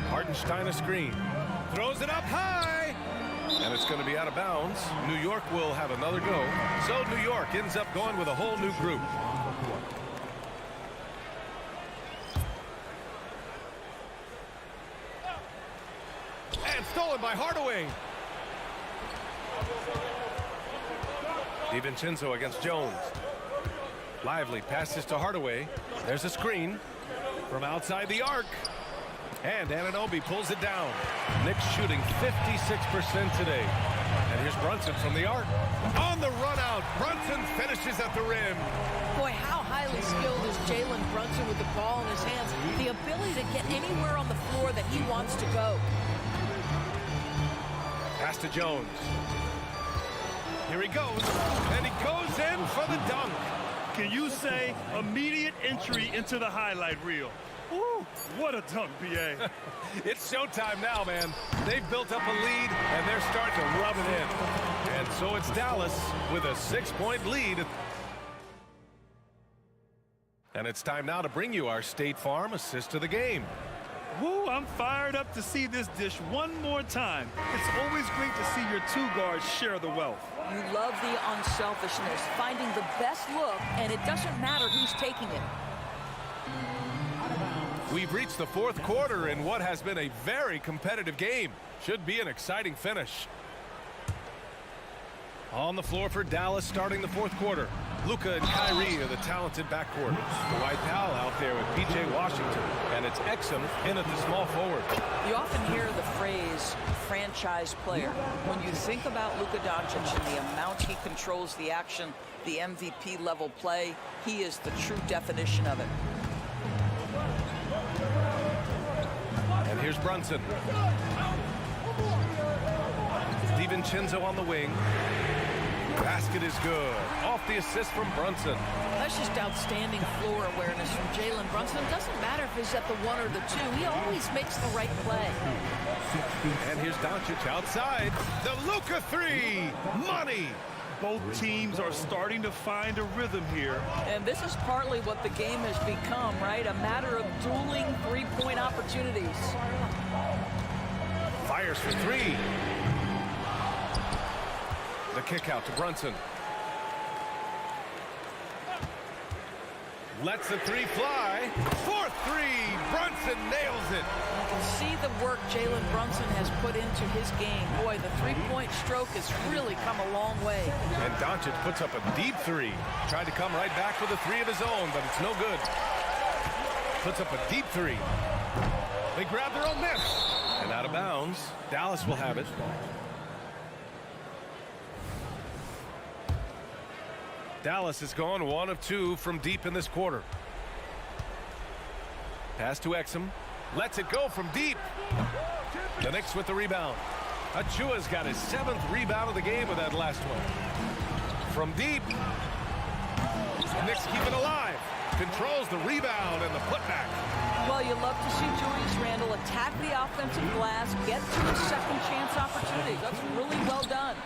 Speaker 5: Hartenstein a screen. Throws it up high. And it's going to be out of bounds. New York will have another go. So New York ends up going with a whole new group. And stolen by Hardaway. DiVincenzo against Jones. Lively passes to Hardaway. There's a screen from outside the arc. And Anunoby pulls it down. Knicks shooting 56% today. And here's Brunson from the arc. On the run out, Brunson finishes at the rim.
Speaker 2: Boy, how highly skilled is Jalen Brunson with the ball in his hands. The ability to get anywhere on the floor that he wants to go.
Speaker 5: Pass to Jones. Here he goes. And he goes in for the dunk.
Speaker 7: Can you say immediate entry into the highlight reel? Woo, what a dunk, BA.
Speaker 5: It's showtime now, man. They've built up a lead, and they're starting to rub it in. And so it's Dallas with a 6-point lead. And it's time now to bring you our State Farm assist of the game.
Speaker 7: Woo, I'm fired up to see this dish one more time. It's always great to see your two guards share the wealth.
Speaker 2: You love the unselfishness, finding the best look, and it doesn't matter who's taking it.
Speaker 5: We've reached the fourth quarter in what has been a very competitive game. Should be an exciting finish. On the floor for Dallas starting the fourth quarter. Luka and Kyrie are the talented backcourt. Dwight Powell out there with P.J. Washington. And it's Exum in at the small forward.
Speaker 2: You often hear the phrase franchise player. When you think about Luka Doncic and the amount he controls the action, the MVP level play, he is the true definition of it.
Speaker 5: And here's Brunson. DiVincenzo on the wing. Basket is good. Off the assist from Brunson.
Speaker 2: That's just outstanding floor awareness from Jalen Brunson. It doesn't matter if he's at the 1 or the 2. He always makes the right play.
Speaker 5: And here's Doncic outside. The Luka 3. Money.
Speaker 7: Both teams are starting to find a rhythm here.
Speaker 2: And this is partly what the game has become, right? A matter of dueling three-point opportunities.
Speaker 5: Fires for 3. The kick out to Brunson. Lets the 3 fly. 4-3. Brunson nails it.
Speaker 2: You can see the work Jalen Brunson has put into his game. Boy, the three-point stroke has really come a long way.
Speaker 5: And Doncic puts up a deep 3. Tried to come right back with a 3 of his own, but it's no good. Puts up a deep 3. They grab their own miss. And out of bounds. Dallas will have it. Dallas has gone 1 of 2 from deep in this quarter. Pass to Exum. Lets it go from deep. The Knicks with the rebound. Achua's got his 7th rebound of the game with that last one. From deep. The Knicks keep it alive. Controls the rebound and the putback.
Speaker 2: Well, you love to see Julius Randle attack the offensive glass, get to the second chance opportunity. That's really well done.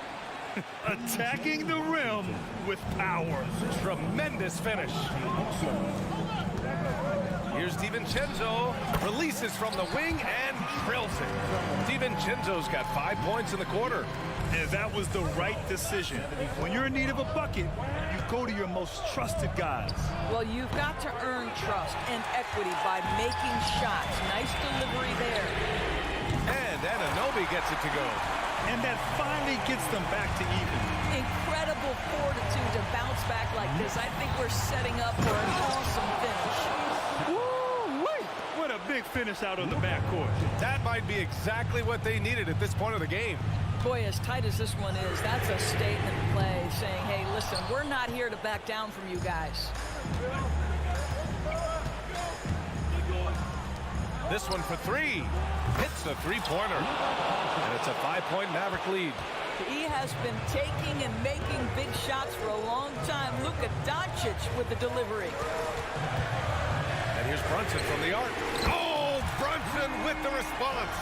Speaker 7: Attacking the rim with power.
Speaker 5: Tremendous finish. Here's DiVincenzo. Releases from the wing and drills it. DiVincenzo's got 5 points in the quarter.
Speaker 7: And that was the right decision. When you're in need of a bucket, you go to your most trusted guys.
Speaker 2: Well, you've got to earn trust and equity by making shots. Nice delivery there.
Speaker 5: And Anunoby gets it to go.
Speaker 7: And that finally gets them back to even.
Speaker 2: Incredible fortitude to bounce back like this. I think we're setting up for an awesome finish.
Speaker 7: Woo-wee! What a big finish out on the backcourt.
Speaker 5: That might be exactly what they needed at this point of the game.
Speaker 2: Boy, as tight as this one is, that's a statement play saying, hey, listen, we're not here to back down from you guys.
Speaker 5: This one for 3. Hits the 3-pointer. And it's a 5-point Maverick lead.
Speaker 2: He has been taking and making big shots for a long time. Luka Doncic with the delivery.
Speaker 5: And here's Brunson from the arc. Oh, Brunson with the response.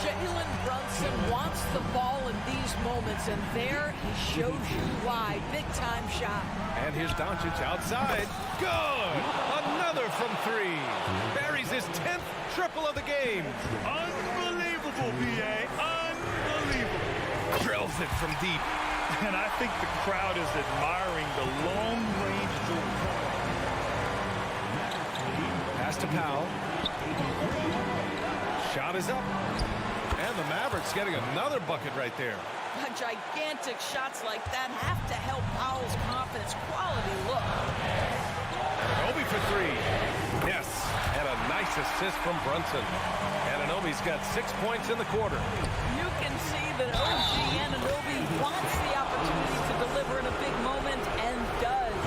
Speaker 2: Jalen Brunson wants the ball in these moments, and there he shows you why. Big-time shot.
Speaker 5: And here's Doncic outside. Good! Another from 3. Buries his 10th triple of the game.
Speaker 7: Unbelievable, B.A. Unbelievable.
Speaker 5: Drills it from deep.
Speaker 7: And I think the crowd is admiring the long-range jewel.
Speaker 5: Pass to Powell. Shot is up. And the Mavericks getting another bucket right there.
Speaker 2: Gigantic shots like that have to help Powell's confidence. Quality look.
Speaker 5: Anunoby for 3. Yes, and a nice assist from Brunson. Anunoby's got 6 points in the quarter.
Speaker 2: You can see that OG Anunoby wants the opportunity to deliver in a big moment and does.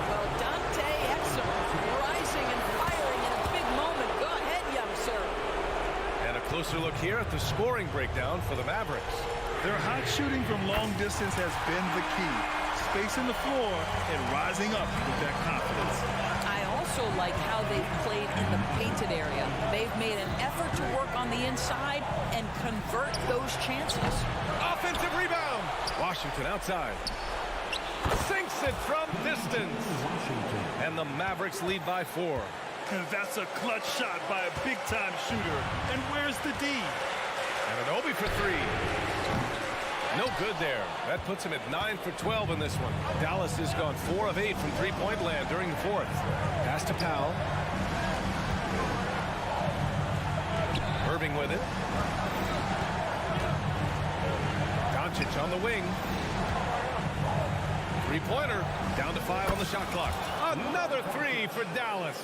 Speaker 2: Well, Dante Exum rising and firing in a big moment. Go ahead, young sir.
Speaker 5: And a closer look here at the scoring breakdown for the Mavericks.
Speaker 7: Their hot shooting from long distance has been the key. Spacing the floor and rising up with that confidence.
Speaker 2: I also like how they've played in the painted area. They've made an effort to work on the inside and convert those chances.
Speaker 5: Offensive rebound. Washington outside. Sinks it from distance. And the Mavericks lead by 4.
Speaker 7: And that's a clutch shot by a big-time shooter. And where's the D?
Speaker 5: Anunoby for 3. No good there. That puts him at 9 for 12 in this one. Dallas has gone 4 of 8 from three-point land during the 4th. Pass to Powell. Irving with it. Doncic on the wing. Three-pointer, down to 5 on the shot clock. Another 3 for Dallas.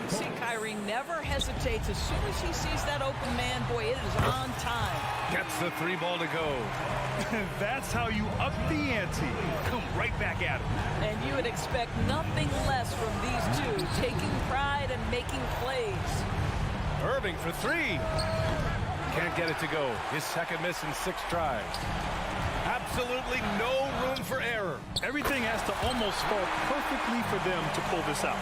Speaker 2: See, Kyrie never hesitates. As soon as he sees that open man, boy, it is on time.
Speaker 5: Gets the 3 ball to go.
Speaker 7: That's how you up the ante. Come right back at him.
Speaker 2: And you would expect nothing less from these two, taking pride and making plays.
Speaker 5: Irving for 3. Can't get it to go. His second miss in 6 tries. Absolutely no room for error.
Speaker 7: Everything has to almost fall perfectly for them to pull this out.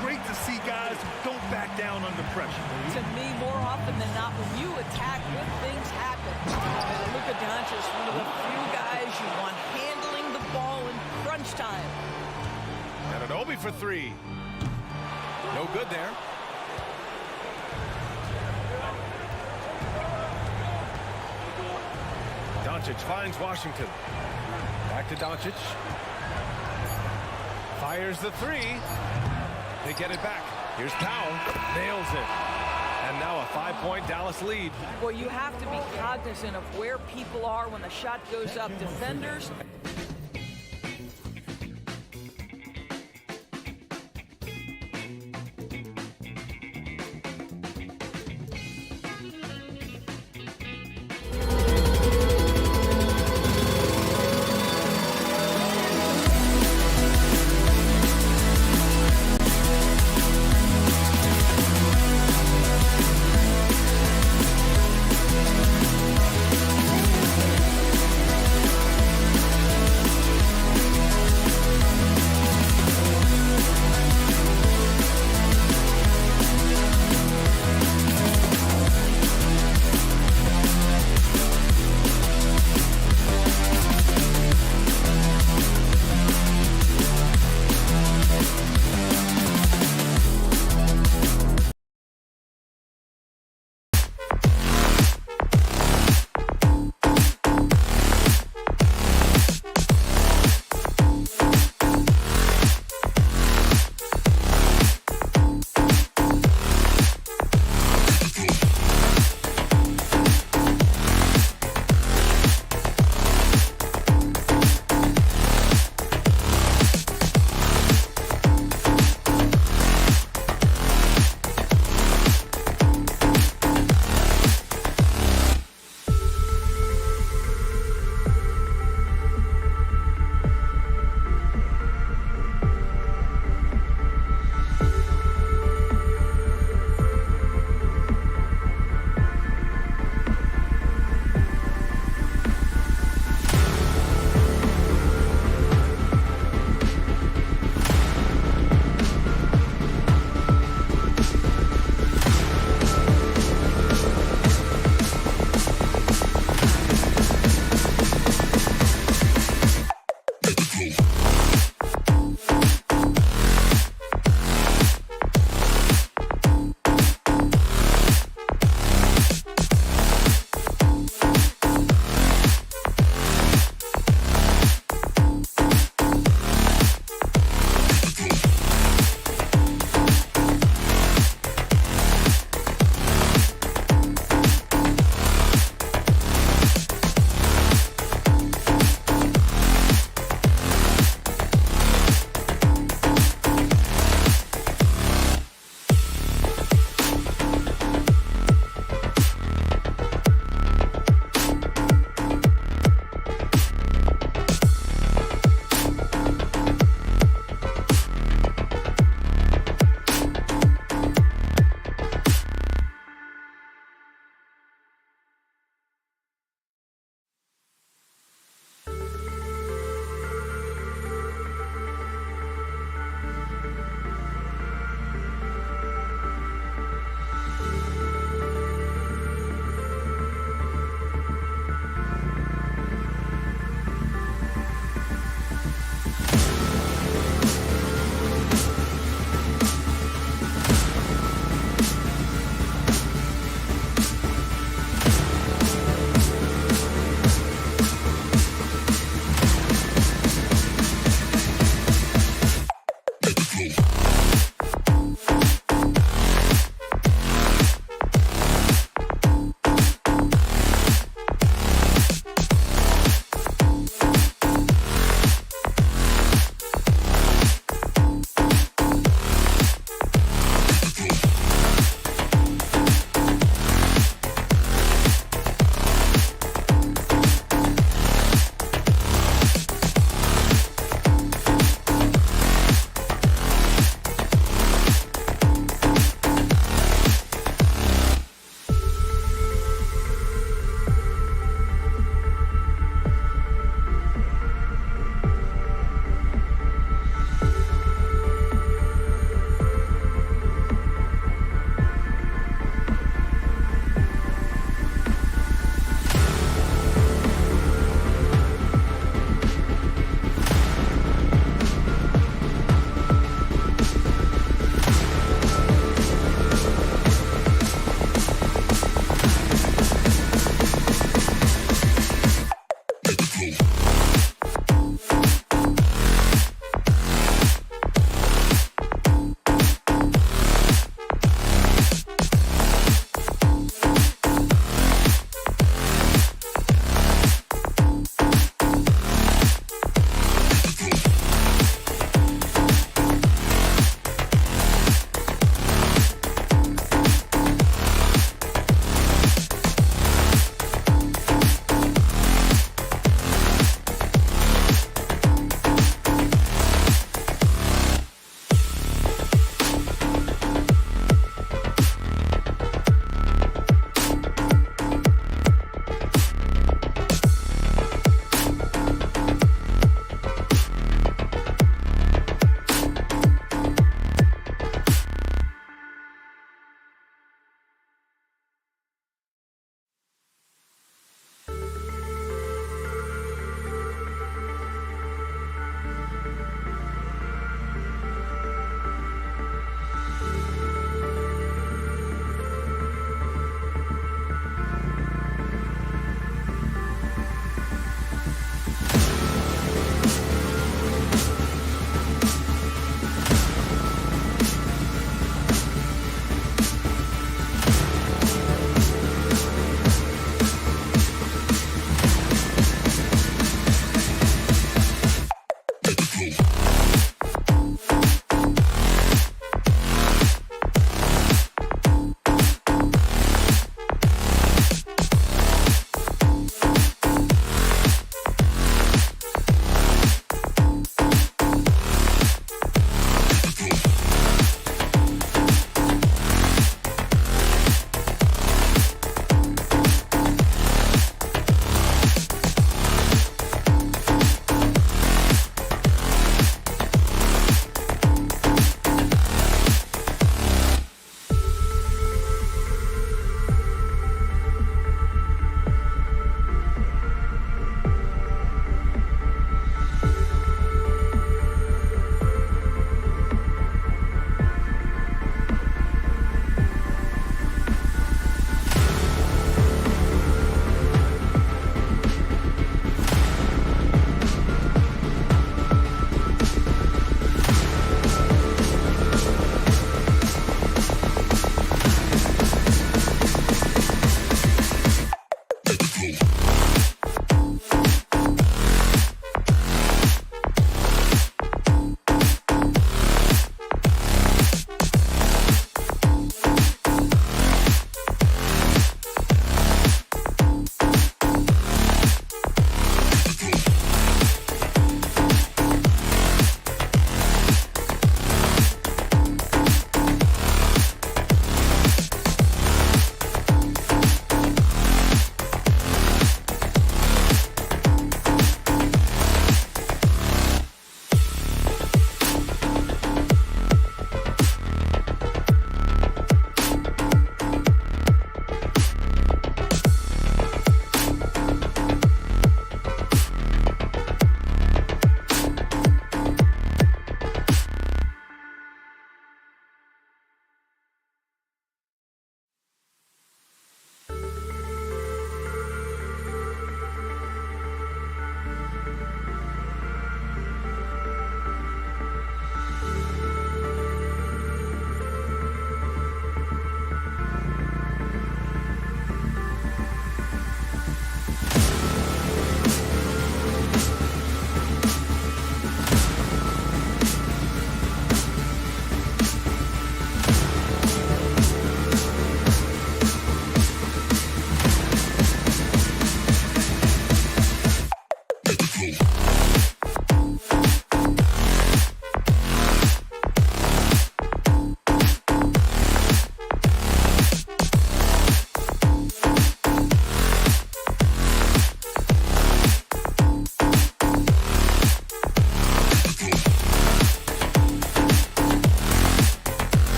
Speaker 7: Great to see guys who don't back down under pressure.
Speaker 2: To me, more often than not, when you attack, good things happen. And Luka Doncic is one of the few guys you want handling the ball in crunch time.
Speaker 5: And an Obi for 3. No good there. Doncic finds Washington. Back to Doncic. Fires the 3. They get it back. Here's Powell. Nails it. And now a 5-point Dallas lead.
Speaker 2: Well, you have to be cognizant of where people are when the shot goes up. Defenders.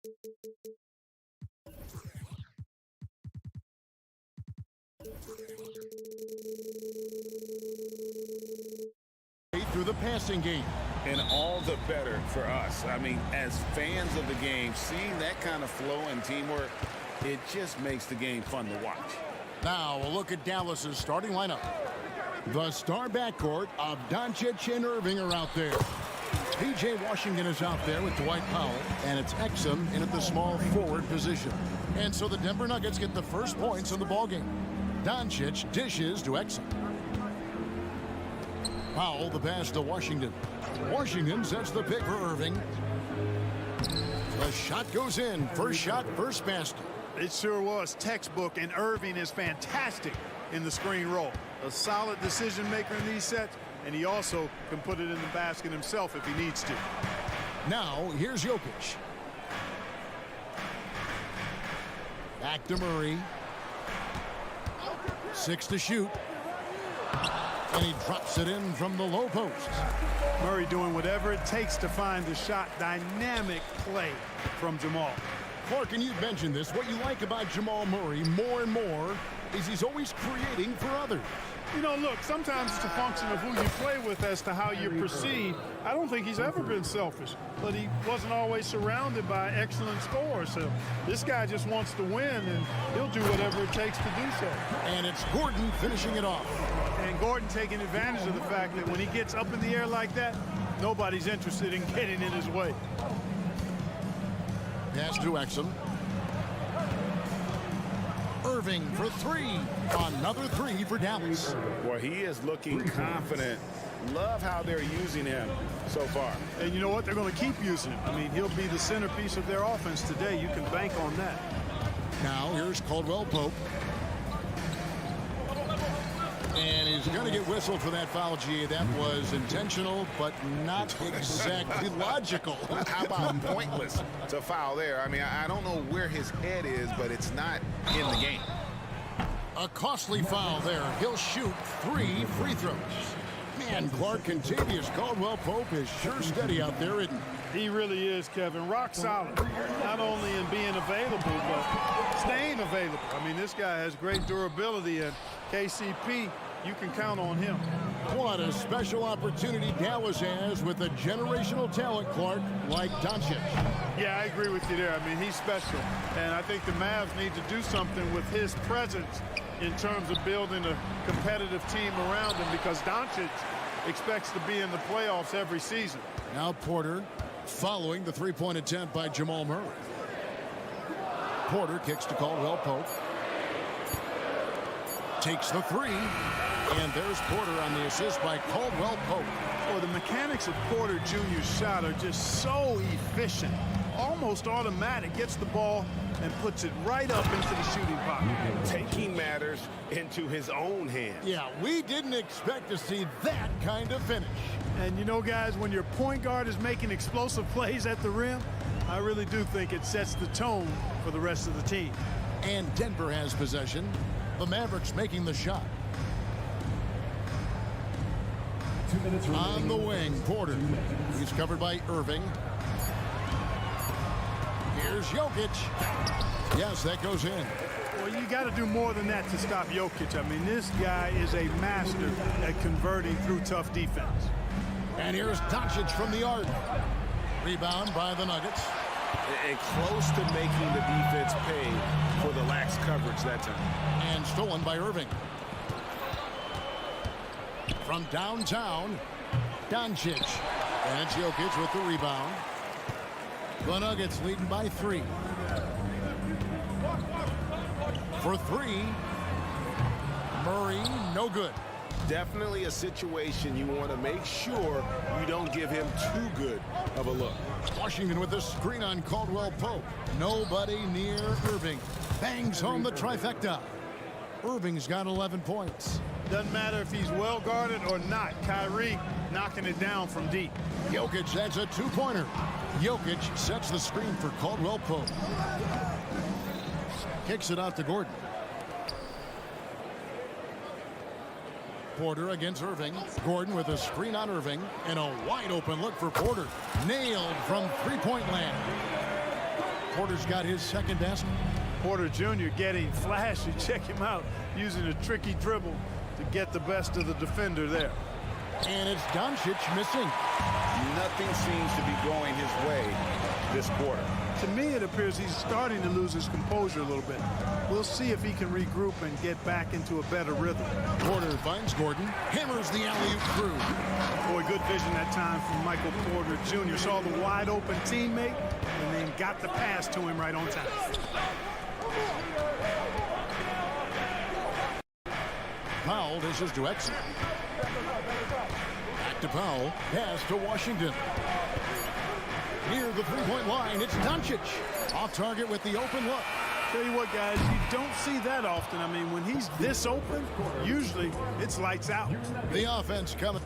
Speaker 1: Through the passing game.
Speaker 3: And all the better for us. I mean, as fans of the game, seeing that kind of flow and teamwork, it just makes the game fun to watch.
Speaker 1: Now a look at Dallas's starting lineup. The star backcourt of Doncic and Irving are out there. P.J. Washington is out there with Dwight Powell, and it's Exum in at the small forward position. And so the Denver Nuggets get the first points in the ballgame. Doncic dishes to Exum. Powell the pass to Washington. Washington sets the pick for Irving. The shot goes in. First shot, first basket.
Speaker 6: It sure was textbook, and Irving is fantastic in the screen roll. A solid decision maker in these sets, and he also can put it in the basket himself if he needs to.
Speaker 1: Now here's Jokic. Back to Murray. 6 to shoot. And he drops it in from the low post.
Speaker 6: Murray doing whatever it takes to find the shot. Dynamic play from Jamal.
Speaker 1: Clark, and you've mentioned this. What you like about Jamal Murray more and more is he's always creating for others.
Speaker 6: You know, look, sometimes it's a function of who you play with as to how you proceed. I don't think he's ever been selfish, but he wasn't always surrounded by excellent scorers. So this guy just wants to win, and he'll do whatever it takes to do so.
Speaker 1: And it's Gordon finishing it off.
Speaker 6: And Gordon taking advantage of the fact that when he gets up in the air like that, nobody's interested in getting in his way.
Speaker 1: Pass to Exum. Irving for 3. Another 3 for Dallas.
Speaker 3: Well, he is looking confident. Love how they're using him so far.
Speaker 6: And you know what? They're going to keep using him. I mean, he'll be the centerpiece of their offense today. You can bank on that.
Speaker 1: Now here's Caldwell Pope. And he's going to get whistled for that foul, G. That was intentional, but not exactly logical.
Speaker 12: How about pointless to foul there? I mean, I don't know where his head is, but it's not in the game.
Speaker 1: A costly foul there. He'll shoot 3 free throws. Man, Clark, Contavious Caldwell-Pope is sure steady out there, isn't he?
Speaker 6: He really is, Kevin. Rock solid. Not only in being available, but staying available. I mean, this guy has great durability, and KCP, you can count on him.
Speaker 1: What a special opportunity Dallas has with a generational talent, Clark, like Doncic.
Speaker 6: Yeah, I agree with you there. I mean, he's special. And I think the Mavs need to do something with his presence in terms of building a competitive team around him, because Doncic expects to be in the playoffs every season.
Speaker 1: Now Porter following the three-point attempt by Jamal Murray. Porter kicks to Caldwell Pope. Takes the 3. And there's Porter on the assist by Caldwell Pope.
Speaker 6: Well, the mechanics of Porter Jr.'s shot are just so efficient. Almost automatic. Gets the ball and puts it right up into the shooting pocket.
Speaker 13: Taking matters into his own hands.
Speaker 1: Yeah, we didn't expect to see that kind of finish.
Speaker 6: And you know, guys, when your point guard is making explosive plays at the rim, I really do think it sets the tone for the rest of the team.
Speaker 1: And Denver has possession. The Mavericks making the shot. On the wing, Porter. He's covered by Irving. Here's Jokic. Yes, that goes in.
Speaker 6: Well, you got to do more than that to stop Jokic. I mean, this guy is a master at converting through tough defense.
Speaker 1: And here's Doncic from the arc. Rebound by the Nuggets.
Speaker 13: And close to making the defense pay for the lax coverage that time.
Speaker 1: And stolen by Irving. From downtown, Doncic. And it's Jokic with the rebound. The Nuggets leading by 3. For 3. Murray, no good.
Speaker 13: Definitely a situation you want to make sure you don't give him too good of a look.
Speaker 1: Washington with the screen on Caldwell Pope. Nobody near Irving. Bangs home the trifecta. Irving's got 11 points.
Speaker 6: Doesn't matter if he's well guarded or not. Kyrie knocking it down from deep.
Speaker 1: Jokic, that's a 2-pointer. Jokic sets the screen for Caldwell Pope. Kicks it out to Gordon. Porter against Irving. Gordon with a screen on Irving. And a wide open look for Porter. Nailed from three-point land. Porter's got his second basket.
Speaker 6: Porter Jr. getting flashy. Check him out, using a tricky dribble to get the best of the defender there.
Speaker 1: And it's Doncic missing.
Speaker 12: Nothing seems to be going his way this quarter.
Speaker 6: To me, it appears he's starting to lose his composure a little bit. We'll see if he can regroup and get back into a better rhythm.
Speaker 1: Porter finds Gordon, hammers the alley-oop through.
Speaker 6: Boy, good vision that time from Michael Porter Jr. Saw the wide-open teammate and then got the pass to him right on time.
Speaker 1: Powell dishes to Exum. Back to Powell. Pass to Washington. Near the three-point line, it's Doncic. Off target with the open look.
Speaker 6: Tell you what, guys, you don't see that often. I mean, when he's this open, usually it's lights out.
Speaker 1: The offense coming.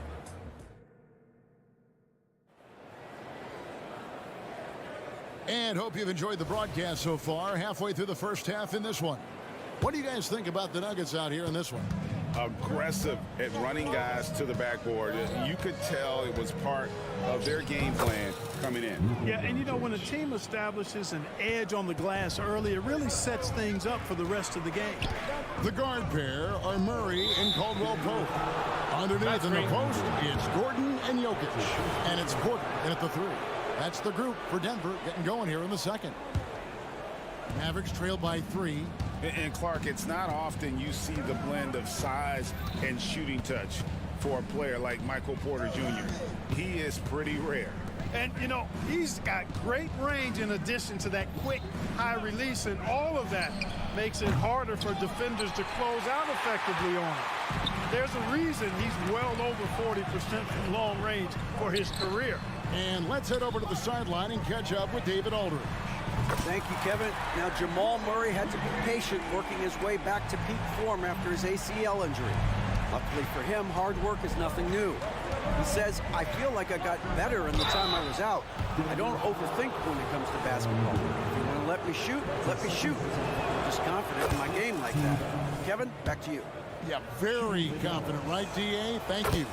Speaker 1: And hope you've enjoyed the broadcast so far. Halfway through the first half in this one. What do you guys think about the Nuggets out here in this one?
Speaker 12: Aggressive at running guys to the backboard. You could tell it was part of their game plan coming in.
Speaker 6: Yeah, and you know, when a team establishes an edge on the glass early, it really sets things up for the rest of the game.
Speaker 1: The guard pair are Murray and Caldwell Pope. Underneath in the post, it's Gordon and Jokic. And it's Porter in at the three. That's the group for Denver getting going here in the second. Mavericks trailed by 3.
Speaker 12: And Clark, it's not often you see the blend of size and shooting touch for a player like Michael Porter Jr. He is pretty rare.
Speaker 6: And, you know, he's got great range in addition to that quick, high release, and all of that makes it harder for defenders to close out effectively on him. There's a reason he's well over 40% from long range for his career.
Speaker 1: And let's head over to the sideline and catch up with David Aldridge.
Speaker 4: Thank you, Kevin. Now, Jamal Murray had to be patient working his way back to peak form after his ACL injury. Luckily for him, hard work is nothing new. He says, I feel like I got better in the time I was out. I don't overthink when it comes to basketball. If you want to let me shoot, let me shoot. I'm just confident in my game like that. Kevin, back to you.
Speaker 1: Yeah, very confident, right, D.A.? Thank you.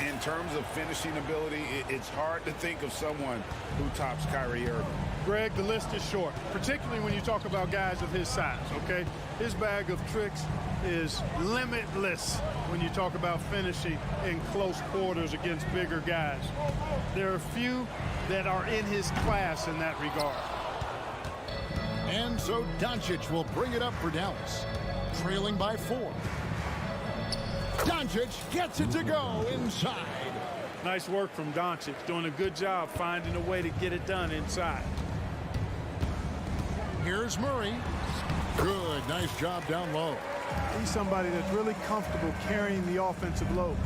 Speaker 12: In terms of finishing ability, it's hard to think of someone who tops Kyrie Irving.
Speaker 6: Greg, the list is short, particularly when you talk about guys of his size, okay? His bag of tricks is limitless when you talk about finishing in close quarters against bigger guys. There are few that are in his class in that regard.
Speaker 1: And so Doncic will bring it up for Dallas, trailing by 4. Doncic gets it to go inside.
Speaker 6: Nice work from Doncic, doing a good job finding a way to get it done inside.
Speaker 1: Here's Murray. Good, nice job down low.
Speaker 6: He's somebody that's really comfortable carrying the offensive load.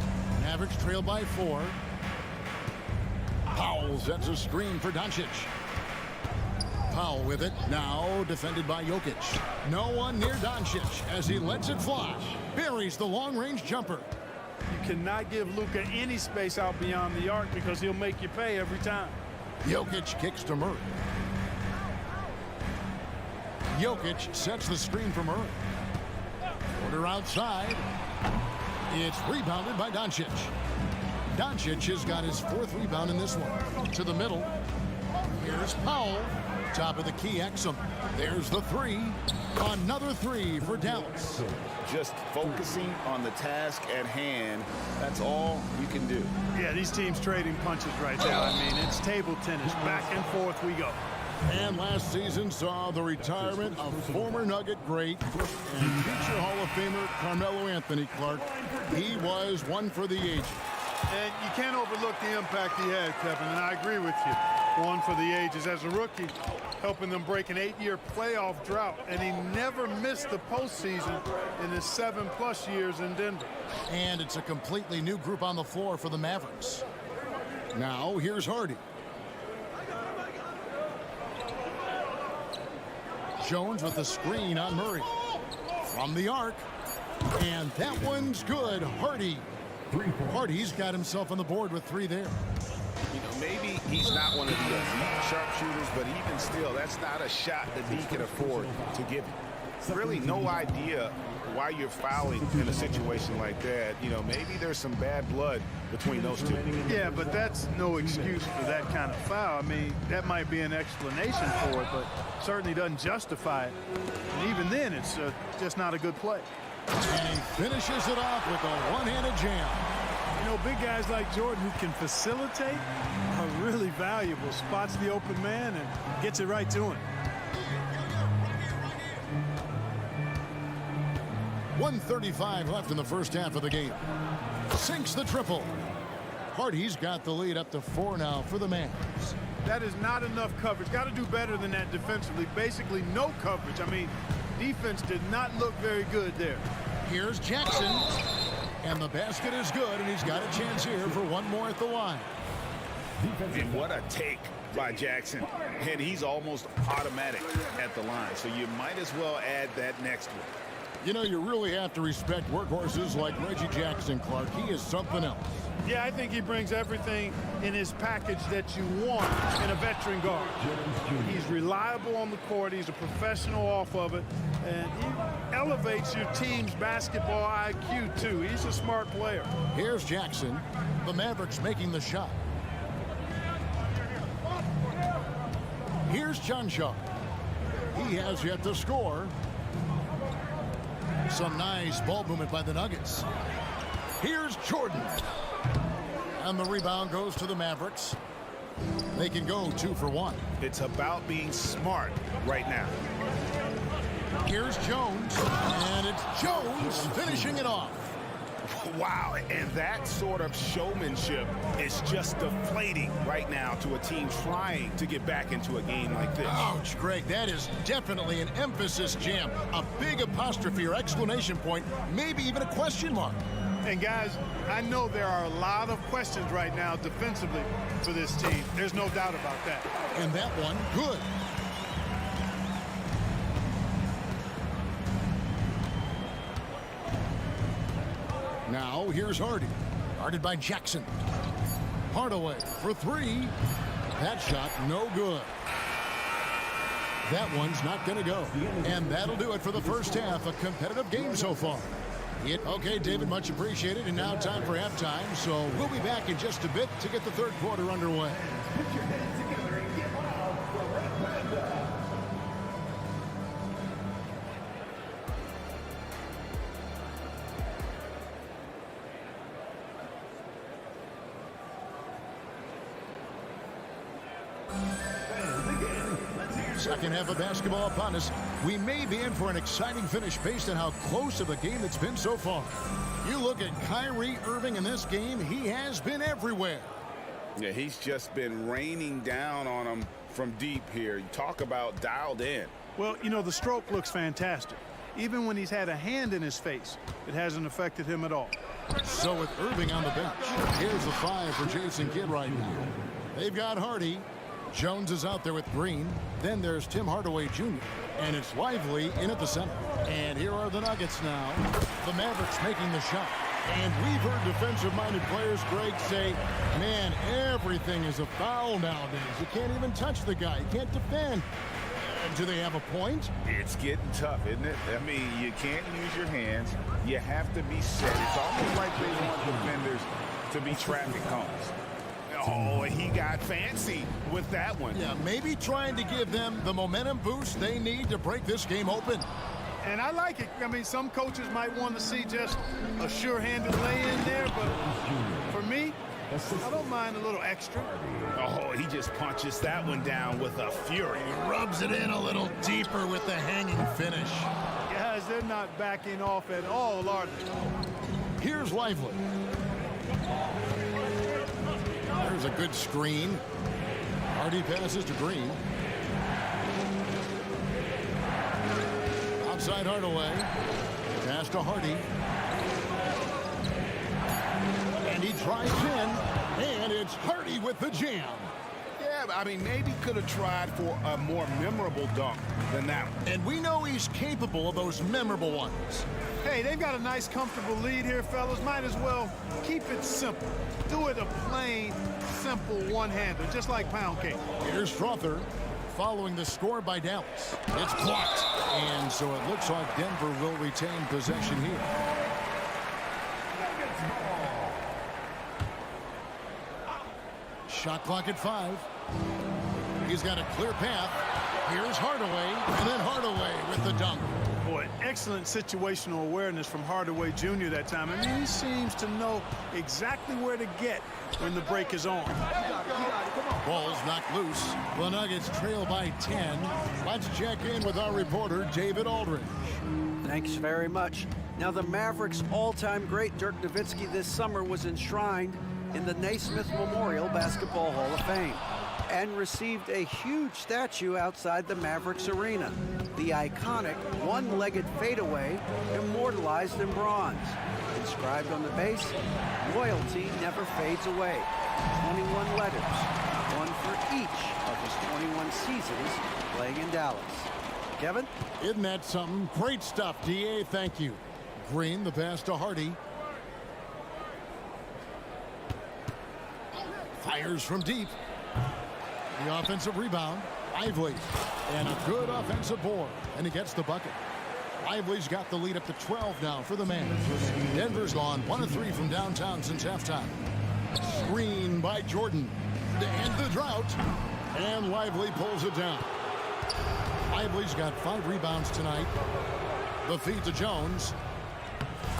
Speaker 1: Mavericks trail by 4. Powell sets a screen for Doncic. Powell with it, now defended by Jokic. No one near Doncic as he lets it fly. Buries the long-range jumper.
Speaker 6: You cannot give Luka any space out beyond the arc because he'll make you pay every time.
Speaker 1: Jokic kicks to Murray. Jokic sets the screen for Murray. Porter outside. It's rebounded by Doncic. Doncic has got his 4th rebound in this one. To the middle. Here's Powell. Top of the key, Exum. There's the 3. Another 3 for Dallas.
Speaker 12: Just focusing on the task at hand, that's all you can do.
Speaker 6: Yeah, these teams trading punches right now. I mean, it's table tennis. Back and forth we go.
Speaker 1: And last season saw the retirement of former Nugget great and future Hall of Famer Carmelo Anthony Clark. He was one for the ages.
Speaker 6: And you can't overlook the impact he had, Kevin, and I agree with you. One for the ages. As a rookie, helping them break an 8-year playoff drought, and he never missed the postseason in his 7+ years in Denver.
Speaker 1: And it's a completely new group on the floor for the Mavericks. Now, here's Hardy. Jones with the screen on Murray. From the arc. And that one's good. Hardy's got himself on the board with 3 there.
Speaker 12: You know, maybe he's not one of the elite sharpshooters, but even still, that's not a shot that he can afford to give him. really no idea why you're fouling in a situation like that. You know, maybe there's some bad blood between those two.
Speaker 6: Yeah, but that's no excuse for that kind of foul. I mean, that might be an explanation for it, but certainly doesn't justify it. And even then, it's just not a good play.
Speaker 1: And he finishes it off with a one-handed jam.
Speaker 6: You know, big guys like Jordan who can facilitate are really valuable. Spots the open man and gets it right to him.
Speaker 1: 1:35 left in the first half of the game. Sinks the triple. Hardy's got the lead up to 4 now for the Mavs.
Speaker 6: That is not enough coverage. Got to do better than that defensively. Basically no coverage. I mean, defense did not look very good there.
Speaker 1: Here's Jackson. And the basket is good, and he's got a chance here for one more at the line.
Speaker 12: And what a take by Jackson. And he's almost automatic at the line. So you might as well add that next one.
Speaker 1: You know, you really have to respect workhorses like Reggie Jackson, Clark. He is something else.
Speaker 6: Yeah, I think he brings everything in his package that you want in a veteran guard. He's reliable on the court. He's a professional off of it. And he elevates your team's basketball IQ, too. He's a smart player.
Speaker 1: Here's Jackson. The Mavericks making the shot. Here's Johnshaw. He has yet to score. Some nice ball movement by the Nuggets. Here's Jordan. And the rebound goes to the Mavericks. They can go 2 for 1.
Speaker 12: It's about being smart right now.
Speaker 1: Here's Jones. And it's Jones finishing it off.
Speaker 12: Wow, and that sort of showmanship is just deflating right now to a team trying to get back into a game like this.
Speaker 1: Ouch, Greg, that is definitely an emphasis jam. A big apostrophe or exclamation point, maybe even a question mark.
Speaker 6: And guys, I know there are a lot of questions right now defensively for this team. There's no doubt about that.
Speaker 1: And that one, good. Now, here's Hardy. Guarded by Jackson. Hardaway for 3. That shot, no good. That one's not going to go. And that'll do it for the first half. A competitive game so far. Okay, David, much appreciated. And now time for halftime. So we'll be back in just a bit to get the third quarter underway.
Speaker 11: Put your hands together and get wild for Red Panda.
Speaker 1: Second half of basketball upon us. We may be in for an exciting finish based on how close of a game it's been so far. You look at Kyrie Irving in this game, he has been everywhere.
Speaker 12: Yeah, he's just been raining down on him from deep here. You talk about dialed in.
Speaker 6: Well, you know, the stroke looks fantastic. Even when he's had a hand in his face, it hasn't affected him at all.
Speaker 1: So with Irving on the bench, here's the 5 for Jason Kidd right now. They've got Hardy. Jones is out there with Green. Then there's Tim Hardaway Jr. And it's Lively in at the center. And here are the Nuggets now. The Mavericks making the shot. And we've heard defensive-minded players, Greg, say, man, everything is a foul nowadays. You can't even touch the guy. You can't defend. Do they have a point?
Speaker 12: It's getting tough, isn't it? I mean, you can't use your hands. You have to be set. It's almost like they want defenders to be traffic cones. Oh, he got fancy with that one.
Speaker 1: Yeah, maybe trying to give them the momentum boost they need to break this game open.
Speaker 6: And I like it. I mean, some coaches might want to see just a sure-handed lay-in there, but for me, I don't mind a little extra.
Speaker 12: Oh, he just punches that one down with a fury.
Speaker 1: He rubs it in a little deeper with the hanging finish.
Speaker 6: Guys, they're not backing off at all, are they?
Speaker 1: Here's Lively. There's a good screen. Hardy passes to Green. Outside Hardaway. Pass to Hardy. And he drives in. And it's Hardy with the jam.
Speaker 12: Yeah, I mean, maybe could have tried for a more memorable dunk than that one.
Speaker 1: And we know he's capable of those memorable ones.
Speaker 6: Hey, they've got a nice, comfortable lead here, fellas. Might as well keep it simple. Do it a plain, simple one-hander, just like pound cake.
Speaker 1: Here's Strother. following the score by Dallas. It's blocked. And so it looks like Denver will retain possession here. Shot clock at 5. He's got a clear path. Here's Hardaway, and then Hardaway with the dunk.
Speaker 6: Boy, excellent situational awareness from Hardaway Jr. that time. I mean, he seems to know exactly where to get when the break is on.
Speaker 1: Ball's knocked loose. The Nuggets trail by 10. Let's check in with our reporter, David Aldridge.
Speaker 4: Thanks very much. Now, the Mavericks' all-time great Dirk Nowitzki this summer was enshrined in the Naismith Memorial Basketball Hall of Fame and received a huge statue outside the Mavericks arena. The iconic one-legged fadeaway immortalized in bronze. Inscribed on the base, loyalty never fades away. 21 letters, one for each of his 21 seasons playing in Dallas. Kevin?
Speaker 1: Isn't that something? Great stuff, D.A. Thank you. Green, the pass to Hardy. Fires from deep. The offensive rebound. Lively. And a good offensive board. And he gets the bucket. Lively's got the lead up to 12 now for the Mavs. Denver's gone 1 of 3 from downtown since halftime. Screen by Jordan. To end the drought. And Lively pulls it down. Lively's got 5 rebounds tonight. The feed to Jones.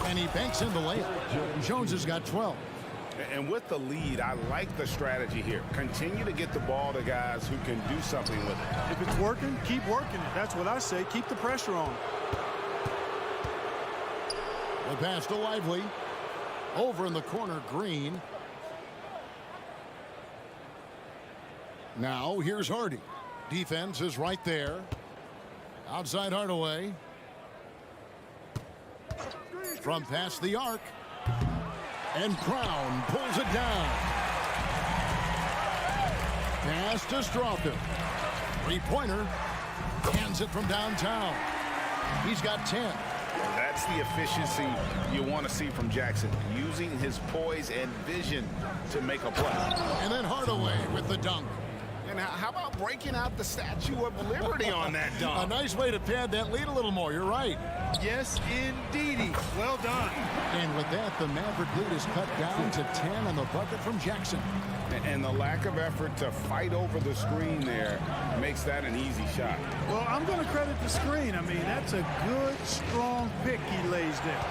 Speaker 1: And he banks in the layup. Jones has got 12.
Speaker 12: And with the lead, I like the strategy here. Continue to get the ball to guys who can do something with it.
Speaker 6: If it's working, keep working it. That's what I say. Keep the pressure on.
Speaker 1: The pass to Lively. Over in the corner, Green. Now, here's Hardy. Defense is right there. Outside Hardaway. From past the arc. And Brown pulls it down. Pass to Strawther. Three-pointer. Hands it from downtown. He's got 10.
Speaker 12: That's the efficiency you want to see from Jackson. Using his poise and vision to make a play.
Speaker 1: And then Hardaway with the dunk.
Speaker 12: And how about breaking out the Statue of Liberty on that dunk?
Speaker 1: A nice way to pad that lead a little more. You're right.
Speaker 6: Yes, indeedy. Well done.
Speaker 1: And with that, the Maverick lead is cut down to 10 on the bucket from Jackson.
Speaker 12: And the lack of effort to fight over the screen there makes that an easy shot.
Speaker 6: Well, I'm going to credit the screen. I mean, that's a good, strong pick he lays there.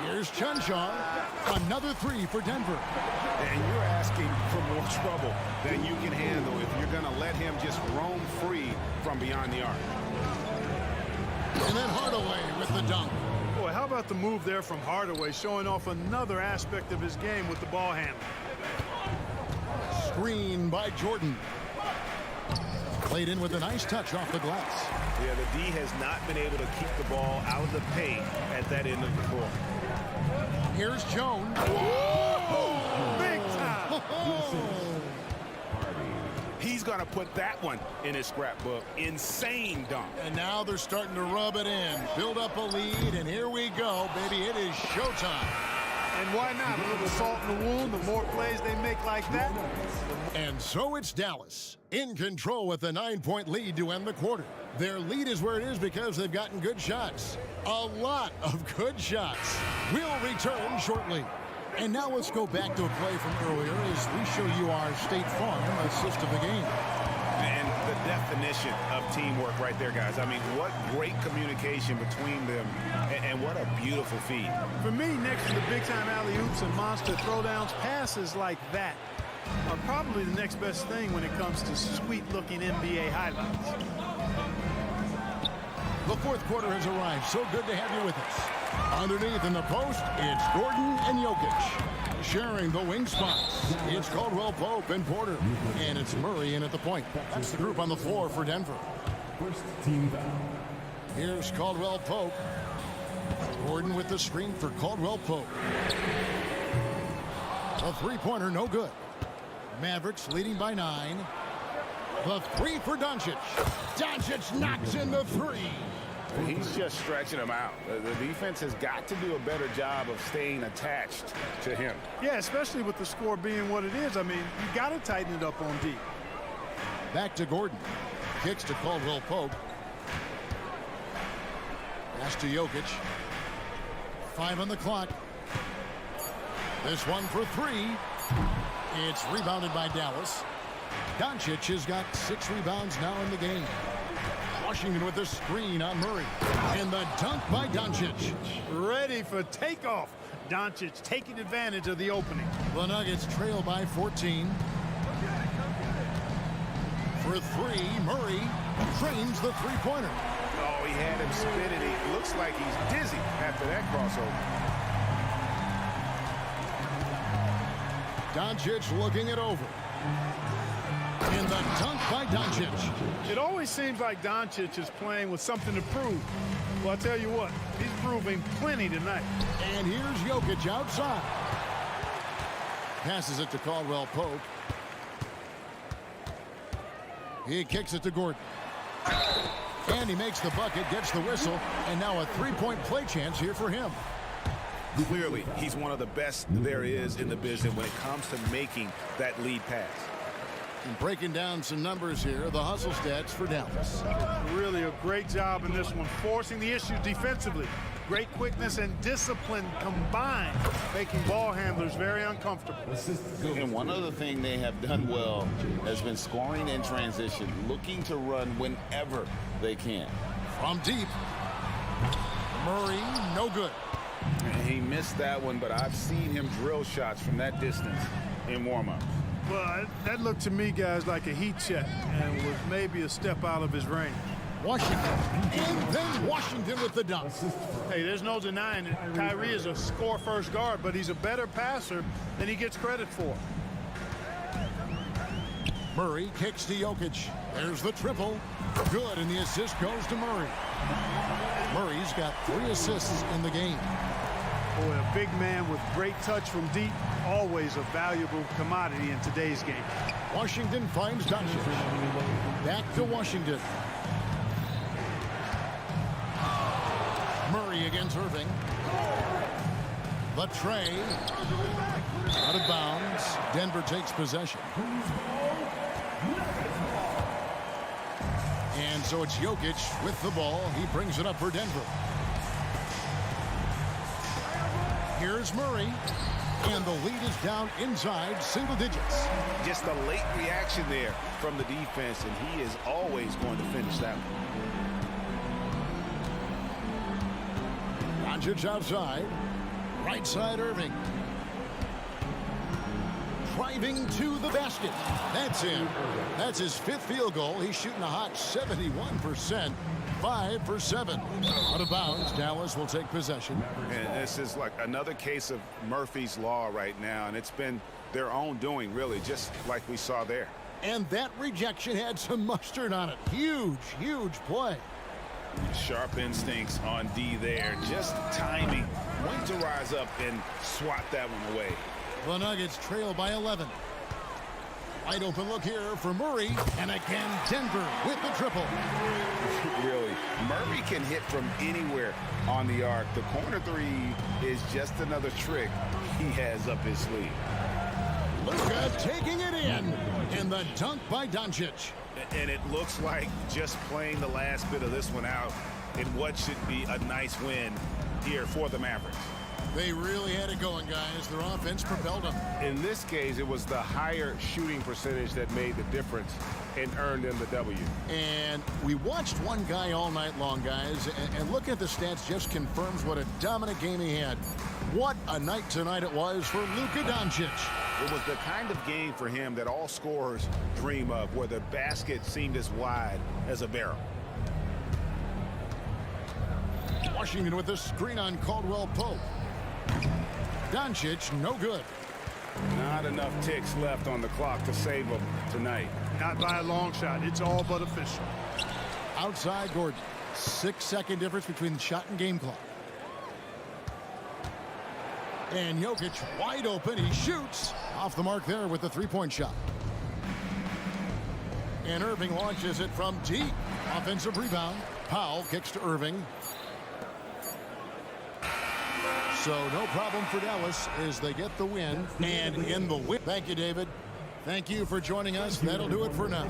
Speaker 1: Here's Chunshaw. Another 3 for Denver.
Speaker 12: And you're asking for more trouble than you can handle if you're going to let him just roam free from beyond the arc.
Speaker 1: And then Hardaway with the dunk.
Speaker 6: Boy, how about the move there from Hardaway, showing off another aspect of his game with the ball handling.
Speaker 1: Screen by Jordan. Played in with a nice touch off the glass.
Speaker 7: Yeah, the D has not been able to keep the ball out of the paint at that end of the court.
Speaker 1: Here's Jones.
Speaker 6: Big time.
Speaker 12: He's going to put that one in his scrapbook. Insane dunk.
Speaker 1: And now they're starting to rub it in. Build up a lead, and here we go, baby. It is showtime.
Speaker 6: And why not? A little salt in the wound. The more plays they make like that.
Speaker 1: And so it's Dallas in control with a 9-point lead to end the quarter. Their lead is where it is because they've gotten good shots. A lot of good shots. We'll return shortly. And now let's go back to a play from earlier as we show you our State Farm assist of the game.
Speaker 12: And the definition of teamwork right there, guys. I mean, what great communication between them, and what a beautiful feed.
Speaker 6: For me, next to the big-time alley-oops and monster throwdowns, passes like that are probably the next best thing when it comes to sweet-looking NBA highlights.
Speaker 1: The fourth quarter has arrived. So good to have you with us. Underneath in the post, it's Gordon and Jokic. Sharing the wing spots, it's Caldwell Pope and Porter. And it's Murray in at the point. That's the group on the floor for Denver.
Speaker 11: First team foul.
Speaker 1: Here's Caldwell Pope. Gordon with the screen for Caldwell Pope. A three-pointer, no good. Mavericks leading by 9. The 3 for Doncic. Doncic knocks in the 3.
Speaker 12: He's just stretching him out. The defense has got to do a better job of staying attached to him.
Speaker 6: Yeah, especially with the score being what it is. I mean, you got to tighten it up on D.
Speaker 1: Back to Gordon. Kicks to Caldwell Pope. Pass to Jokic. 5 on the clock. This one for 3. It's rebounded by Dallas. Doncic has got 6 rebounds now in the game. Washington with the screen on Murray. And the dunk by Doncic.
Speaker 6: Ready for takeoff. Doncic taking advantage of the opening.
Speaker 1: The Nuggets trail by 14. For 3, Murray drains the three-pointer.
Speaker 12: Oh, he had him spinning. It looks like he's dizzy after that crossover.
Speaker 1: Doncic looking it over. And the dunk by Doncic.
Speaker 6: It always seems like Doncic is playing with something to prove. Well, I'll tell you what, he's proving plenty tonight.
Speaker 1: And here's Jokic outside. Passes it to Caldwell Pope. He kicks it to Gordon. And he makes the bucket, gets the whistle, and now a three-point play chance here for him.
Speaker 12: Clearly, he's one of the best there is in the business when it comes to making that lead pass.
Speaker 1: And breaking down some numbers here, the hustle stats for Dallas.
Speaker 6: Really a great job in this one, forcing the issue defensively. Great quickness and discipline combined, making ball handlers very uncomfortable.
Speaker 12: And one other thing they have done well has been scoring in transition, looking to run whenever they can.
Speaker 1: From deep, Murray, no good.
Speaker 12: And he missed that one, but I've seen him drill shots from that distance in warm-up.
Speaker 6: Well, that looked to me, guys, like a heat check and was maybe a step out of his range.
Speaker 1: Washington, and then Washington with the dunk.
Speaker 6: Hey, there's no denying it. Kyrie is a score-first guard, but he's a better passer than he gets credit for.
Speaker 1: Murray kicks to Jokic. There's the triple. Good, and the assist goes to Murray. Murray's got 3 assists in the game.
Speaker 6: Boy, a big man with great touch from deep, always a valuable commodity in today's game.
Speaker 1: Washington finds Doncic. Back to Washington. Murray against Irving. The tray. Out of bounds. Denver takes possession. And so it's Jokic with the ball. He brings it up for Denver. Here's Murray. And the lead is down inside single digits.
Speaker 12: Just a late reaction there from the defense, and he is always going to finish that one.
Speaker 1: Doncic outside. Right side Irving. Driving to the basket. That's in. That's his 5th field goal. He's shooting a hot 71%. 5 for 7. Out of bounds. Dallas will take possession.
Speaker 12: And this is like another case of Murphy's Law right now, and it's been their own doing, really, just like we saw there.
Speaker 1: And that rejection had some mustard on it. Huge, huge play.
Speaker 12: Sharp instincts on D there. Just timing. When to rise up and swat that one away.
Speaker 1: The Nuggets trail by 11. Wide open look here for Murray. And again, Denver with the triple.
Speaker 12: Really, Murray can hit from anywhere on the arc. The corner 3 is just another trick he has up his sleeve.
Speaker 1: Luka taking it in. And the dunk by Doncic.
Speaker 12: And it looks like just playing the last bit of this one out in what should be a nice win here for the Mavericks.
Speaker 1: They really had it going, guys. Their offense propelled them.
Speaker 12: In this case, it was the higher shooting percentage that made the difference and earned them the W.
Speaker 1: And we watched one guy all night long, guys, and looking at the stats just confirms what a dominant game he had. What a night tonight it was for Luka Doncic.
Speaker 12: It was the kind of game for him that all scorers dream of, where the basket seemed as wide as a barrel.
Speaker 1: Washington with the screen on Caldwell Pope. Doncic, no good.
Speaker 12: Not enough ticks left on the clock to save him tonight.
Speaker 6: Not by a long shot. It's all but official.
Speaker 1: Outside Gordon. 6-second difference between the shot and game clock. And Jokic wide open. He shoots. Off the mark there with the three-point shot. And Irving launches it from deep. Offensive rebound. Powell kicks to Irving. So no problem for Dallas as they get the win. And in the win. Thank you, David. Thank you for joining us. That'll do it for now.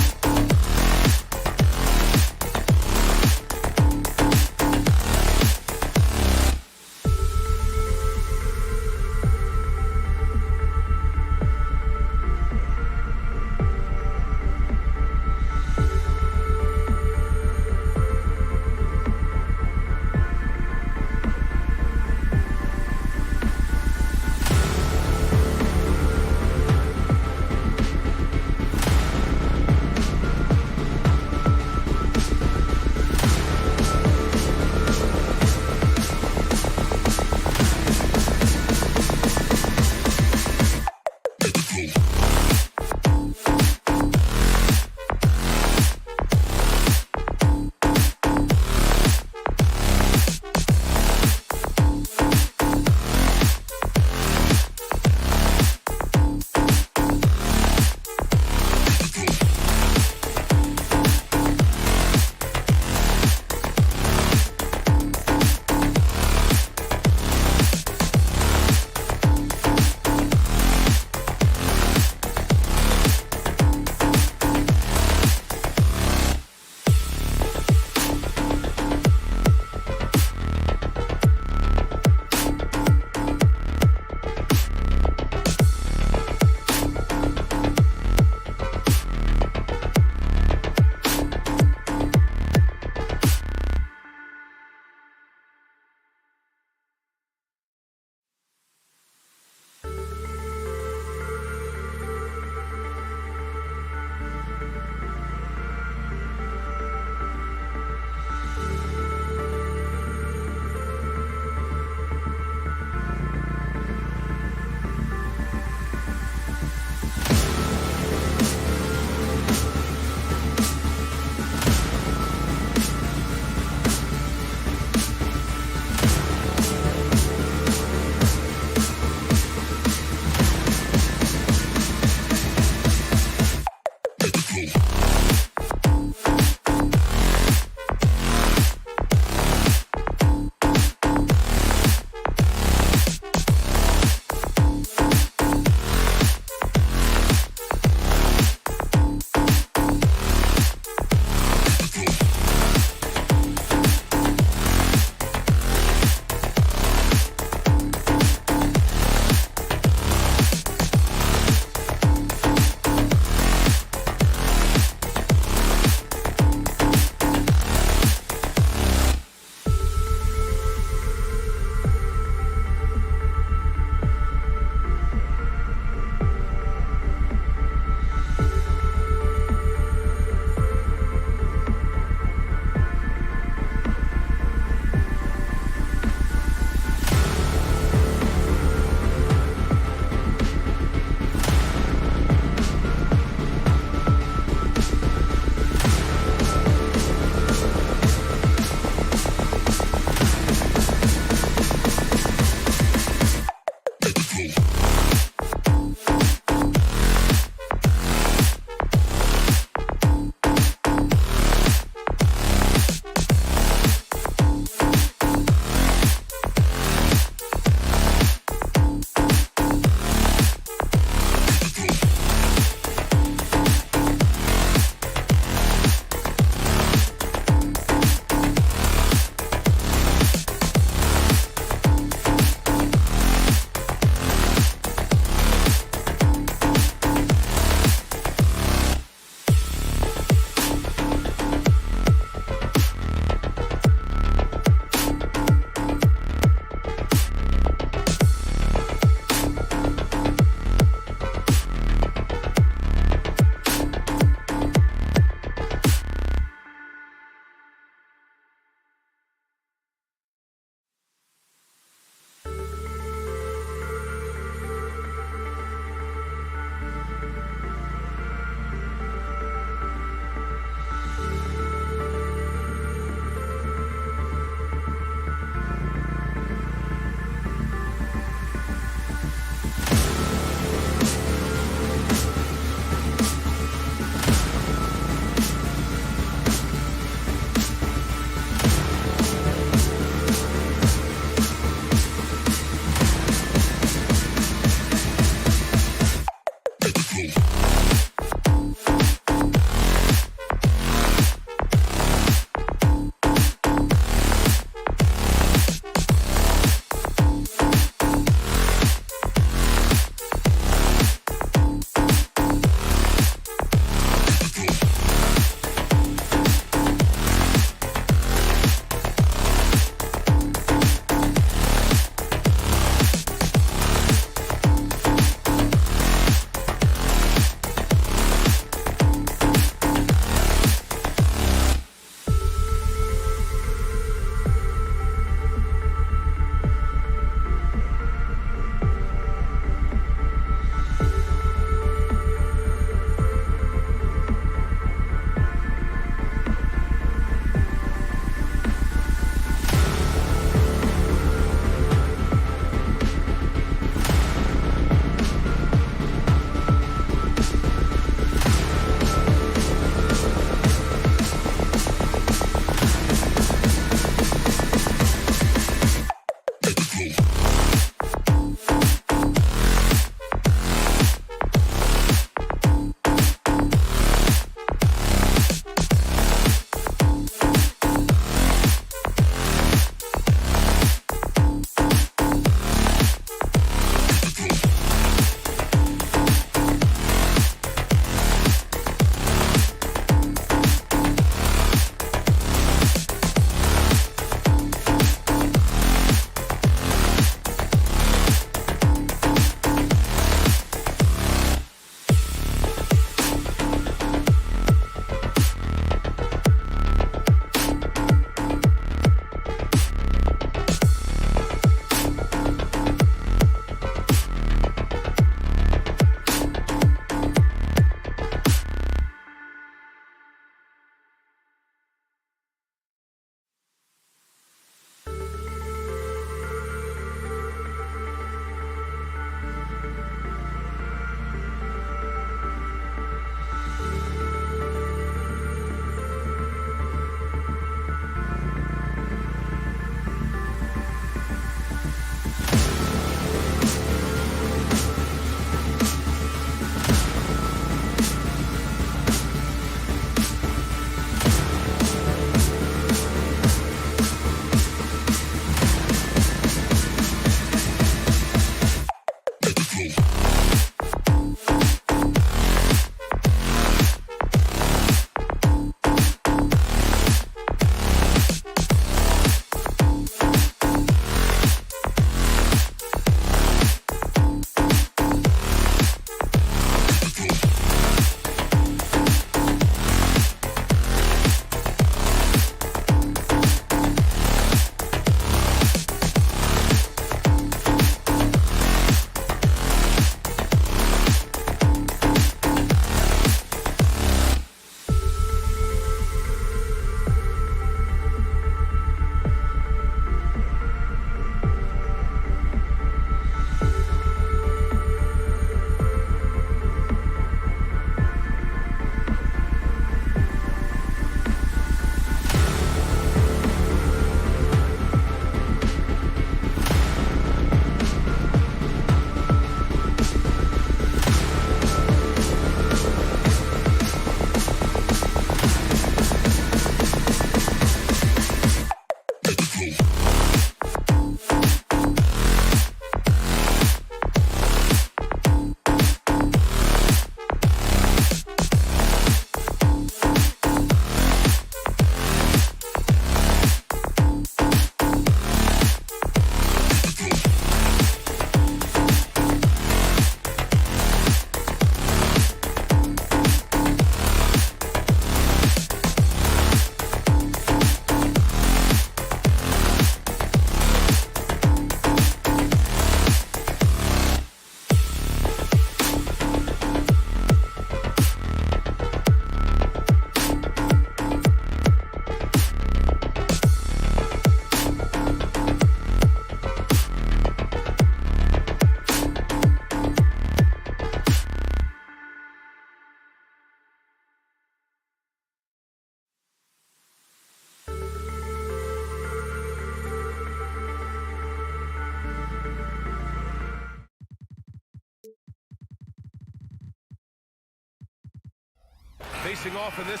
Speaker 5: Facing off in this.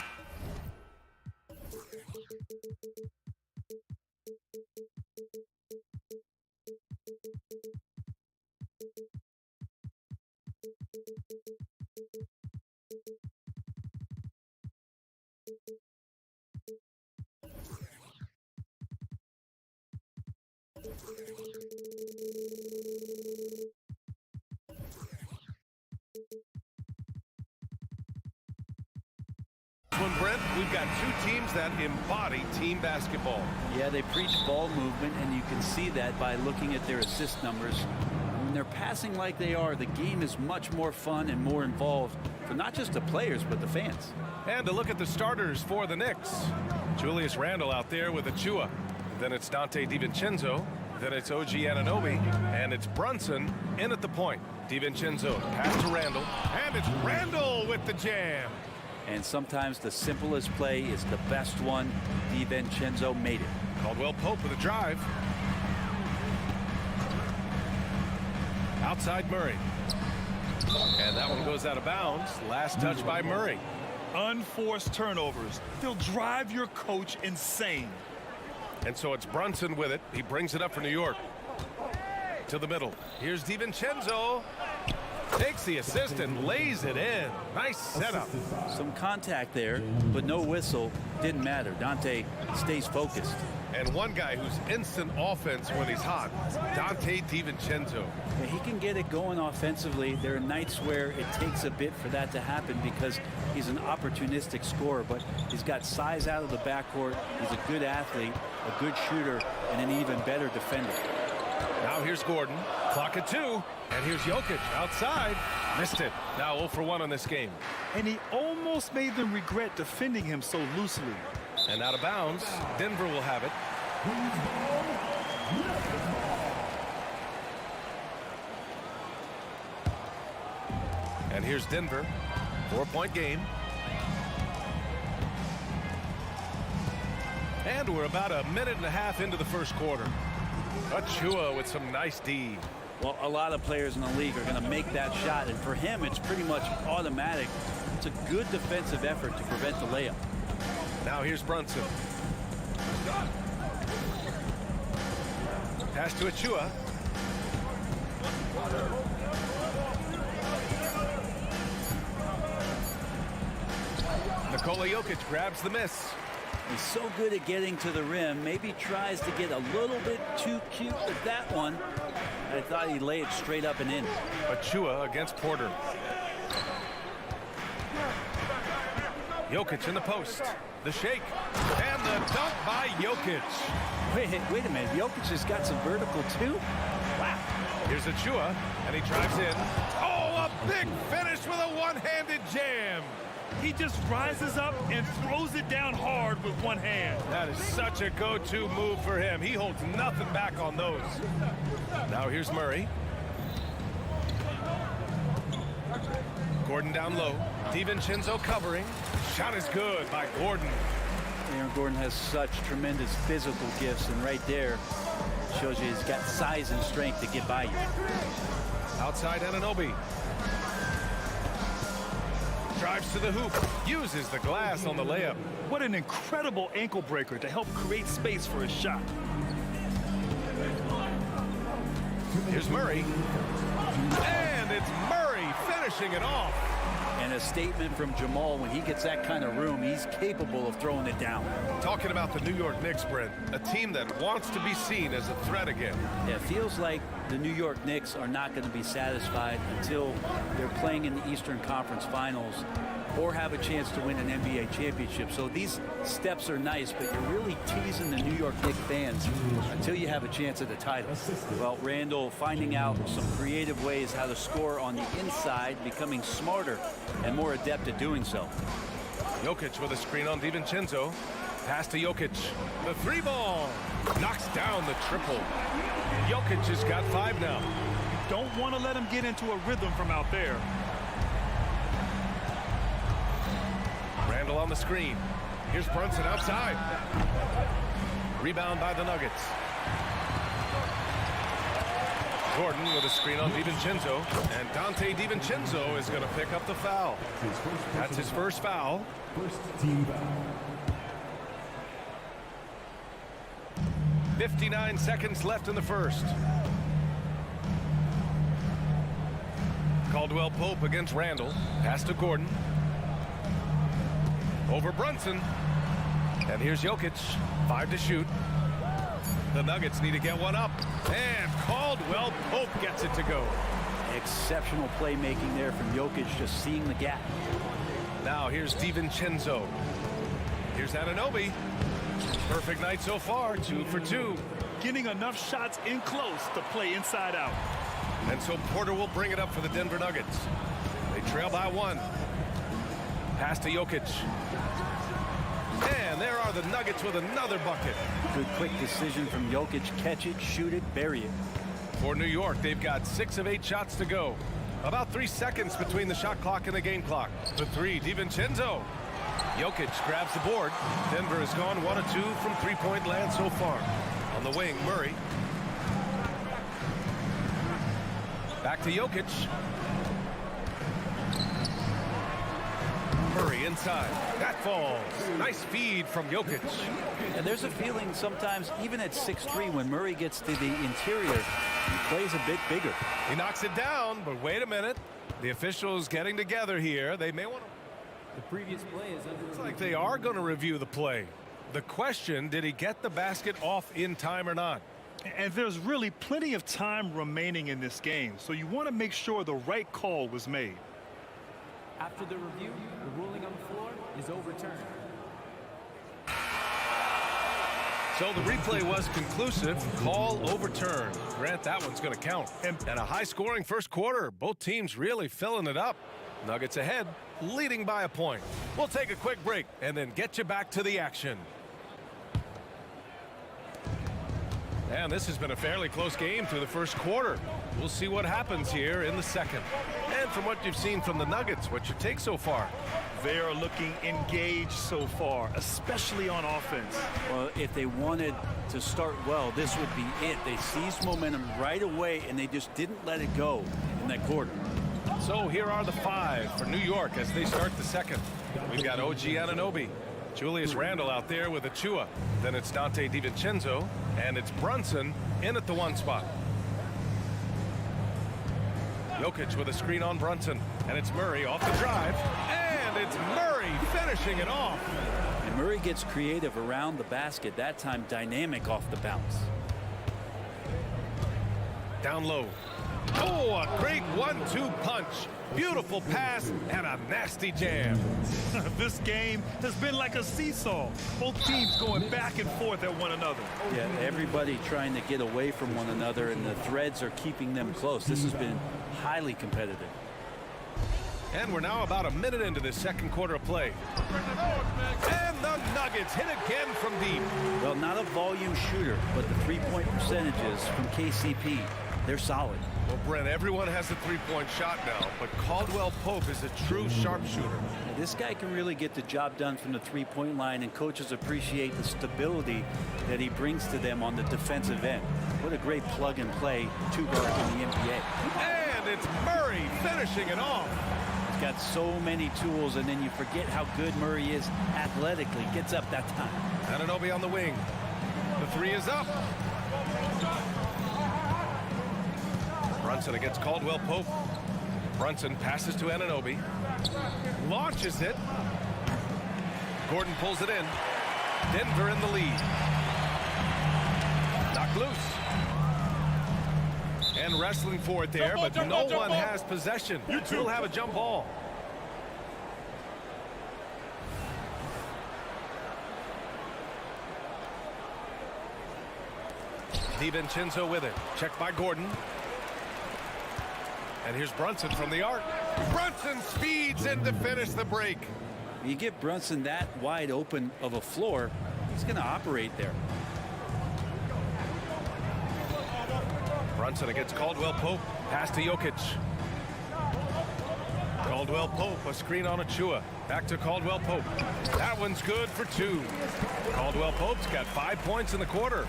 Speaker 5: Brent, we've got two teams that embody team basketball.
Speaker 10: Yeah, they preach ball movement, and you can see that by looking at their assist numbers. When they're passing like they are, the game is much more fun and more involved for not just the players, but the fans.
Speaker 5: And to look at the starters for the Knicks. Julius Randle out there with Achua. Then it's Dante DiVincenzo. Then it's OG Anunoby. And it's Brunson in at the point. DiVincenzo pass to Randle. And it's Randle with the jam.
Speaker 10: And sometimes the simplest play is the best one. DiVincenzo made it.
Speaker 5: Caldwell Pope with a drive. Outside Murray. And that one goes out of bounds. Last touch by Murray.
Speaker 7: Unforced turnovers. They'll drive your coach insane.
Speaker 5: And so it's Brunson with it. He brings it up for New York. To the middle. Here's DiVincenzo. Takes the assist and lays it in. Nice setup.
Speaker 10: Some contact there, but no whistle. Didn't matter. Dante stays focused.
Speaker 5: And one guy who's instant offense when he's hot, Dante DiVincenzo.
Speaker 10: Yeah, he can get it going offensively. There are nights where it takes a bit for that to happen because he's an opportunistic scorer, but he's got size out of the backcourt. He's a good athlete, a good shooter, and an even better defender.
Speaker 5: Now here's Gordon. Clock at 2. And here's Jokic outside. Missed it. Now 0 for 1 on this game.
Speaker 7: And he almost made them regret defending him so loosely.
Speaker 5: And out of bounds. Denver will have it. And here's Denver. 4-point game. And we're about a minute and a half into the first quarter. Achua with some nice D.
Speaker 10: Well, a lot of players in the league are going to make that shot, and for him, it's pretty much automatic. It's a good defensive effort to prevent the layup.
Speaker 5: Now here's Brunson. Pass to Achua. Nikola Jokic grabs the miss.
Speaker 10: He's so good at getting to the rim. Maybe tries to get a little bit too cute with that one. I thought he'd lay it straight up and in.
Speaker 5: Achua against Porter. Jokic in the post. The shake. And the dunk by Jokic.
Speaker 10: Wait a minute. Jokic has got some vertical too? Wow.
Speaker 5: Here's Achua, and he drives in. Oh, a big finish with a one-handed jam.
Speaker 7: He just rises up and throws it down hard with one hand.
Speaker 5: That is such a go-to move for him. He holds nothing back on those. Now here's Murray. Gordon down low. DiVincenzo covering. Shot is good by Gordon.
Speaker 10: Aaron Gordon has such tremendous physical gifts, and right there shows you he's got size and strength to get by you.
Speaker 5: Outside Anunoby. Drives to the hoop, uses the glass on the layup.
Speaker 7: What an incredible ankle breaker to help create space for his shot.
Speaker 5: Here's Murray. And it's Murray finishing it off.
Speaker 10: And a statement from Jamal, when he gets that kind of room, he's capable of throwing it down.
Speaker 5: Talking about the New York Knicks, Brent, a team that wants to be seen as a threat again.
Speaker 10: Yeah, it feels like the New York Knicks are not going to be satisfied until they're playing in the Eastern Conference Finals or have a chance to win an NBA championship. So these steps are nice, but you're really teasing the New York Knicks fans until you have a chance at the title. Well, Randle finding out some creative ways how to score on the inside, becoming smarter and more adept at doing so.
Speaker 5: Jokic with a screen on DiVincenzo. Pass to Jokic. The 3-ball. Knocks down the triple. Jokic has got 5 now.
Speaker 7: Don't want to let him get into a rhythm from out there.
Speaker 5: Randle on the screen. Here's Brunson outside. Rebound by the Nuggets. Gordon with a screen on DiVincenzo, and Dante DiVincenzo is going to pick up the foul. That's his first foul.
Speaker 11: First team foul.
Speaker 5: 59 seconds left in the first. Caldwell Pope against Randall. Pass to Gordon. Over Brunson. And here's Jokic. 5 to shoot. The Nuggets need to get one up. And Caldwell Pope gets it to go.
Speaker 10: Exceptional playmaking there from Jokic, just seeing the gap.
Speaker 5: Now here's DiVincenzo. Here's Anunoby. Perfect night so far, 2 for 2.
Speaker 7: Getting enough shots in close to play inside out.
Speaker 5: And so Porter will bring it up for the Denver Nuggets. They trail by 1. Pass to Jokic. And there are the Nuggets with another bucket.
Speaker 10: Good quick decision from Jokic. Catch it, shoot it, bury it.
Speaker 5: For New York, they've got 6 of 8 shots to go. About 3 seconds between the shot clock and the game clock. The 3, DiVincenzo. Jokic grabs the board. Denver has gone 1 of 2 from three-point land so far. On the wing, Murray. Back to Jokic. Murray inside. That falls. Nice feed from Jokic.
Speaker 10: And there's a feeling sometimes, even at 6'3", when Murray gets to the interior, he plays a bit bigger.
Speaker 5: He knocks it down, but wait a minute. The officials getting together here. They may want to...
Speaker 8: The previous play is under.
Speaker 5: Looks like they are going to review the play. The question, did he get the basket off in time or not?
Speaker 7: And there's really plenty of time remaining in this game, so you want to make sure the right call was made.
Speaker 8: After the review, the ruling on the floor is overturned.
Speaker 5: So the replay was conclusive. Call overturned. Grant, that one's going to count. And a high-scoring first quarter. Both teams really filling it up. Nuggets ahead, leading by a point. We'll take a quick break and then get you back to the action. And this has been a fairly close game through the first quarter. We'll see what happens here in the second. And from what you've seen from the Nuggets, what's your take so far?
Speaker 7: They are looking engaged so far, especially on offense.
Speaker 10: Well, if they wanted to start well, this would be it. They seized momentum right away, and they just didn't let it go in that quarter.
Speaker 5: So here are the 5 for New York as they start the second. We've got OG Anunoby. Julius Randle out there with Achua. Then it's Dante DiVincenzo, and it's Brunson in at the 1 spot. Jokic with a screen on Brunson, and it's Murray off the drive, and it's Murray finishing it off.
Speaker 10: And Murray gets creative around the basket, that time dynamic off the bounce.
Speaker 5: Down low. Oh, a great 1-2 punch. Beautiful pass and a nasty jam.
Speaker 7: This game has been like a seesaw. Both teams going back and forth at one another.
Speaker 10: Yeah, everybody trying to get away from one another, and the threads are keeping them close. This has been highly competitive.
Speaker 5: And we're now about a minute into this second quarter of play. And the Nuggets hit again from deep.
Speaker 10: Well, not a volume shooter, but the three-point percentages from KCP, they're solid.
Speaker 5: Well, Brent, everyone has a three-point shot now, but Caldwell Pope is a true sharpshooter.
Speaker 10: Now, this guy can really get the job done from the three-point line, and coaches appreciate the stability that he brings to them on the defensive end. What a great plug-and-play two-guard in the NBA.
Speaker 5: And it's Murray finishing it off.
Speaker 10: He's got so many tools, and then you forget how good Murray is athletically. Gets up that time.
Speaker 5: Anunoby on the wing. The 3 is up. Brunson against Caldwell Pope. Brunson passes to Anunoby. Launches it. Gordon pulls it in. Denver in the lead. Knocked loose. And wrestling for it there, but no one has possession. You two will have a jump ball. DiVincenzo with it. Checked by Gordon. And here's Brunson from the arc. Brunson speeds in to finish the break.
Speaker 10: You get Brunson that wide open of a floor, he's going to operate there.
Speaker 5: Brunson against Caldwell Pope. Pass to Jokic. Caldwell Pope, a screen on Achua. Back to Caldwell Pope. That one's good for 2. Caldwell Pope's got 5 points in the quarter.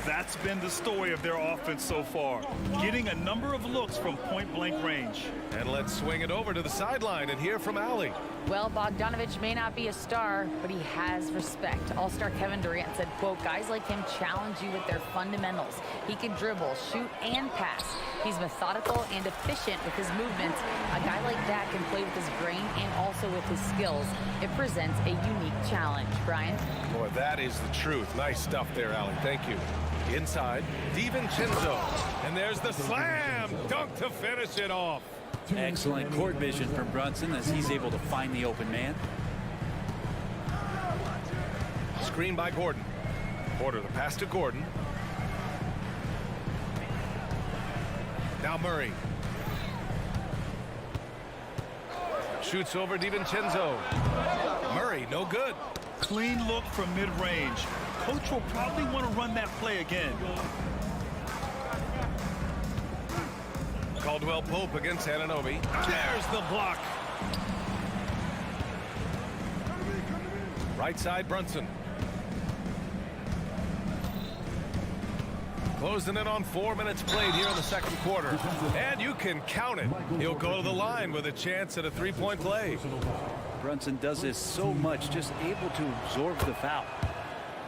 Speaker 7: That's been the story of their offense so far, getting a number of looks from point-blank range.
Speaker 5: And let's swing it over to the sideline and hear from Allie.
Speaker 9: Well, Bogdanovich may not be a star, but he has respect. All-star Kevin Durant said, quote, guys like him challenge you with their fundamentals. He can dribble, shoot, and pass. He's methodical and efficient with his movements. A guy like that can play with his brain and also with his skills. It presents a unique challenge. Brian?
Speaker 5: Boy, that is the truth. Nice stuff there, Allie. Thank you. Inside, DiVincenzo. And there's the slam dunk to finish it off.
Speaker 10: Excellent court vision from Brunson as he's able to find the open man.
Speaker 5: Screen by Gordon. Porter, the pass to Gordon. Now Murray. Shoots over DiVincenzo. Murray, no good.
Speaker 7: Clean look from mid-range. Coach will probably want to run that play again.
Speaker 5: Caldwell Pope against Anunoby. There's the block. Right side, Brunson. Closing in on 4 minutes played here in the second quarter. And you can count it. He'll go to the line with a chance at a three-point play.
Speaker 10: Brunson does this so much, just able to absorb the foul.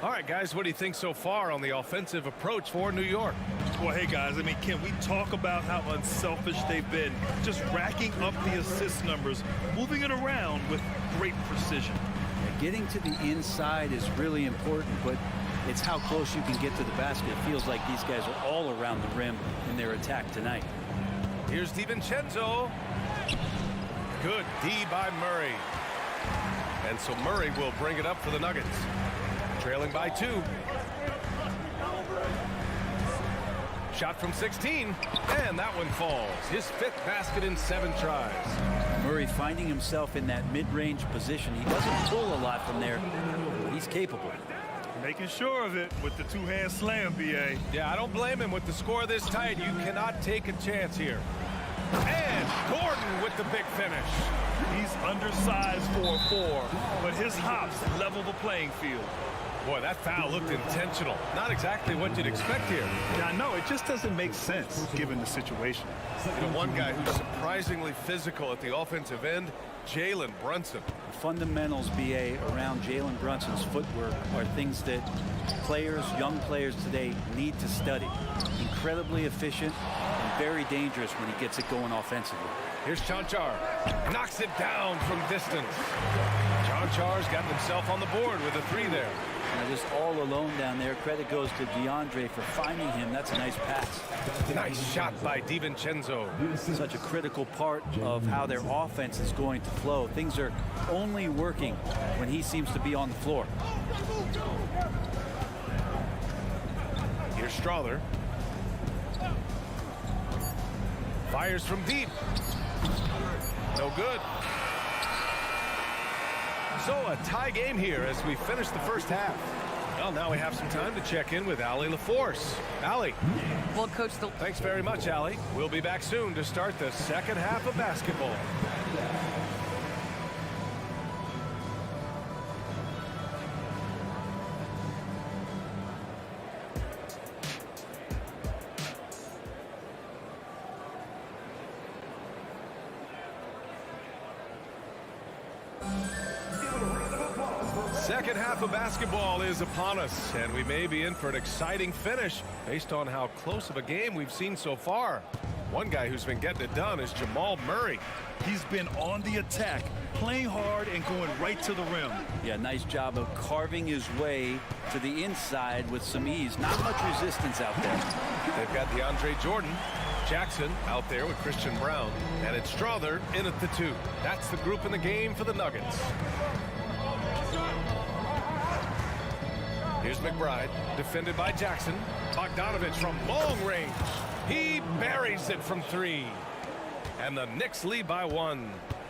Speaker 5: All right, guys, what do you think so far on the offensive approach for New York?
Speaker 7: Well, hey, guys, I mean, can we talk about how unselfish they've been? Just racking up the assist numbers, moving it around with great precision.
Speaker 10: Getting to the inside is really important, but it's how close you can get to the basket. It feels like these guys are all around the rim in their attack tonight.
Speaker 5: Here's DiVincenzo. Good D by Murray. And so Murray will bring it up for the Nuggets. Trailing by 2. Shot from 16, and that one falls. His 5th basket in 7 tries.
Speaker 10: Murray finding himself in that mid-range position. He doesn't pull a lot from there, but he's capable.
Speaker 7: Making sure of it with the two-hand slam, B.A.
Speaker 5: Yeah, I don't blame him with the score this tight. You cannot take a chance here. And Gordon with the big finish.
Speaker 7: He's undersized for a 4, but his hops level the playing field.
Speaker 5: Boy, that foul looked intentional. Not exactly what you'd expect here.
Speaker 7: Yeah, I know. It just doesn't make sense given the situation.
Speaker 5: You know, one guy who's surprisingly physical at the offensive end, Jalen Brunson.
Speaker 10: The fundamentals, BA, around Jalen Brunson's footwork are things that players, young players today need to study. Incredibly efficient and very dangerous when he gets it going offensively.
Speaker 5: Here's Chanchar. Knocks it down from distance. Chanchar's got himself on the board with a 3 there.
Speaker 10: Now just all alone down there. Credit goes to DeAndre for finding him. That's a nice pass.
Speaker 5: Nice shot by DiVincenzo.
Speaker 10: Such a critical part of how their offense is going to flow. Things are only working when he seems to be on the floor.
Speaker 5: Here's Strother. Fires from deep. No good. So a tie game here as we finish the first half. Well, now we have some time to check in with Allie LaForce. Allie.
Speaker 9: Well, Coach,
Speaker 5: Thanks very much, Allie. We'll be back soon to start the second half of basketball. Second half of basketball is upon us, and we may be in for an exciting finish based on how close of a game we've seen so far. One guy who's been getting it done is Jamal Murray.
Speaker 7: He's been on the attack, playing hard and going right to the rim.
Speaker 10: Yeah, nice job of carving his way to the inside with some ease. Not much resistance out there.
Speaker 5: They've got DeAndre Jordan. Jackson out there with Christian Brown. And it's Strother in at the 2. That's the group in the game for the Nuggets. Here's McBride, defended by Jackson. Bogdanovich from long range. He buries it from 3. And the Knicks lead by 1.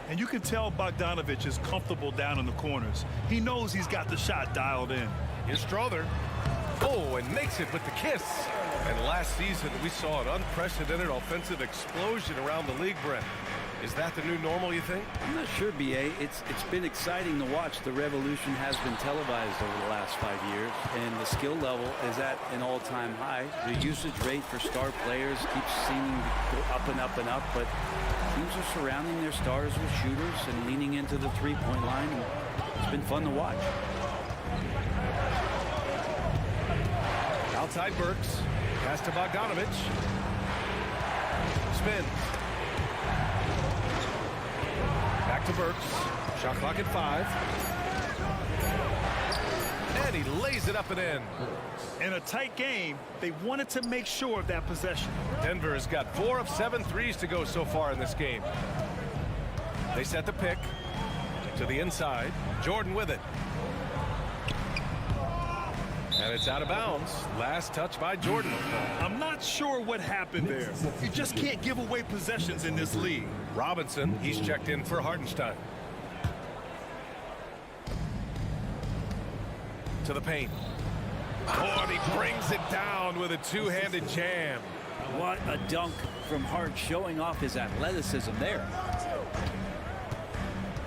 Speaker 7: And you can tell Bogdanovich is comfortable down in the corners. He knows he's got the shot dialed in.
Speaker 5: Here's Strother. Oh, and makes it with the kiss. And last season, we saw an unprecedented offensive explosion around the league, Brent. Is that the new normal, you think?
Speaker 10: I'm not sure, B.A. It's been exciting to watch. The revolution has been televised over the last 5 years, and the skill level is at an all-time high. The usage rate for star players keeps seeming to go up and up and up, but teams are surrounding their stars with shooters and leaning into the three-point line, and it's been fun to watch.
Speaker 5: Outside Burks. Pass to Bogdanovich. Spins. Back to Burks. Shot clock at 5. And he lays it up and in.
Speaker 7: In a tight game, they wanted to make sure of that possession.
Speaker 5: Denver has got 4 of 7 threes to go so far in this game. They set the pick to the inside. Jordan with it. And it's out of bounds. Last touch by Jordan.
Speaker 7: I'm not sure what happened there. You just can't give away possessions in this league.
Speaker 5: Robinson, he's checked in for Hartenstein. To the paint. Oh, and he brings it down with a two-handed jam.
Speaker 10: What a dunk from Hart, showing off his athleticism there.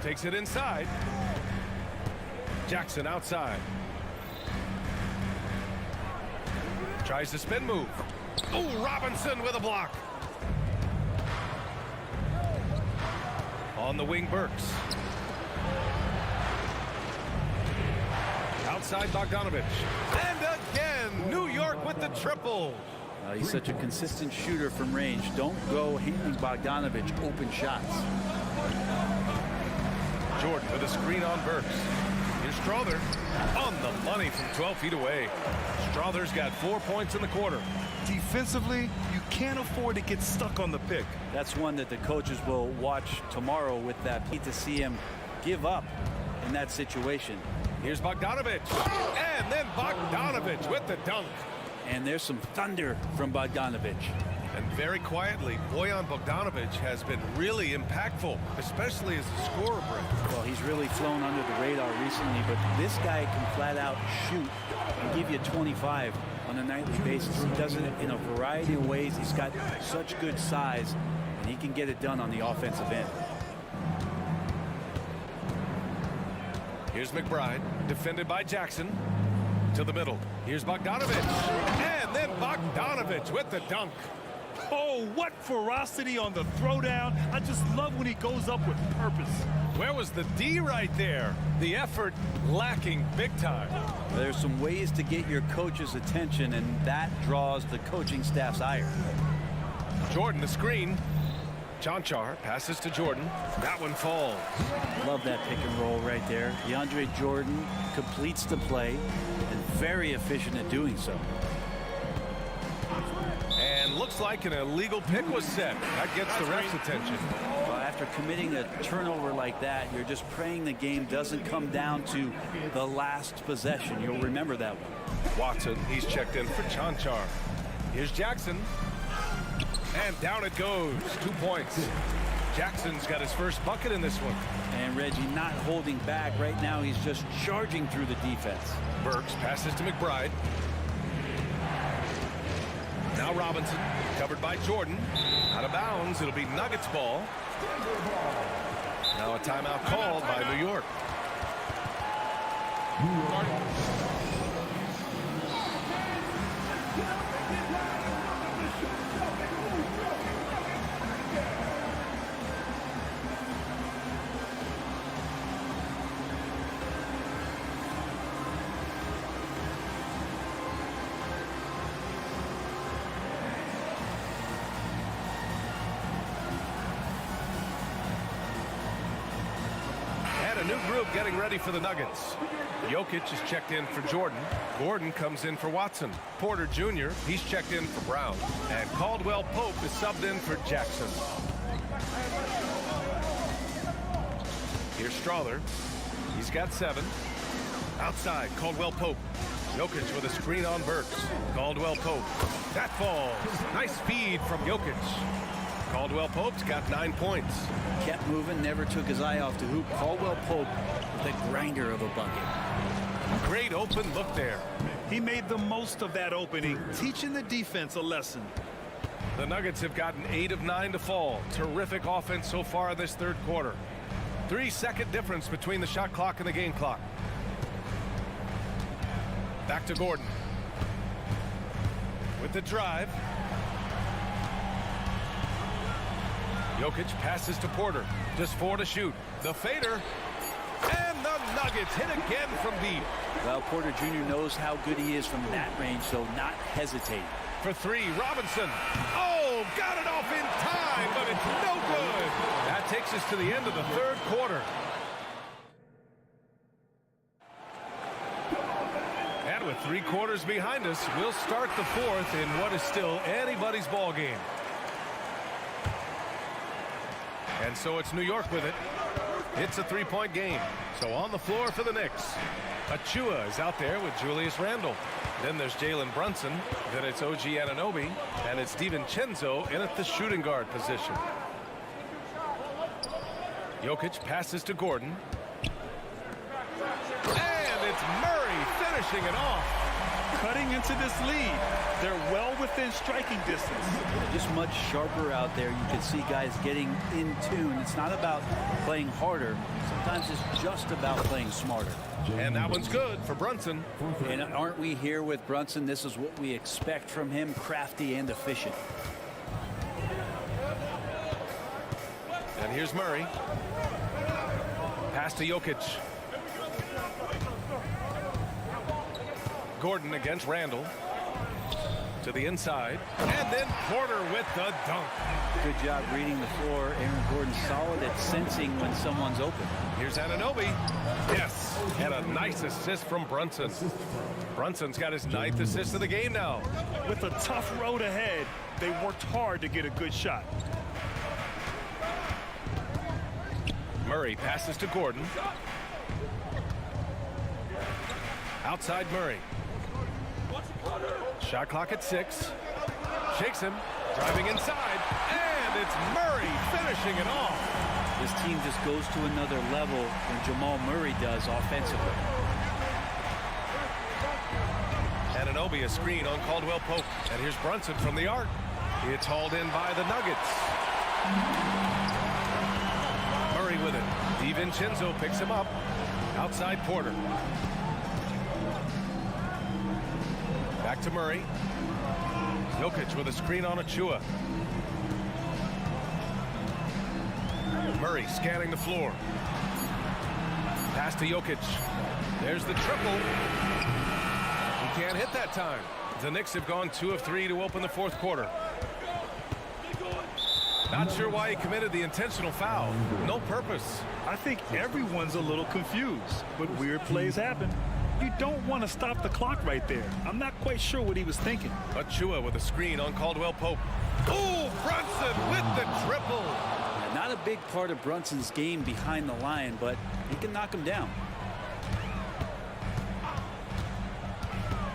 Speaker 5: Takes it inside. Jackson outside. Tries the spin move. Oh, Robinson with a block. On the wing, Burks. Outside Bogdanovich. And again, New York with the triple.
Speaker 10: He's such a consistent shooter from range. Don't go handing Bogdanovich open shots.
Speaker 5: Jordan with a screen on Burks. Here's Strother on the money from 12 feet away. Strother's got 4 points in the quarter.
Speaker 7: Defensively, you can't afford to get stuck on the pick.
Speaker 10: That's one that the coaches will watch tomorrow with that beat to see him give up in that situation.
Speaker 5: Here's Bogdanovich. And then Bogdanovich with the dunk.
Speaker 10: And there's some thunder from Bogdanovich.
Speaker 5: And very quietly, Bojan Bogdanovich has been really impactful, especially as a scorer, Brett.
Speaker 10: Well, he's really flown under the radar recently, but this guy can flat out shoot and give you 25 on a nightly basis. He does it in a variety of ways. He's got such good size, and he can get it done on the offensive end.
Speaker 5: Here's McBride, defended by Jackson. To the middle. Here's Bogdanovich. And then Bogdanovich with the dunk.
Speaker 7: Oh, what ferocity on the throwdown. I just love when he goes up with purpose.
Speaker 5: Where was the D right there? The effort lacking big time.
Speaker 10: There's some ways to get your coach's attention, and that draws the coaching staff's ire.
Speaker 5: Jordan, the screen. Chanchar passes to Jordan. That one falls.
Speaker 10: Love that pick and roll right there. DeAndre Jordan completes the play and very efficient at doing so.
Speaker 5: And looks like an illegal pick was set. That gets the ref's attention.
Speaker 10: Well, after committing a turnover like that, you're just praying the game doesn't come down to the last possession. You'll remember that one.
Speaker 5: Watson, he's checked in for Chanchar. Here's Jackson. And down it goes. 2 points. Jackson's got his first bucket in this one.
Speaker 10: And Reggie not holding back. Right now he's just charging through the defense.
Speaker 5: Burks passes to McBride. Now Robinson, covered by Jordan. Out of bounds, it'll be Nuggets ball. Now a timeout called by New York. Group getting ready for the Nuggets. Jokic is checked in for Jordan. Gordon comes in for Watson. Porter Jr., he's checked in for Brown. And Caldwell Pope is subbed in for Jackson. Here's Strother. He's got 7. Outside, Caldwell Pope. Jokic with a screen on Burks. Caldwell Pope. That falls. Nice speed from Jokic. Caldwell Pope's got 9 points.
Speaker 10: Kept moving, never took his eye off the hoop. Caldwell Pope with a grinder of a bucket.
Speaker 5: Great open look there.
Speaker 7: He made the most of that opening, teaching the defense a lesson.
Speaker 5: The Nuggets have gotten 8 of 9 to fall. Terrific offense so far in this third quarter. 3-second difference between the shot clock and the game clock. Back to Gordon. With the drive. Jokic passes to Porter. Just 4 to shoot. The fader. And the Nuggets hit again from deep.
Speaker 10: Well, Porter Jr. knows how good he is from that range, so not hesitating.
Speaker 5: For 3, Robinson. Oh, got it off in time, but it's no good. That takes us to the end of the third quarter. And with 3 quarters behind us, we'll start the fourth in what is still anybody's ball game. And so it's New York with it. It's a 3-point game. So on the floor for the Knicks. Achua is out there with Julius Randle. Then there's Jalen Brunson. Then it's OG Anunoby. And it's DiVincenzo in at the shooting guard position. Jokic passes to Gordon. And it's Murray finishing it off.
Speaker 7: Cutting into this lead. They're well within striking distance.
Speaker 10: Just much sharper out there. You can see guys getting in tune. It's not about playing harder. Sometimes it's just about playing smarter.
Speaker 5: And that one's good for Brunson.
Speaker 10: And aren't we here with Brunson? This is what we expect from him, crafty and efficient.
Speaker 5: And here's Murray. Pass to Jokic. Gordon against Randle. To the inside. And then Porter with the dunk.
Speaker 10: Good job reading the floor. Aaron Gordon solid at sensing when someone's open.
Speaker 5: Here's Anunoby. Yes. And a nice assist from Brunson. Brunson's got his 9th assist of the game now.
Speaker 7: With a tough road ahead, they worked hard to get a good shot.
Speaker 5: Murray passes to Gordon. Outside Murray. Shot clock at 6. Shakes him. Driving inside. And it's Murray finishing it off.
Speaker 10: This team just goes to another level when Jamal Murray does offensively.
Speaker 5: Anunoby a screen on Caldwell Pope. And here's Brunson from the arc. It's hauled in by the Nuggets. Murray with it. DiVincenzo picks him up. Outside Porter. Back to Murray. Jokic with a screen on Achua. Murray scanning the floor. Pass to Jokic. There's the triple. He can't hit that time. The Knicks have gone 2 of 3 to open the fourth quarter. Not sure why he committed the intentional foul. No purpose.
Speaker 7: I think everyone's a little confused, but weird plays happen. You don't want to stop the clock right there. I'm not quite sure what he was thinking.
Speaker 5: Achua with a screen on Caldwell Pope. Oh, Brunson with the triple.
Speaker 10: Not a big part of Brunson's game behind the line, but he can knock him down.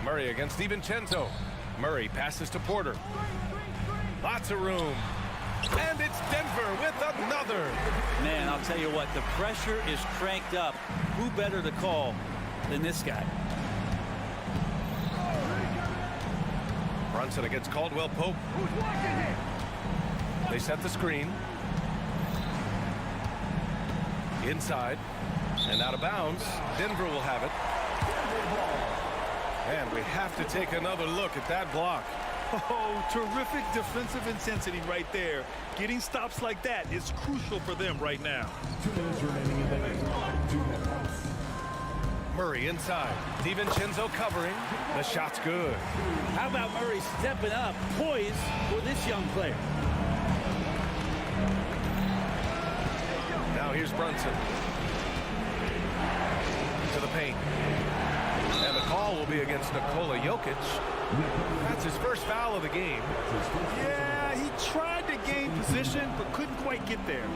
Speaker 5: Murray against DiVincenzo. Murray passes to Porter. Lots of room. And it's Denver with another.
Speaker 10: Man, I'll tell you what, the pressure is cranked up. Who better to call than this guy?
Speaker 5: Brunson against Caldwell Pope. They set the screen. Inside. And out of bounds. Denver will have it. And we have to take another look at that block.
Speaker 7: Oh, terrific defensive intensity right there. Getting stops like that is crucial for them right now.
Speaker 11: 2 minutes remaining in the game. 2 minutes.
Speaker 5: Murray inside. DiVincenzo covering. The shot's good.
Speaker 10: How about Murray stepping up, poised for this young player?
Speaker 5: Now here's Brunson. To the paint. And the call will be against Nikola Jokic. That's his first foul of the game.
Speaker 7: Yeah, he tried to gain position, but couldn't quite get there.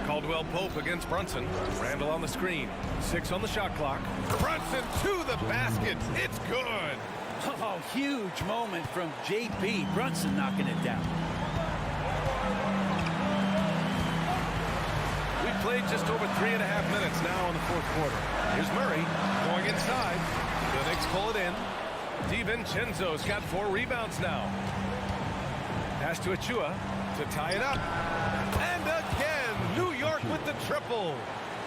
Speaker 5: Caldwell Pope against Brunson. Randle on the screen. 6 on the shot clock. Brunson to the basket. It's good.
Speaker 10: Oh, huge moment from JP. Brunson knocking it down.
Speaker 5: We've played just over 3.5 minutes now in the fourth quarter. Here's Murray going inside. The Knicks pull it in. DiVincenzo's got 4 rebounds now. Pass to Achua to tie it up. And again, New York with the triple.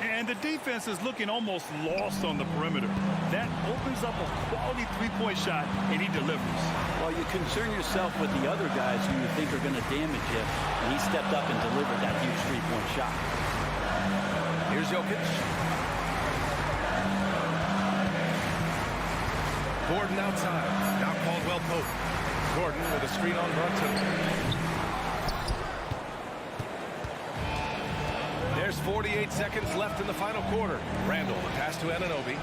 Speaker 7: And the defense is looking almost lost on the perimeter. That opens up a quality three-point shot, and he delivers.
Speaker 10: Well, you concern yourself with the other guys who you think are going to damage you, and he stepped up and delivered that huge three-point shot.
Speaker 5: Here's Jokic. Gordon outside. Now Caldwell Pope. Gordon with a screen on Brunson. There's 48 seconds left in the final quarter. Randall, the pass to Anunoby.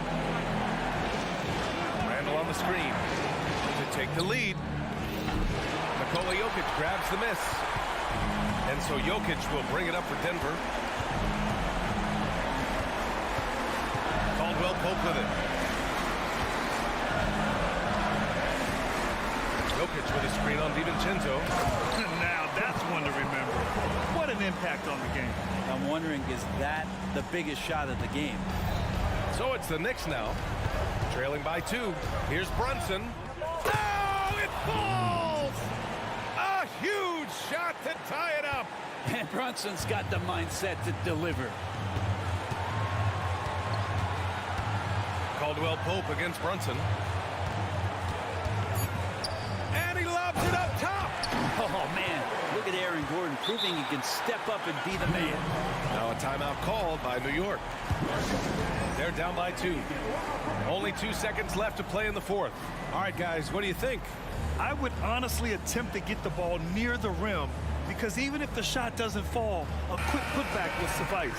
Speaker 5: Randall on the screen to take the lead. Nikola Jokic grabs the miss. And so Jokic will bring it up for Denver. Caldwell Pope with it. Jokic with a screen on DiVincenzo.
Speaker 7: Now that's one to remember. What an impact on the game.
Speaker 10: I'm wondering, is that the biggest shot of the game?
Speaker 5: So it's the Knicks now, trailing by 2. Here's Brunson. Oh, it falls! A huge shot to tie it up.
Speaker 10: And Brunson's got the mindset to deliver.
Speaker 5: Caldwell Pope against Brunson. And he lobs it up top.
Speaker 10: Oh, man. Look at Aaron Gordon proving he can step up and be the man.
Speaker 5: Now a timeout called by New York. They're down by 2. Only 2 seconds left to play in the fourth. All right, guys, what do you think?
Speaker 7: I would honestly attempt to get the ball near the rim, because even if the shot doesn't fall, a quick putback will suffice.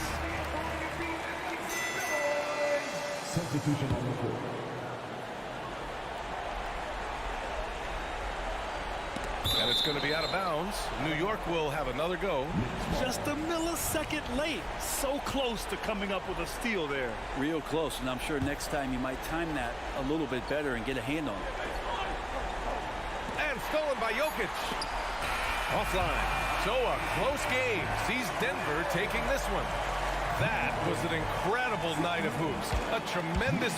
Speaker 11: Substitution on the court.
Speaker 5: And it's going to be out of bounds. New York will have another go.
Speaker 7: Just a millisecond late. So close to coming up with a steal there.
Speaker 10: Real close, and I'm sure next time you might time that a little bit better and get a hand on it.
Speaker 5: And stolen by Jokic. Offline. So a close game sees Denver taking this one. That was an incredible night of hoops. A tremendous...